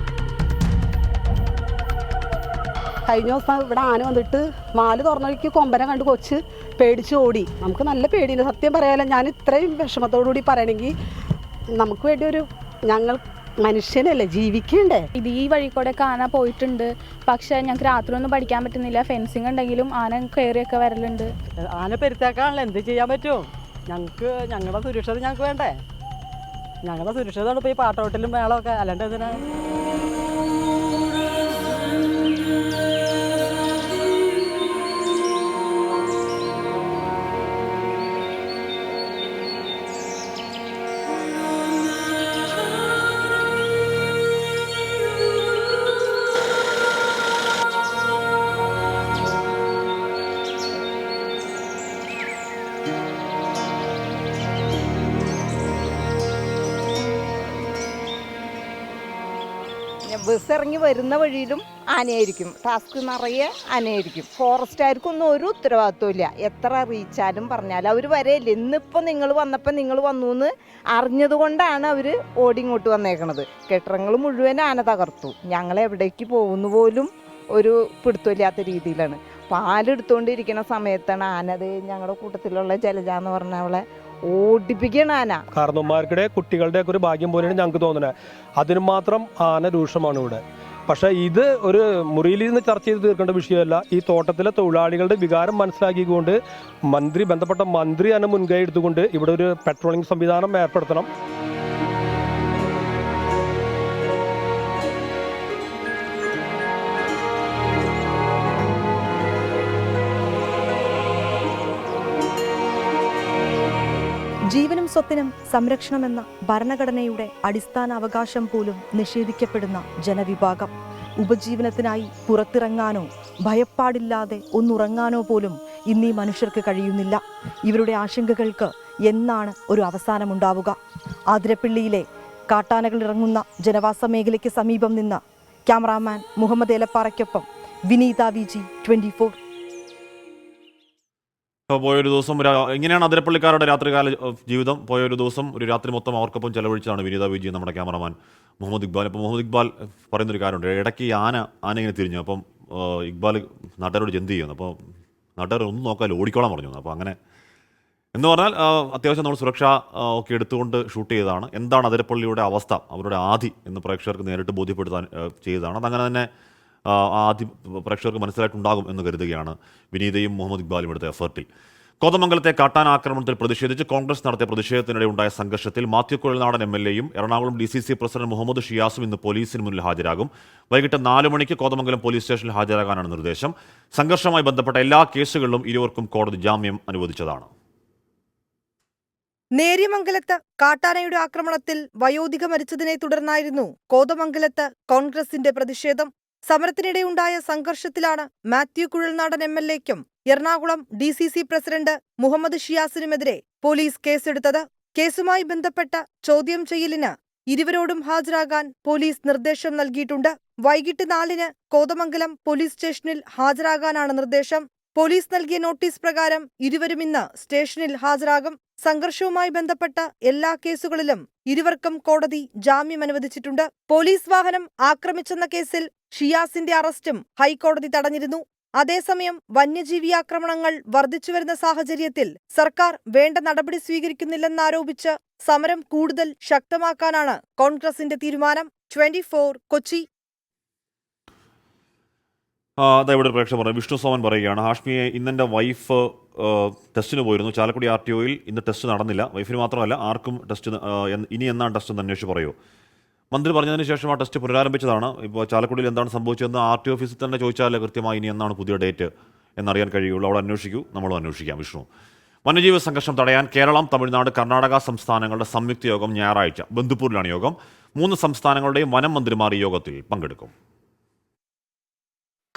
കഴിഞ്ഞ ദിവസം ഇവിടെ ആന വന്നിട്ട് വാല് തുറന്നൊഴിക്ക് കൊമ്പനെ കണ്ട് കൊച്ച് പേടിച്ച് ഓടി. നമുക്ക് നല്ല പേടിയുണ്ട് സത്യം പറയാലോ. ഞാൻ ഇത്രയും വിഷമത്തോടുകൂടി പറയണമെങ്കിൽ നമുക്ക് വേണ്ടി ഒരു ഞങ്ങൾ മനുഷ്യനല്ലേ, ജീവിക്കണ്ടേ. ഇത് ഈ വഴി കൂടെ ആന പോയിട്ടുണ്ട്. പക്ഷെ ഞങ്ങൾക്ക് രാത്രി ഒന്നും പഠിക്കാൻ പറ്റുന്നില്ല. ഫെൻസിങ് ഉണ്ടെങ്കിലും ആന കയറിയൊക്കെ വരലുണ്ട്. ആന പെരുത്തേക്കാണല്ലോ, എന്ത് ചെയ്യാൻ പറ്റുമോ? ഞങ്ങളുടെ സുരക്ഷിത ഞങ്ങൾക്ക് വേണ്ടേ. ഞങ്ങളുടെ സുരക്ഷിതമാണ് ഇപ്പോൾ ഈ പാട്ടോട്ടിലും മേളമൊക്കെ. അല്ലാണ്ട് എന്തിനാണ്? ബസ് ഇറങ്ങി വരുന്ന വഴിയിലും ആനയായിരിക്കും. ടാസ്ക് നിറയെ ആനയായിരിക്കും. ഫോറസ്റ്റുകാർക്കൊന്നും ഒരു ഉത്തരവാദിത്വം ഇല്ല. എത്ര അറിയിച്ചാലും പറഞ്ഞാലും അവർ വരെയില്ല. ഇന്നിപ്പോൾ നിങ്ങൾ വന്നപ്പോൾ നിങ്ങൾ വന്നു എന്ന് അറിഞ്ഞതുകൊണ്ടാണ് അവർ ഓടിങ്ങോട്ട് വന്നേക്കണത്. കെട്ടിടങ്ങൾ മുഴുവൻ ആന തകർത്തു. ഞങ്ങളെവിടേക്ക് പോകുന്നു പോലും ഒരു പിടുത്തമില്ലാത്ത രീതിയിലാണ്. പാലെടുത്തുകൊണ്ടിരിക്കുന്ന സമയത്താണ് ആനത് ഞങ്ങളുടെ കൂട്ടത്തിലുള്ള ജലജ എന്ന് പറഞ്ഞ അവളെ ഓടിപ്പിക്കണ ആന. കാരണന്മാരുടെ കുട്ടികളുടെ ഒക്കെ ഒരു ഭാഗ്യം പോലെയാണ് ഞങ്ങൾക്ക് തോന്നുന്നത്. അതിന് മാത്രം ആന രൂക്ഷമാണ് ഇവിടെ. പക്ഷേ ഇത് ഒരു മുറിയിൽ നിന്ന് ചർച്ച ചെയ്ത് തീർക്കേണ്ട വിഷയമല്ല. ഈ തോട്ടത്തിലെ തൊഴിലാളികളുടെ വികാരം മനസ്സിലാക്കിക്കൊണ്ട് ബന്ധപ്പെട്ട മന്ത്രി അതിന് മുൻകൈ എടുത്തുകൊണ്ട് ഇവിടെ ഒരു പെട്രോളിംഗ് സംവിധാനം ഏർപ്പെടുത്തണം. ജീവനും സ്വത്തിനും സംരക്ഷണമെന്ന ഭരണഘടനയുടെ അടിസ്ഥാന അവകാശം പോലും നിഷേധിക്കപ്പെടുന്ന ജനവിഭാഗം. ഉപജീവനത്തിനായി പുറത്തിറങ്ങാനോ ഭയപ്പാടില്ലാതെ ഒന്നുറങ്ങാനോ പോലും ഇന്നീ മനുഷ്യർക്ക് കഴിയുന്നില്ല. ഇവരുടെ ആശങ്കകൾക്ക് എന്നാണ് ഒരു അവസാനമുണ്ടാവുക? ആതിരപ്പള്ളിയിലെ കാട്ടാനകൾ ഇറങ്ങുന്ന ജനവാസ മേഖലയ്ക്ക് സമീപം നിന്ന് ക്യാമറാമാൻ മുഹമ്മദ് ഏലപ്പാറയ്ക്കൊപ്പം വിനീത VG 24. അപ്പോൾ പോയൊരു ദിവസം ഇങ്ങനെയാണ് അതിരപ്പള്ളിക്കാരുടെ രാത്രികാല ജീവിതം. പോയൊരു ദിവസം ഒരു രാത്രി മൊത്തം അവർക്കൊപ്പം ചെലവഴിച്ചതാണ് വിനീത വിജയൻ, നമ്മുടെ ക്യാമറമാൻ മുഹമ്മദ് ഇക്ബാൽ. അപ്പോൾ മുഹമ്മദ് ഇക്ബാൽ പറയുന്നൊരു കാര്യമുണ്ട്, ഇടയ്ക്ക് ഈ ആന ഇങ്ങനെ തിരിഞ്ഞു. അപ്പം ഇക്ബാൽ നാട്ടുകാരോട് എന്ത് ചെയ്യുന്നു, അപ്പോൾ നാട്ടുകാർ ഒന്നും നോക്കാമല്ലോ, ഓടിക്കോളാൻ പറഞ്ഞു. അപ്പോൾ അങ്ങനെ എന്ന് പറഞ്ഞാൽ അത്യാവശ്യം നമ്മൾ സുരക്ഷ ഒക്കെ എടുത്തുകൊണ്ട് ഷൂട്ട് ചെയ്തതാണ്. എന്താണ് അതിരപ്പള്ളിയുടെ അവസ്ഥ, അവരുടെ ആധി എന്ന് പ്രേക്ഷകർക്ക് നേരിട്ട് ബോധ്യപ്പെടുത്താൻ ചെയ്തതാണ്. അതങ്ങനെ തന്നെ ആദ്യം പ്രേക്ഷകർക്ക് മനസ്സിലായിട്ടുണ്ടാകും എന്ന് കരുതുകയാണ് വിനീതയും മുഹമ്മദ് ഇക്ബാലും ഇവിടുത്തെ എഫേർട്ടിൽ. കോതമംഗലത്തെ കാട്ടാന ആക്രമണത്തിൽ പ്രതിഷേധിച്ച് കോൺഗ്രസ് നടത്തിയ പ്രതിഷേധത്തിനിടെ ഉണ്ടായ സംഘർഷത്തിൽ മാത്യു കുഴൽനാടൻ MLA-യും എറണാകുളം DCC പ്രസിഡന്റ് മുഹമ്മദ് ഷിയാസും ഇന്ന് പോലീസിന് മുന്നിൽ ഹാജരാകും. വൈകിട്ട് 4 മണിക്ക് കോതമംഗലം പോലീസ് സ്റ്റേഷനിൽ ഹാജരാകാനാണ് നിർദ്ദേശം. സംഘർഷവുമായി ബന്ധപ്പെട്ട എല്ലാ കേസുകളിലും ഇരുവർക്കും കോടതി ജാമ്യം അനുവദിച്ചതാണ്. നേര്യമംഗലത്ത് കാട്ടാനയുടെ ആക്രമണത്തിൽ വയോധിക മരിച്ചതിനെ തുടർന്നായിരുന്നു കോതമംഗലത്ത് കോൺഗ്രസിന്റെ പ്രതിഷേധം. സമരത്തിനിടെയുണ്ടായ സംഘർഷത്തിലാണ് മാത്യു കുഴൽനാടൻ MLA-യ്ക്കും എറണാകുളം DCC പ്രസിഡന്റ് മുഹമ്മദ് ഷിയാസിനുമെതിരെ പോലീസ് കേസെടുത്തത്. കേസുമായി ബന്ധപ്പെട്ട ചോദ്യം ചെയ്യലിന് ഇരുവരോടും ഹാജരാകാൻ പോലീസ് നിർദ്ദേശം നൽകിയിട്ടുണ്ട്. വൈകിട്ട് 4-ന് കോതമംഗലം പോലീസ് സ്റ്റേഷനിൽ ഹാജരാകാനാണ് നിർദ്ദേശം. പോലീസ് നൽകിയ നോട്ടീസ് പ്രകാരം ഇരുവരും ഇന്ന് സ്റ്റേഷനിൽ ഹാജരാകും. സംഘർഷവുമായി ബന്ധപ്പെട്ട എല്ലാ കേസുകളിലും ഇരുവർക്കും കോടതി ജാമ്യം അനുവദിച്ചിട്ടുണ്ട്. പോലീസ് വാഹനം ആക്രമിച്ചെന്ന കേസിൽ ഷിയാസിന്റെ അറസ്റ്റും ഹൈക്കോടതി തടഞ്ഞിരുന്നു. അതേസമയം വന്യജീവി ആക്രമണങ്ങൾ വർദ്ധിച്ചുവരുന്ന സാഹചര്യത്തിൽ സർക്കാർ വേണ്ട നടപടി സ്വീകരിക്കുന്നില്ലെന്നാരോപിച്ച് സമരം കൂടുതൽ ശക്തമാക്കാനാണ് കോൺഗ്രസിന്റെ തീരുമാനം. 24 കൊച്ചി. ഇവിടെ പ്രേക്ഷകർ പറഞ്ഞു, വിഷ്ണു സോമൻ പറയുകയാണ്, ഹാഷ്മിയെ ഇന്നെൻ്റെ വൈഫ് ടെസ്റ്റിന് പോയിരുന്നു ചാലക്കുടി RTOയിൽ. ഇന്ന് ടെസ്റ്റ് നടന്നില്ല. വൈഫിന് മാത്രമല്ല ആർക്കും ടെസ്റ്റ് ഇനി എന്നാണ് ടെസ്റ്റ് എന്ന് അന്വേഷിച്ച് പറയൂ. മന്ത്രി പറഞ്ഞതിന് ശേഷം ആ ടെസ്റ്റ് പുനരാരംഭിച്ചതാണ്. ഇപ്പോൾ ചാലക്കുടിയിൽ എന്താണ് സംഭവിച്ചതെന്ന് RTO ഓഫീസിൽ തന്നെ ചോദിച്ചാൽ കൃത്യമായി ഇനി എന്നാണ് പുതിയ ഡേറ്റ് എന്നറിയാൻ കഴിയുള്ളൂ. അവിടെ അന്വേഷിക്കൂ, നമ്മളും അന്വേഷിക്കാം. വിഷ്ണു. വന്യജീവി സംഘർഷം തടയാൻ കേരളം, തമിഴ്നാട്, കർണാടക സംസ്ഥാനങ്ങളുടെ സംയുക്ത യോഗം ഞായറാഴ്ച ബന്ദിപ്പൂരിലാണ് യോഗം. 3 സംസ്ഥാനങ്ങളുടെയും വനം മന്ത്രിമാർ ഈ യോഗത്തിൽ പങ്കെടുക്കും.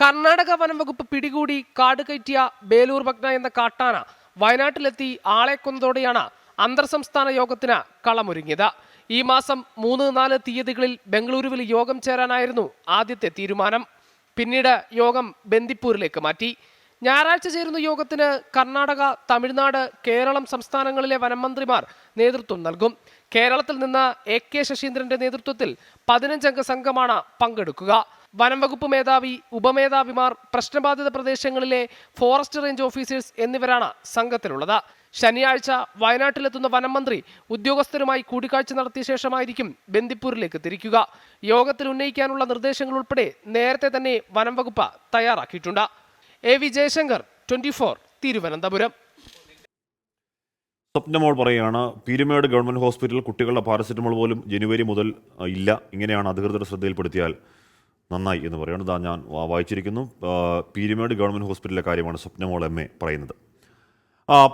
കർണാടക വനം വകുപ്പ് പിടികൂടി കാട് കയറ്റിയ ബേലൂർ ഭഗ്ന എന്ന കാട്ടാന വയനാട്ടിലെത്തി ആളെ കൊന്നതോടെയാണ് അന്തർ സംസ്ഥാന യോഗത്തിന് കളമൊരുങ്ങിയത്. ഈ മാസം 3-4 തീയതികളിൽ ബംഗളൂരുവിൽ യോഗം ചേരാനായിരുന്നു ആദ്യത്തെ തീരുമാനം. പിന്നീട് യോഗം ബന്ദിപ്പൂരിലേക്ക് മാറ്റി. ഞായറാഴ്ച ചേരുന്ന യോഗത്തിന് കർണാടക, തമിഴ്നാട്, കേരളം സംസ്ഥാനങ്ങളിലെ വനമന്ത്രിമാർ നേതൃത്വം നൽകും. കേരളത്തിൽ നിന്ന് AK ശശീന്ദ്രന്റെ നേതൃത്വത്തിൽ 15-അംഗ സംഘമാണ് പങ്കെടുക്കുക. വനം വകുപ്പ് മേധാവി, ഉപമേധാവിമാർ, പ്രശ്നബാധിത പ്രദേശങ്ങളിലെ ഫോറസ്റ്റ് റേഞ്ച് ഓഫീസേഴ്സ് എന്നിവരാണ് സംഘത്തിലുള്ളത്. ശനിയാഴ്ച വയനാട്ടിലെത്തുന്ന വനം മന്ത്രി ഉദ്യോഗസ്ഥരുമായി കൂടിക്കാഴ്ച നടത്തിയ ശേഷമായിരിക്കും ബന്ദിപ്പൂരിലേക്ക് തിരിക്കുക. യോഗത്തിൽ ഉന്നയിക്കാനുള്ള നിർദ്ദേശങ്ങൾ ഉൾപ്പെടെ നേരത്തെ തന്നെ വനം വകുപ്പ് തയ്യാറാക്കിയിട്ടുണ്ട്. AV ജയശങ്കർ, 24, തിരുവനന്തപുരം. സ്വപ്നമോൾ പറയുകയാണ്, പീരുമേട് ഗവൺമെൻറ് ഹോസ്പിറ്റലിൽ കുട്ടികളുടെ പാരസെറ്റമോൾ പോലും ജനുവരി മുതൽ ഇല്ല. ഇങ്ങനെയാണ് അധികൃതർ ശ്രദ്ധയിൽപ്പെടുത്തിയാൽ നന്നായി എന്ന് പറയുന്നത് ഞാൻ വായിച്ചിരിക്കുന്നു. പീരുമേട് ഗവൺമെൻറ് ഹോസ്പിറ്റലിലെ കാര്യമാണ് സ്വപ്നമോൾ MA പറയുന്നത്.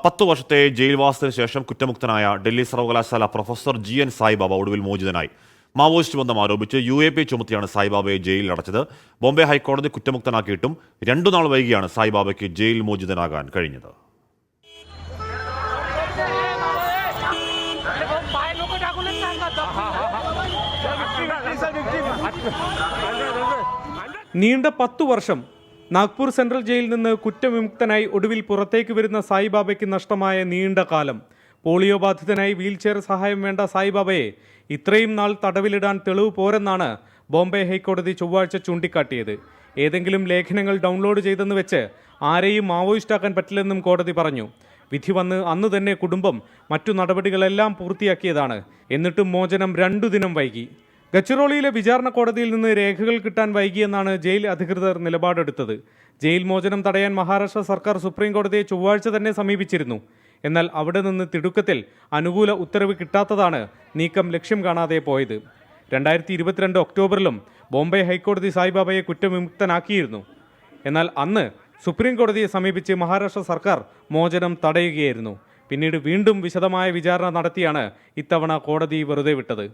10 വർഷത്തെ ജയിൽവാസത്തിന് ശേഷം കുറ്റമുക്തനായ ഡൽഹി സർവകലാശാല പ്രൊഫസർ GN സായിബാബ ഒടുവിൽ മോചിതനായി. മാവോയിസ്റ്റ് ബന്ധം ആരോപിച്ച് UAP ചുമത്തിയാണ് സായിബാബയെ ജയിലിൽ അടച്ചത്. ബോംബെ ഹൈക്കോടതി കുറ്റമുക്തനാക്കിയിട്ടും 2 നാൾ വൈകിയാണ് സായിബാബയ്ക്ക് ജയിൽ മോചിതനാകാൻ കഴിഞ്ഞത്. നീണ്ട 10 വർഷം നാഗ്പൂർ സെൻട്രൽ ജയിലിൽ നിന്ന് കുറ്റവിമുക്തനായി ഒടുവിൽ പുറത്തേക്ക് വരുന്ന സായിബാബയ്ക്ക് നഷ്ടമായ നീണ്ട കാലം. പോളിയോ ബാധിതനായി വീൽചെയർ സഹായം വേണ്ട സായിബാബയെ ഇത്രയും നാൾ തടവിലിടാൻ തെളിവ് പോരെന്നാണ് ബോംബെ ഹൈക്കോടതി ചൊവ്വാഴ്ച ചൂണ്ടിക്കാട്ടിയത്. ഏതെങ്കിലും ലേഖനങ്ങൾ ഡൗൺലോഡ് ചെയ്തെന്ന് വെച്ച് ആരെയും മാവോയിസ്റ്റാക്കാൻ പറ്റില്ലെന്നും കോടതി പറഞ്ഞു. വിധി വന്ന് അന്ന് തന്നെ കുടുംബം മറ്റു നടപടികളെല്ലാം പൂർത്തിയാക്കിയതാണ്. എന്നിട്ടും മോചനം 2 ദിനം വൈകി. ഗച്ചിറോളിയിലെ വിചാരണ കോടതിയിൽ നിന്ന് രേഖകൾ കിട്ടാൻ വൈകിയെന്നാണ് ജയിൽ അധികൃതർ നിലപാടെടുത്തത്. ജയിൽ മോചനം തടയാൻ മഹാരാഷ്ട്ര സർക്കാർ സുപ്രീം കോടതിയെ ചൊവ്വാഴ്ച തന്നെ സമീപിച്ചിരുന്നു. എന്നാൽ അവിടെ നിന്ന് തിടുക്കത്തിൽ അനുകൂല ഉത്തരവ് കിട്ടാത്തതാണ് നീക്കം ലക്ഷ്യം കാണാതെ പോയത്. 2022 ഒക്ടോബറിലും ബോംബെ ഹൈക്കോടതി സായിബാബയെ കുറ്റവിമുക്തനാക്കിയിരുന്നു. എന്നാൽ അന്ന് സുപ്രീം കോടതിയെ സമീപിച്ച് മഹാരാഷ്ട്ര സർക്കാർ മോചനം തടയുകയായിരുന്നു. പിന്നീട് വീണ്ടും വിശദമായ വിചാരണ നടത്തിയാണ് ഇത്തവണ കോടതി വെറുതെ വിട്ടത്.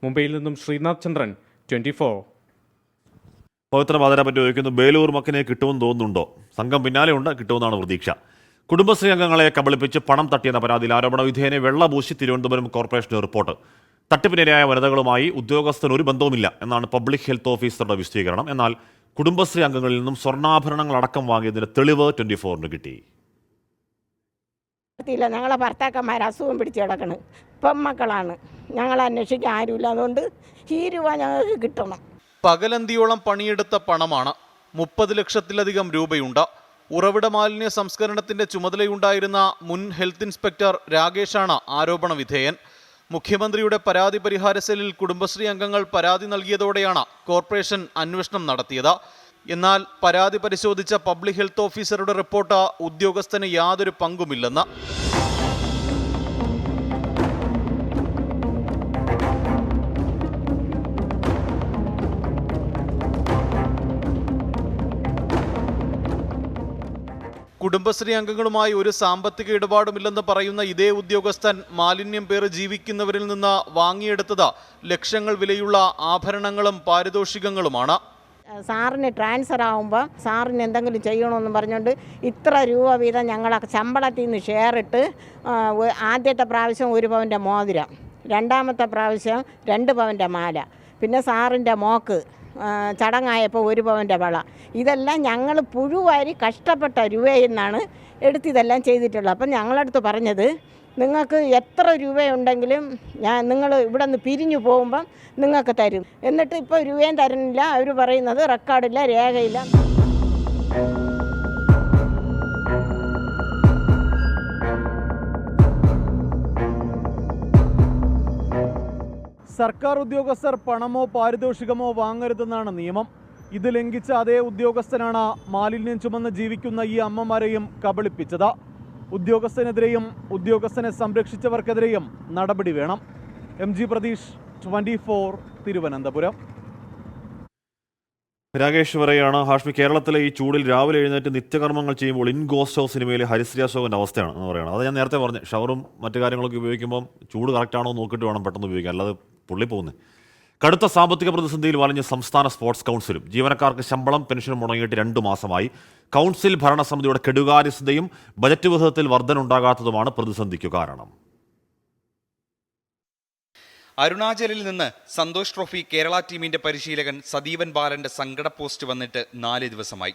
മുംബൈയിൽ നിന്നും ശ്രീനാഥ് ചന്ദ്രൻ, 24. പവിത്ര വാതിരെ പറ്റി ചോദിക്കുന്നു, ബേലൂർ മക്കിനെ കിട്ടുമെന്ന് തോന്നുന്നുണ്ടോ? സംഘം പിന്നാലെയുണ്ട്, കിട്ടുമെന്നാണ് പ്രതീക്ഷ. കുടുംബശ്രീ അംഗങ്ങളെ കബളിപ്പിച്ച് പണം തട്ടിയെന്ന പരാതിയിൽ ആരോപണ വിധേയനെ വെള്ളപൂശി തിരുവനന്തപുരം കോർപ്പറേഷന് റിപ്പോർട്ട്. തട്ടിപ്പിനിരയായ വനിതകളുമായി ഉദ്യോഗസ്ഥന് ഒരു ബന്ധവുമില്ല എന്നാണ് പബ്ലിക് ഹെൽത്ത് ഓഫീസറുടെ വിശദീകരണം. എന്നാൽ കുടുംബശ്രീ അംഗങ്ങളിൽ നിന്നും സ്വർണ്ണാഭരണങ്ങൾ അടക്കം വാങ്ങിയതിന്റെ തെളിവ് 24-ന് കിട്ടി. ഞങ്ങളെ ഭർത്താക്കന്മാർ അസുഖം പിടിച്ച് കിടക്കണ്, പെമ്മക്കളാണ്, ഞങ്ങളെ അന്വേഷിക്കാൻ ആരുമില്ല. അതുകൊണ്ട് ഈ രൂപ ഞങ്ങൾക്ക് കിട്ടണം. പകലന്തിയോളം പണിയെടുത്ത പണമാണ്. 30 ലക്ഷത്തിലധികം രൂപയുണ്ട്. ഉറവിട മാലിന്യ സംസ്കരണത്തിന്റെ ചുമതലയുണ്ടായിരുന്ന മുൻ ഹെൽത്ത് ഇൻസ്പെക്ടർ രാകേഷാണ് ആരോപണ വിധേയൻ. മുഖ്യമന്ത്രിയുടെ പരാതി പരിഹാര സെല്ലിൽ കുടുംബശ്രീ അംഗങ്ങൾ പരാതി നൽകിയതോടെയാണ് കോർപ്പറേഷൻ അന്വേഷണം നടത്തിയത്. എന്നാൽ പരാതി പരിശോധിച്ച പബ്ലിക് ഹെൽത്ത് ഓഫീസറുടെ റിപ്പോർട്ട് ഉദ്യോഗസ്ഥന് യാതൊരു പങ്കുമില്ലെന്ന്. കുടുംബശ്രീ അംഗങ്ങളുമായി ഒരു സാമ്പത്തിക ഇടപാടുമില്ലെന്ന് പറയുന്ന ഇതേ ഉദ്യോഗസ്ഥൻ മാലിന്യം പേറി ജീവിക്കുന്നവരിൽ നിന്ന് വാങ്ങിയെടുത്തത് ലക്ഷങ്ങൾ വിലയുള്ള ആഭരണങ്ങളും പാരിതോഷികങ്ങളുമാണ്. സാറിന് ട്രാൻസ്ഫർ ആകുമ്പോൾ സാറിന് എന്തെങ്കിലും ചെയ്യണമെന്ന് പറഞ്ഞുകൊണ്ട് ഇത്ര രൂപ വീതം ഞങ്ങളെ ശമ്പളത്തിൽ നിന്ന് ഷെയർ ഇട്ട് ആദ്യത്തെ പ്രാവശ്യം 1 പവൻ്റെ മോതിരം, രണ്ടാമത്തെ പ്രാവശ്യം 2 പവൻ്റെ മാല, പിന്നെ സാറിൻ്റെ മോക്ക് ചടങ്ങായപ്പോൾ 1 പവൻ്റെ വള. ഇതെല്ലാം ഞങ്ങൾ പുഴുവാരി കഷ്ടപ്പെട്ട രൂപയിൽ നിന്നാണ് എടുത്തിതെല്ലാം ചെയ്തിട്ടുള്ളത്. അപ്പം ഞങ്ങളടുത്ത് പറഞ്ഞത്, നിങ്ങൾക്ക് എത്ര രൂപയുണ്ടെങ്കിലും നിങ്ങൾ ഇവിടെ നിന്ന് പിരിഞ്ഞു പോകുമ്പം നിങ്ങൾക്ക് തരും. എന്നിട്ട് ഇപ്പോൾ രൂപയും തരുന്നില്ല. അവർ പറയുന്നത് റെക്കോർഡില്ല, രേഖയില്ല. സർക്കാർ ഉദ്യോഗസ്ഥർ പണമോ പാരിതോഷികമോ വാങ്ങരുതെന്നാണ് നിയമം. ഇത് ലംഘിച്ച അതേ ഉദ്യോഗസ്ഥനാണ് മാലിന്യം ചുമന്ന് ജീവിക്കുന്ന ഈ അമ്മമാരെയും കബളിപ്പിച്ചത്. ഉദ്യോഗസ്ഥനെതിരെയും ഉദ്യോഗസ്ഥനെ സംരക്ഷിച്ചവർക്കെതിരെയും നടപടി വേണം. MG പ്രതീഷ്, 24, തിരുവനന്തപുരം. രാകേഷ് പറയാണ്, ഹാഷ്മി, കേരളത്തിലെ ഈ ചൂടിൽ രാവിലെ എഴുന്നേറ്റ് നിത്യകർമ്മങ്ങൾ ചെയ്യുമ്പോൾ ഇൻ ഗോസ്റ്റ് ഹൗസ് സിനിമയിലെ ഹരിശ്രീ അശോകൻ്റെ അവസ്ഥയാണ് എന്ന് പറയുന്നത്. അത് ഞാൻ നേരത്തെ പറഞ്ഞു, ഷവറും മറ്റു കാര്യങ്ങളൊക്കെ ഉപയോഗിക്കുമ്പം ചൂട് കറക്റ്റാണോ നോക്കിയിട്ട് വേണം പെട്ടെന്ന് ഉപയോഗിക്കാൻ, അല്ലാതെ പുള്ളി പോകുന്നത്. കടുത്ത സാമ്പത്തിക പ്രതിസന്ധിയിൽ വലഞ്ഞ സംസ്ഥാന സ്പോർട്സ് കൗൺസിലും ജീവനക്കാർക്ക് ശമ്പളം പെൻഷനും മുടങ്ങിയിട്ട് 2 മാസമായി. കൗൺസിൽ ഭരണസമിതിയുടെ കെടുകാര്യസ്ഥതയും ബജറ്റ് വിഹിതത്തിൽ വർധനയുണ്ടാകാത്തതുമാണ് പ്രതിസന്ധിക്കു കാരണം. അരുണാചലിൽ നിന്ന് സന്തോഷ് ട്രോഫി കേരള ടീമിന്റെ പരിശീലകൻ സദീവൻ ബാലന്റെ സങ്കട പോസ്റ്റ് വന്നിട്ട് 4 ദിവസമായി.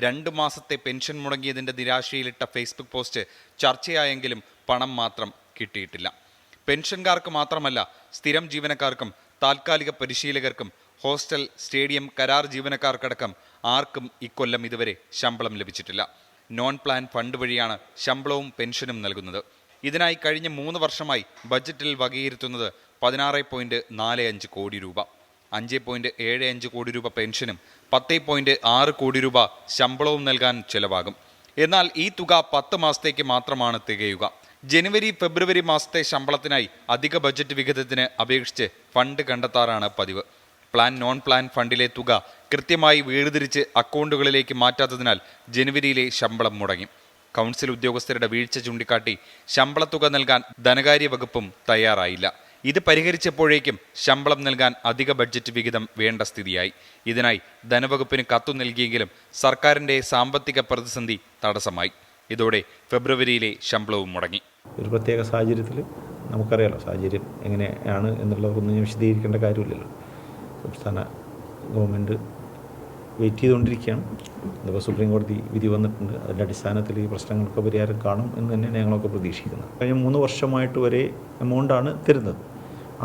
2 മാസത്തെ പെൻഷൻ മുടങ്ങിയതിന്റെ നിരാശയിലിട്ട ഫേസ്ബുക്ക് പോസ്റ്റ് ചർച്ചയായെങ്കിലും പണം മാത്രം കിട്ടിയിട്ടില്ല. പെൻഷൻകാർക്ക് മാത്രമല്ല, സ്ഥിരം ജീവനക്കാർക്കും താൽക്കാലിക പരിശീലകർക്കും ഹോസ്റ്റൽ, സ്റ്റേഡിയം, കരാർ ജീവനക്കാർക്കടക്കം ആർക്കും ഇക്കൊല്ലം ഇതുവരെ ശമ്പളം ലഭിച്ചിട്ടില്ല. നോൺ പ്ലാൻ ഫണ്ട് വഴിയാണ് ശമ്പളവും പെൻഷനും നൽകുന്നത്. ഇതിനായി കഴിഞ്ഞ 3 വർഷമായി ബജറ്റിൽ വകയിരുത്തുന്നത് 16.45 കോടി രൂപ. 5.75 കോടി രൂപ പെൻഷനും 10.6 കോടി രൂപ ശമ്പളവും നൽകാൻ ചെലവാകും. എന്നാൽ ഈ തുക 10 മാസത്തേക്ക് മാത്രമാണ് തികയുക. ജനുവരി, ഫെബ്രുവരി മാസത്തെ ശമ്പളത്തിനായി അധിക ബജറ്റ് വിഹിതത്തിന് അപേക്ഷിച്ച് ഫണ്ട് കണ്ടെത്താറാണ് പതിവ്. പ്ലാൻ, നോൺ പ്ലാൻ ഫണ്ടിലെ തുക കൃത്യമായി വേർതിരിച്ച് അക്കൗണ്ടുകളിലേക്ക് മാറ്റാത്തതിനാൽ ജനുവരിയിലെ ശമ്പളം മുടങ്ങി. കൗൺസിൽ ഉദ്യോഗസ്ഥരുടെ വീഴ്ച ചൂണ്ടിക്കാട്ടി ശമ്പളത്തുക നൽകാൻ ധനകാര്യ വകുപ്പും തയ്യാറായില്ല. ഇത് പരിഹരിച്ചപ്പോഴേക്കും ശമ്പളം നൽകാൻ അധിക ബഡ്ജറ്റ് വിഹിതം വേണ്ട സ്ഥിതിയായി. ഇതിനായി ധനവകുപ്പിന് കത്തു നൽകിയെങ്കിലും സർക്കാരിൻ്റെ സാമ്പത്തിക പ്രതിസന്ധി തടസ്സമായി. ഇതോടെ ഫെബ്രുവരിയിലെ ശമ്പളവും മുടങ്ങി. ഒരു പ്രത്യേക സാഹചര്യത്തിൽ നമുക്കറിയാലോ സാഹചര്യം എങ്ങനെയാണ് എന്നുള്ളതൊന്നും ഞാൻ വിശദീകരിക്കേണ്ട കാര്യമില്ലല്ലോ. സംസ്ഥാന ഗവൺമെൻറ് വെയിറ്റ് ചെയ്തുകൊണ്ടിരിക്കുകയാണ്. ഇതിപ്പോൾ സുപ്രീം കോടതി വിധി വന്നിട്ടുണ്ട്. അതിൻ്റെ അടിസ്ഥാനത്തിൽ ഈ പ്രശ്നങ്ങൾക്ക് പരിഹാരം കാണും എന്ന് തന്നെയാണ് ഞങ്ങളൊക്കെ പ്രതീക്ഷിക്കുന്നത്. കഴിഞ്ഞ 3 വർഷമായിട്ട് ഒരേ എമൗണ്ടാണ് തരുന്നത്.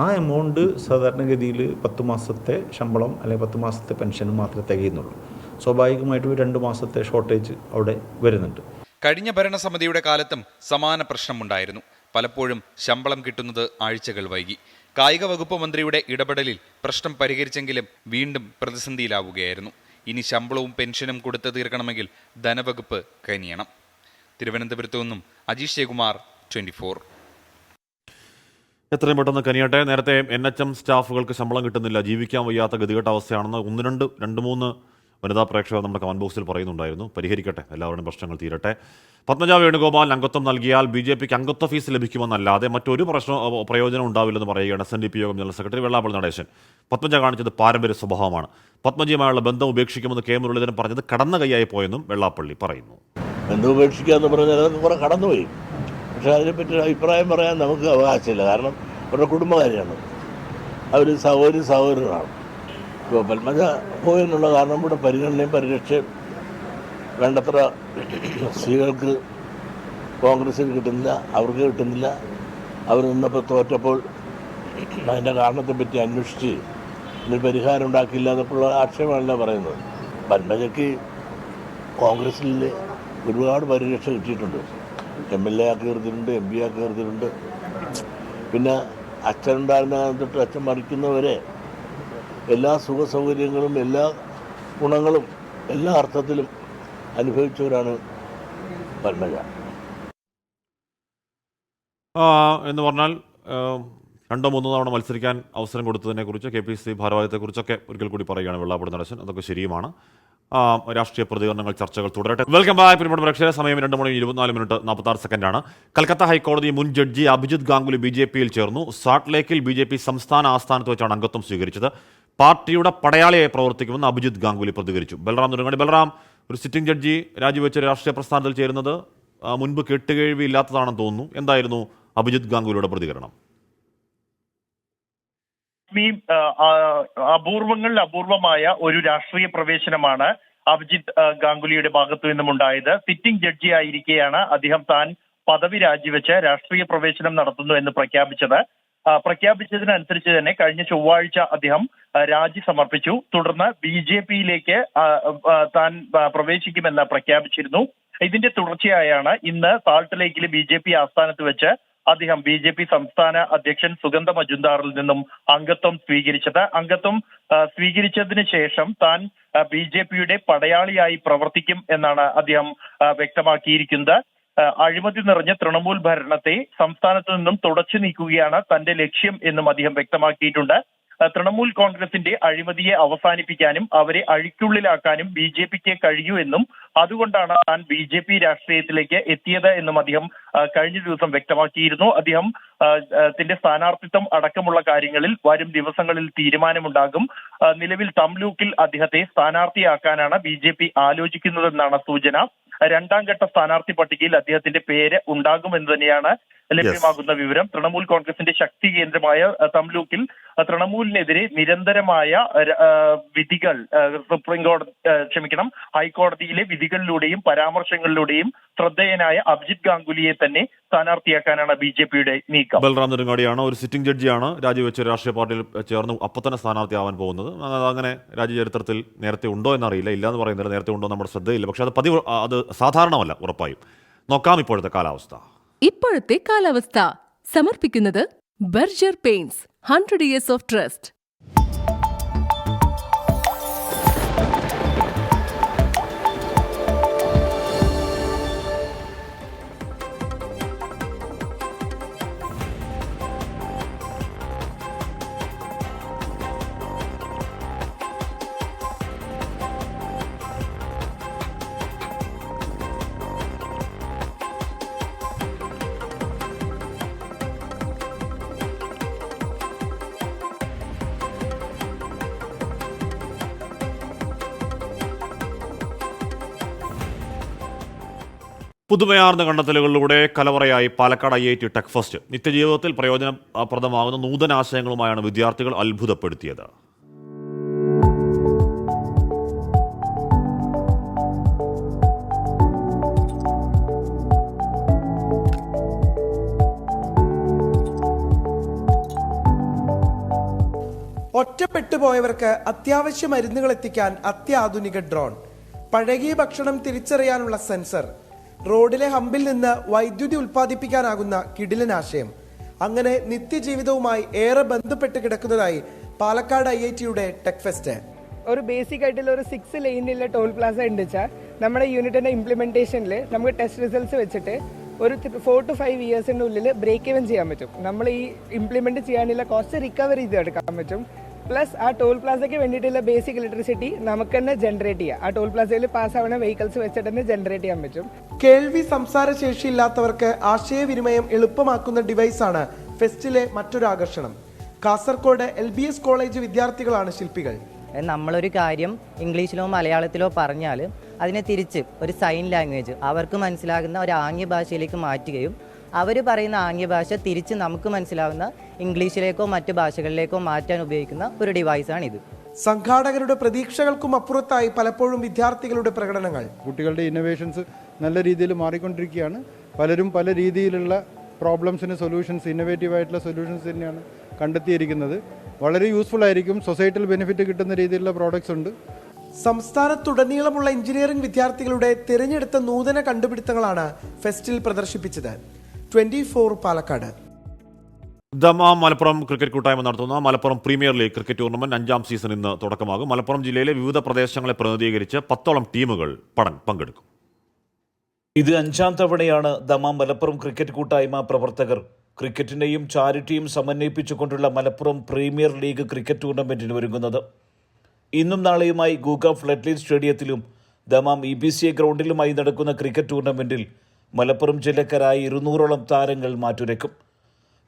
ആ എമൗണ്ട് സാധാരണഗതിയിൽ 10 മാസത്തെ ശമ്പളം അല്ലെങ്കിൽ 10 മാസത്തെ പെൻഷനും മാത്രമേ തികയുന്നുള്ളൂ. സ്വാഭാവികമായിട്ടും 2 മാസത്തെ ഷോർട്ടേജ് അവിടെ വരുന്നുണ്ട്. കഴിഞ്ഞ ഭരണസമിതിയുടെ കാലത്തും സമാന പ്രശ്നമുണ്ടായിരുന്നു. പലപ്പോഴും ശമ്പളം കിട്ടുന്നത് ആഴ്ചകൾ വൈകി. കായിക വകുപ്പ് മന്ത്രിയുടെ ഇടപെടലിൽ പ്രശ്നം പരിഹരിച്ചെങ്കിലും വീണ്ടും പ്രതിസന്ധിയിലാവുകയായിരുന്നു. ഇനി ശമ്പളവും പെൻഷനും കൊടുത്തു തീർക്കണമെങ്കിൽ ധനവകുപ്പ് കനിയണം. തിരുവനന്തപുരത്തു നിന്നും അജീഷ് ജയകുമാർ, 24. എത്രയും പെട്ടെന്ന് കനിയട്ടെ. നേരത്തെ NHM സ്റ്റാഫുകൾക്ക് ശമ്പളം കിട്ടുന്നില്ല, ജീവിക്കാൻ വയ്യാത്ത ഗതികെട്ട അവസ്ഥയാണെന്ന് 2-3 വനിതാ പ്രേക്ഷകർ നമ്മുടെ കമന്റ് ബോക്സിൽ പറയുന്നുണ്ടായിരുന്നു. പരിഹരിക്കട്ടെ, എല്ലാവരുടെയും പ്രശ്നങ്ങൾ തീരട്ടെ. പത്മജ വേണുഗോപാൽ അംഗത്വം നൽകിയാൽ BJPക്ക് അംഗത്വ ഫീസ് ലഭിക്കുമെന്നല്ലാതെ മറ്റൊരു പ്രയോജനം ഉണ്ടാവില്ലെന്ന് പറയുകയാണ് SNDP യോഗം ജനറൽ സെക്രട്ടറി വെള്ളാപ്പള്ളി നടേശൻ. പത്മജ കാണിച്ചത് പാരമ്പര്യ സ്വഭാവമാണ്. പത്മജിയുമായുള്ള ബന്ധം ഉപേക്ഷിക്കുമെന്ന് K മുരളീധരൻ പറഞ്ഞത് കടന്ന കൈയായി പോയെന്നും വെള്ളാപ്പള്ളി പറയുന്നു. ബന്ധം ഉപേക്ഷിക്കുക എന്ന് പറഞ്ഞാൽ അതൊക്കെ കുറെ കടന്നുപോയി. പക്ഷേ അതിനെപ്പറ്റി അഭിപ്രായം പറയാൻ നമുക്ക് അവകാശമില്ല. കാരണം അവരുടെ കുടുംബകാര്യാണ്, അവർ സഹോദരനാണ്. ഇപ്പോൾ പത്മജ പോയെന്നുള്ള കാരണം ഇവിടെ പരിഗണനയും പരിരക്ഷയും വേണ്ടത്ര സ്ത്രീകൾക്ക് കോൺഗ്രസ്സിന് കിട്ടുന്നില്ല, അവർക്ക് കിട്ടുന്നില്ല. അവർ നിന്നപ്പോൾ തോറ്റപ്പോൾ അതിൻ്റെ കാരണത്തെപ്പറ്റി അന്വേഷിച്ച് ഇതിന് പരിഹാരം ഉണ്ടാക്കിയില്ല എന്നൊക്കെയുള്ള ആക്ഷേപമല്ല പറയുന്നത്. പത്മജയ്ക്ക് കോൺഗ്രസ്സിൽ ഒരുപാട് പരിരക്ഷ കിട്ടിയിട്ടുണ്ട്. MLA ആക്കി നിർത്തിയിട്ടുണ്ട്, MP ആക്കി നിർത്തിയിട്ടുണ്ട്. പിന്നെ അച്ഛനുണ്ടായിരുന്ന തൊട്ട് അച്ഛൻ മരിക്കുന്നവരെ എല്ലാ സുഖ സൗകര്യങ്ങളും എല്ലാ ഗുണങ്ങളും എല്ലാ അർത്ഥത്തിലും അനുഭവിച്ചവരാണ് പത്മജ. എന്ന് പറഞ്ഞാൽ 2-3 തവണ മത്സരിക്കാൻ അവസരം കൊടുത്തതിനെക്കുറിച്ച് KPCC ഭാരവാഹിത്വത്തെക്കുറിച്ചൊക്കെ ഒരിക്കൽ കൂടി പറയുകയാണ് വെള്ളാപ്പള്ളി നടേശൻ. അതൊക്കെ ശരിയുമാണ്. രാഷ്ട്രീയ പ്രതികരണങ്ങൾ, ചർച്ചകൾ തുടരട്ടെ. വെൽക്കം ബാക്ക് പ്രിയപ്പെട്ട പ്രേക്ഷകരെ. സമയം 2:24:46 കൽക്കത്ത ഹൈക്കോടതി മുൻ ജഡ്ജി അഭിജിത് ഗാംഗുലി BJPയിൽ ചേർന്നു. സാൾട്ട് ലേക്കിൽ BJP സംസ്ഥാന ആസ്ഥാനത്ത് വെച്ചാണ് അംഗത്വം സ്വീകരിച്ചത്. പാർട്ടിയുടെ പടയാളിയായി പ്രവർത്തിക്കുമെന്ന് അഭിജിത് ഗാംഗുലി പ്രതികരിച്ചു. ബൽറാം നെടുങ്ങാടി, ബൽറാം, ഒരു സിറ്റിംഗ് ജഡ്ജി രാജിവെച്ച രാഷ്ട്രീയ പ്രസ്ഥാനത്തിൽ ചേരുന്നത് മുൻപ് കേട്ടുകേഴ്വി ഇല്ലാത്തതാണെന്ന് തോന്നുന്നു. എന്തായിരുന്നു അഭിജിത് ഗാംഗുലിയുടെ പ്രതികരണം? അപൂർവമായ ഒരു രാഷ്ട്രീയ പ്രവേശനമാണ് അഭിജിത് ഗാംഗുലിയുടെ ഭാഗത്തു നിന്നും ഉണ്ടായത്. സിറ്റിംഗ് ജഡ്ജി ആയിരിക്കെയാണ് അദ്ദേഹം താൻ പദവി രാജിവെച്ച് രാഷ്ട്രീയ പ്രവേശനം നടത്തുന്നു എന്ന് പ്രഖ്യാപിച്ചതിനനുസരിച്ച് തന്നെ കഴിഞ്ഞ ചൊവ്വാഴ്ച അദ്ദേഹം രാജി സമർപ്പിച്ചു. തുടർന്ന് BJPയിലേക്ക് താൻ പ്രവേശിക്കുമെന്ന് പ്രഖ്യാപിച്ചിരുന്നു. ഇതിന്റെ തുടർച്ചയായാണ് ഇന്ന് സാൾട്ട് ലേക്കിലെ BJP ആസ്ഥാനത്ത് വെച്ച് അദ്ദേഹം BJP സംസ്ഥാന അധ്യക്ഷൻ സുഗന്ധ മജുംദാറിൽ നിന്നും അംഗത്വം സ്വീകരിച്ചത്. അംഗത്വം സ്വീകരിച്ചതിന് ശേഷം താൻ BJPയുടെ പടയാളിയായി പ്രവർത്തിക്കും എന്നാണ് അദ്ദേഹം വ്യക്തമാക്കിയിരിക്കുന്നത്. അഴിമതി നിറഞ്ഞ തൃണമൂൽ ഭരണത്തെ സംസ്ഥാനത്ത് നിന്നും തുടച്ചു നീക്കുകയാണ് തന്റെ ലക്ഷ്യം എന്നും അദ്ദേഹം വ്യക്തമാക്കിയിട്ടുണ്ട്. തൃണമൂൽ കോൺഗ്രസിന്റെ അഴിമതിയെ അവസാനിപ്പിക്കാനും അവരെ അഴിക്കുള്ളിലാക്കാനും BJPക്ക് കഴിയൂ എന്നും അതുകൊണ്ടാണ് താൻ BJP രാഷ്ട്രീയത്തിലേക്ക് എത്തിയത് എന്നും അദ്ദേഹം കഴിഞ്ഞ ദിവസം വ്യക്തമാക്കിയിരുന്നു. അദ്ദേഹം ത്തിന്റെ സ്ഥാനാർത്ഥിത്വം അടക്കമുള്ള കാര്യങ്ങളിൽ വരും ദിവസങ്ങളിൽ തീരുമാനമുണ്ടാകും. നിലവിൽ തംലൂക്കിൽ അദ്ദേഹത്തെ സ്ഥാനാർത്ഥിയാക്കാനാണ് BJP ആലോചിക്കുന്നതെന്നാണ് സൂചന. 2ാം ഘട്ട സ്ഥാനാർത്ഥി പട്ടികയിൽ അദ്ദേഹത്തിന്റെ പേര് ഉണ്ടാകുമെന്ന് തന്നെയാണ് ലഭ്യമാകുന്ന വിവരം. തൃണമൂൽ കോൺഗ്രസിന്റെ ശക്തി കേന്ദ്രമായ തംലൂക്കിൽ തൃണമൂലിനെതിരെ നിരന്തരമായ വിധികൾ ഹൈക്കോടതിയിലെ വിധികളിലൂടെയും പരാമർശങ്ങളിലൂടെയും ശ്രദ്ധേയനായ അഭിജിത് ഗാംഗുലിയെ തന്നെ സ്ഥാനാർത്ഥിയാക്കാനാണ് BJPയുടെ നീക്കം. ബൽറാം നെടുങ്ങാടിയാണ്, ഒരു സിറ്റിംഗ് ജഡ്ജിയാണ്, രാജിവെച്ച രാഷ്ട്രീയ പാർട്ടിയിൽ ചേർന്ന് അപ്പോൾ തന്നെ സ്ഥാനാർത്ഥിയാവാൻ പോകുന്നത്. അങ്ങനെ രാജ്യചരിത്രത്തിൽ നേരത്തെ ഉണ്ടോ എന്നറിയില്ല, ഇല്ലാന്ന് പറയുന്നില്ല. നേരത്തെ ഉണ്ടോ നമ്മുടെ ശ്രദ്ധയില്ല. പക്ഷെ അത് സാധാരണമല്ല, ഉറപ്പായും. നോക്കാം ഇപ്പോഴത്തെ കാലാവസ്ഥ. ഇപ്പോഴത്തെ കാലാവസ്ഥ സമർപ്പിക്കുന്നത് Berger paints 100 years of trust. പുതുമയാർന്ന കണ്ടെത്തലുകളിലൂടെ കലവറയായി പാലക്കാട് IIT ടെക് ഫെസ്റ്റ്. നിത്യജീവിതത്തിൽ പ്രയോജനപ്രദമാകുന്ന നൂതനാശയങ്ങളുമായാണ് വിദ്യാർത്ഥികൾ അത്ഭുതപ്പെടുത്തിയത്. ഒറ്റപ്പെട്ടുപോയവർക്ക് അത്യാവശ്യ മരുന്നുകൾ എത്തിക്കാൻ അത്യാധുനിക ഡ്രോൺ, പഴകിയ ഭക്ഷണം തിരിച്ചറിയാനുള്ള സെൻസർ, റോഡിലെ ഹമ്പിൽ നിന്ന് വൈദ്യുതി ഉൽപ്പാദിപ്പിക്കാനാകുന്ന കിടിലനാശയം. അങ്ങനെ നിത്യജീവിതവുമായി ഏറെ ബന്ധപ്പെട്ട് കിടക്കുന്നതായി പാലക്കാട് IITയുടെ ടെക് ഫെസ്റ്റ്. ഒരു ബേസിക് ആയിട്ടുള്ള ഒരു 6 ലെയിനുള്ള ടോൾ പ്ലാസ ഉണ്ട് വെച്ചാൽ നമ്മുടെ യൂണിറ്റിന്റെ ഇംപ്ലിമെന്റേഷനിൽ നമുക്ക് ടെസ്റ്റ് റിസൾട്ട്സ് വെച്ചിട്ട് ഒരു 4 to 5 ഇയേഴ്സിന്റെ ഉള്ളിൽ ബ്രേക്ക് ഈവൻ ചെയ്യാൻ പറ്റും. നമ്മൾ ഈ ഇംപ്ലിമെന്റ് ചെയ്യാനുള്ള കോസ്റ്റ് റിക്കവർ ചെയ്തെടുക്കാൻ പറ്റും. പ്ലസ് ആ ടോൾ പ്ലാസയ്ക്ക് വേണ്ടിയിട്ടുള്ള ബേസിക് ഇലക്ട്രിസിറ്റി നമുക്ക് തന്നെ ജനറേറ്റ് ചെയ്യാം. ആ ടോൾ പ്ലാസയിൽ പാസ്സാവുന്ന വെഹിക്കിൾസ് വെച്ചിട്ട് തന്നെ ജനറേറ്റ് ചെയ്യാൻ പറ്റും. കേൾവി സംസാര ശേഷിയില്ലാത്തവർക്ക് ആശയവിനിമയം എളുപ്പമാക്കുന്ന ഡിവൈസാണ് ഫെസ്റ്റിലെ മറ്റൊരു ആകർഷണം. കാസർഗോഡ് LBS കോളേജ് വിദ്യാർത്ഥികളാണ് ശില്പികൾ. നമ്മളൊരു കാര്യം ഇംഗ്ലീഷിലോ മലയാളത്തിലോ പറഞ്ഞാൽ അതിനെ തിരിച്ച് ഒരു സൈൻ ലാംഗ്വേജ് അവർക്ക് മനസ്സിലാകുന്ന ഒരു ആംഗ്യ ഭാഷയിലേക്ക് മാറ്റുകയും അവർ പറയുന്ന ആംഗ്യഭാഷ തിരിച്ച് നമുക്ക് മനസ്സിലാവുന്ന ഇംഗ്ലീഷിലേക്കോ മറ്റ് ഭാഷകളിലേക്കോ മാറ്റാൻ ഉപയോഗിക്കുന്ന ഒരു ഡിവൈസാണിത്. സംഘാടകരുടെ പ്രതീക്ഷകൾക്കും അപ്പുറത്തായി പലപ്പോഴും വിദ്യാർത്ഥികളുടെ പ്രകടനങ്ങൾ. കുട്ടികളുടെ ഇന്നോവേഷൻസ് നല്ല രീതിയിൽ മാറിക്കൊണ്ടിരിക്കുകയാണ്. പലരും പല രീതിയിലുള്ള പ്രോബ്ലംസിന് സൊല്യൂഷൻസ്, ഇന്നോവേറ്റീവ് ആയിട്ടുള്ള സൊല്യൂഷൻസ് തന്നെയാണ് കണ്ടെത്തിയിരിക്കുന്നത്. വളരെ യൂസ്ഫുൾ ആയിരിക്കും. സൊസൈറ്റിയിൽ ബെനിഫിറ്റ് കിട്ടുന്ന രീതിയിലുള്ള പ്രോഡക്ട്സ് ഉണ്ട്. സംസ്ഥാനത്തുടനീളമുള്ള എഞ്ചിനീയറിംഗ് വിദ്യാർത്ഥികളുടെ തിരഞ്ഞെടുത്ത നൂതന കണ്ടുപിടുത്തങ്ങളാണ് ഫെസ്റ്റിൽ പ്രദർശിപ്പിച്ചത്. 24 പാലക്കാട്. ദമാം മലപ്പുറം ക്രിക്കറ്റ് കൂട്ടായ്മ നടത്തുന്ന Malappuram premier league cricket tournament 5ാം season ഇന്ന് തുടക്കമാകും. മലപ്പുറം ജില്ലയിലെ വിവിധ പ്രദേശങ്ങളെ പ്രതിനിധീകരിച്ച് 10ഓളം ടീമുകൾ പങ്കെടുക്കും. ഇത് 5ാം തവണയാണ് ദമാം മലപ്പുറം ക്രിക്കറ്റ് കൂട്ടായ്മ പ്രവർത്തകർ ക്രിക്കറ്റിനെയും ചാരിറ്റിയും സമന്വയിപ്പിച്ചുകൊണ്ടുള്ള മലപ്പുറം പ്രീമിയർ ലീഗ് ക്രിക്കറ്റ് ടൂർണമെന്റിന് ഒരുങ്ങുന്നത്. ഇന്നും നാളെയുമായി ഗൂഗ ഫ്ലഡ്ലൈറ്റ് സ്റ്റേഡിയത്തിലും ദമാം EBCA ഗ്രൗണ്ടിലുമായി നടക്കുന്ന ക്രിക്കറ്റ് ടൂർണമെന്റിൽ മലപ്പുറം ജില്ലക്കാരായി 200ഓളം താരങ്ങൾ മാറ്റുരയ്ക്കും.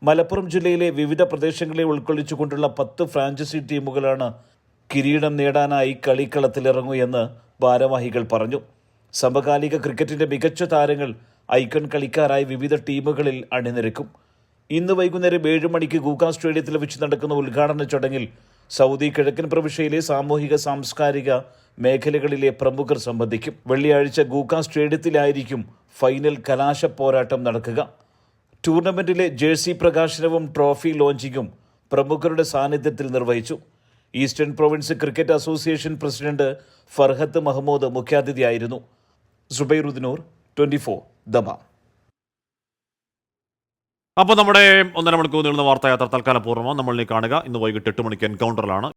മലപ്പുറം ജില്ലയിലെ വിവിധ പ്രദേശങ്ങളെ ഉൾക്കൊള്ളിച്ചുകൊണ്ടുള്ള 10 ഫ്രാഞ്ചൈസി ടീമുകളാണ് കിരീടം നേടാനായി കളിക്കളത്തിലിറങ്ങുമെന്ന് ഭാരവാഹികൾ പറഞ്ഞു. സമകാലിക ക്രിക്കറ്റിന്റെ മികച്ച താരങ്ങൾ ഐക്കൺ കളിക്കാരായി വിവിധ ടീമുകളിൽ അണിനിരക്കും. ഇന്ന് വൈകുന്നേരം 7 മണിക്ക് ഗൂഗ സ്റ്റേഡിയത്തിൽ വെച്ച് നടക്കുന്ന ഉദ്ഘാടന ചടങ്ങിൽ സൗദി കിഴക്കൻ പ്രവിശ്യയിലെ സാമൂഹിക സാംസ്കാരിക മേഖലകളിലെ പ്രമുഖർ സംബന്ധിക്കും. വെള്ളിയാഴ്ച ഗൂഗ സ്റ്റേഡിയത്തിലായിരിക്കും ഫൈനൽ കലാശ പോരാട്ടം നടക്കുക. ടൂർണമെന്റിലെ ജേഴ്സി പ്രകാശനവും ട്രോഫി ലോഞ്ചിങ്ങും പ്രമുഖരുടെ സാന്നിധ്യത്തിൽ നിർവഹിച്ചു. Eastern province cricket association president Farhath Mahmood മുഖ്യാതിഥിയായിരുന്നു. സുബൈറുദ്ദീനൂർ, 24 ദമാം. അപ്പോൾ നമ്മുടെ 1.5 മണിക്കൂർ നീളുന്ന വാർത്തായാത്ര തൽക്കാലം പൂർണ്ണമാണ്. നമ്മളിനി കാണുക ഇന്ന് വൈകിട്ട് 8 മണിക്ക് എൻകൗണ്ടറിലാണ്.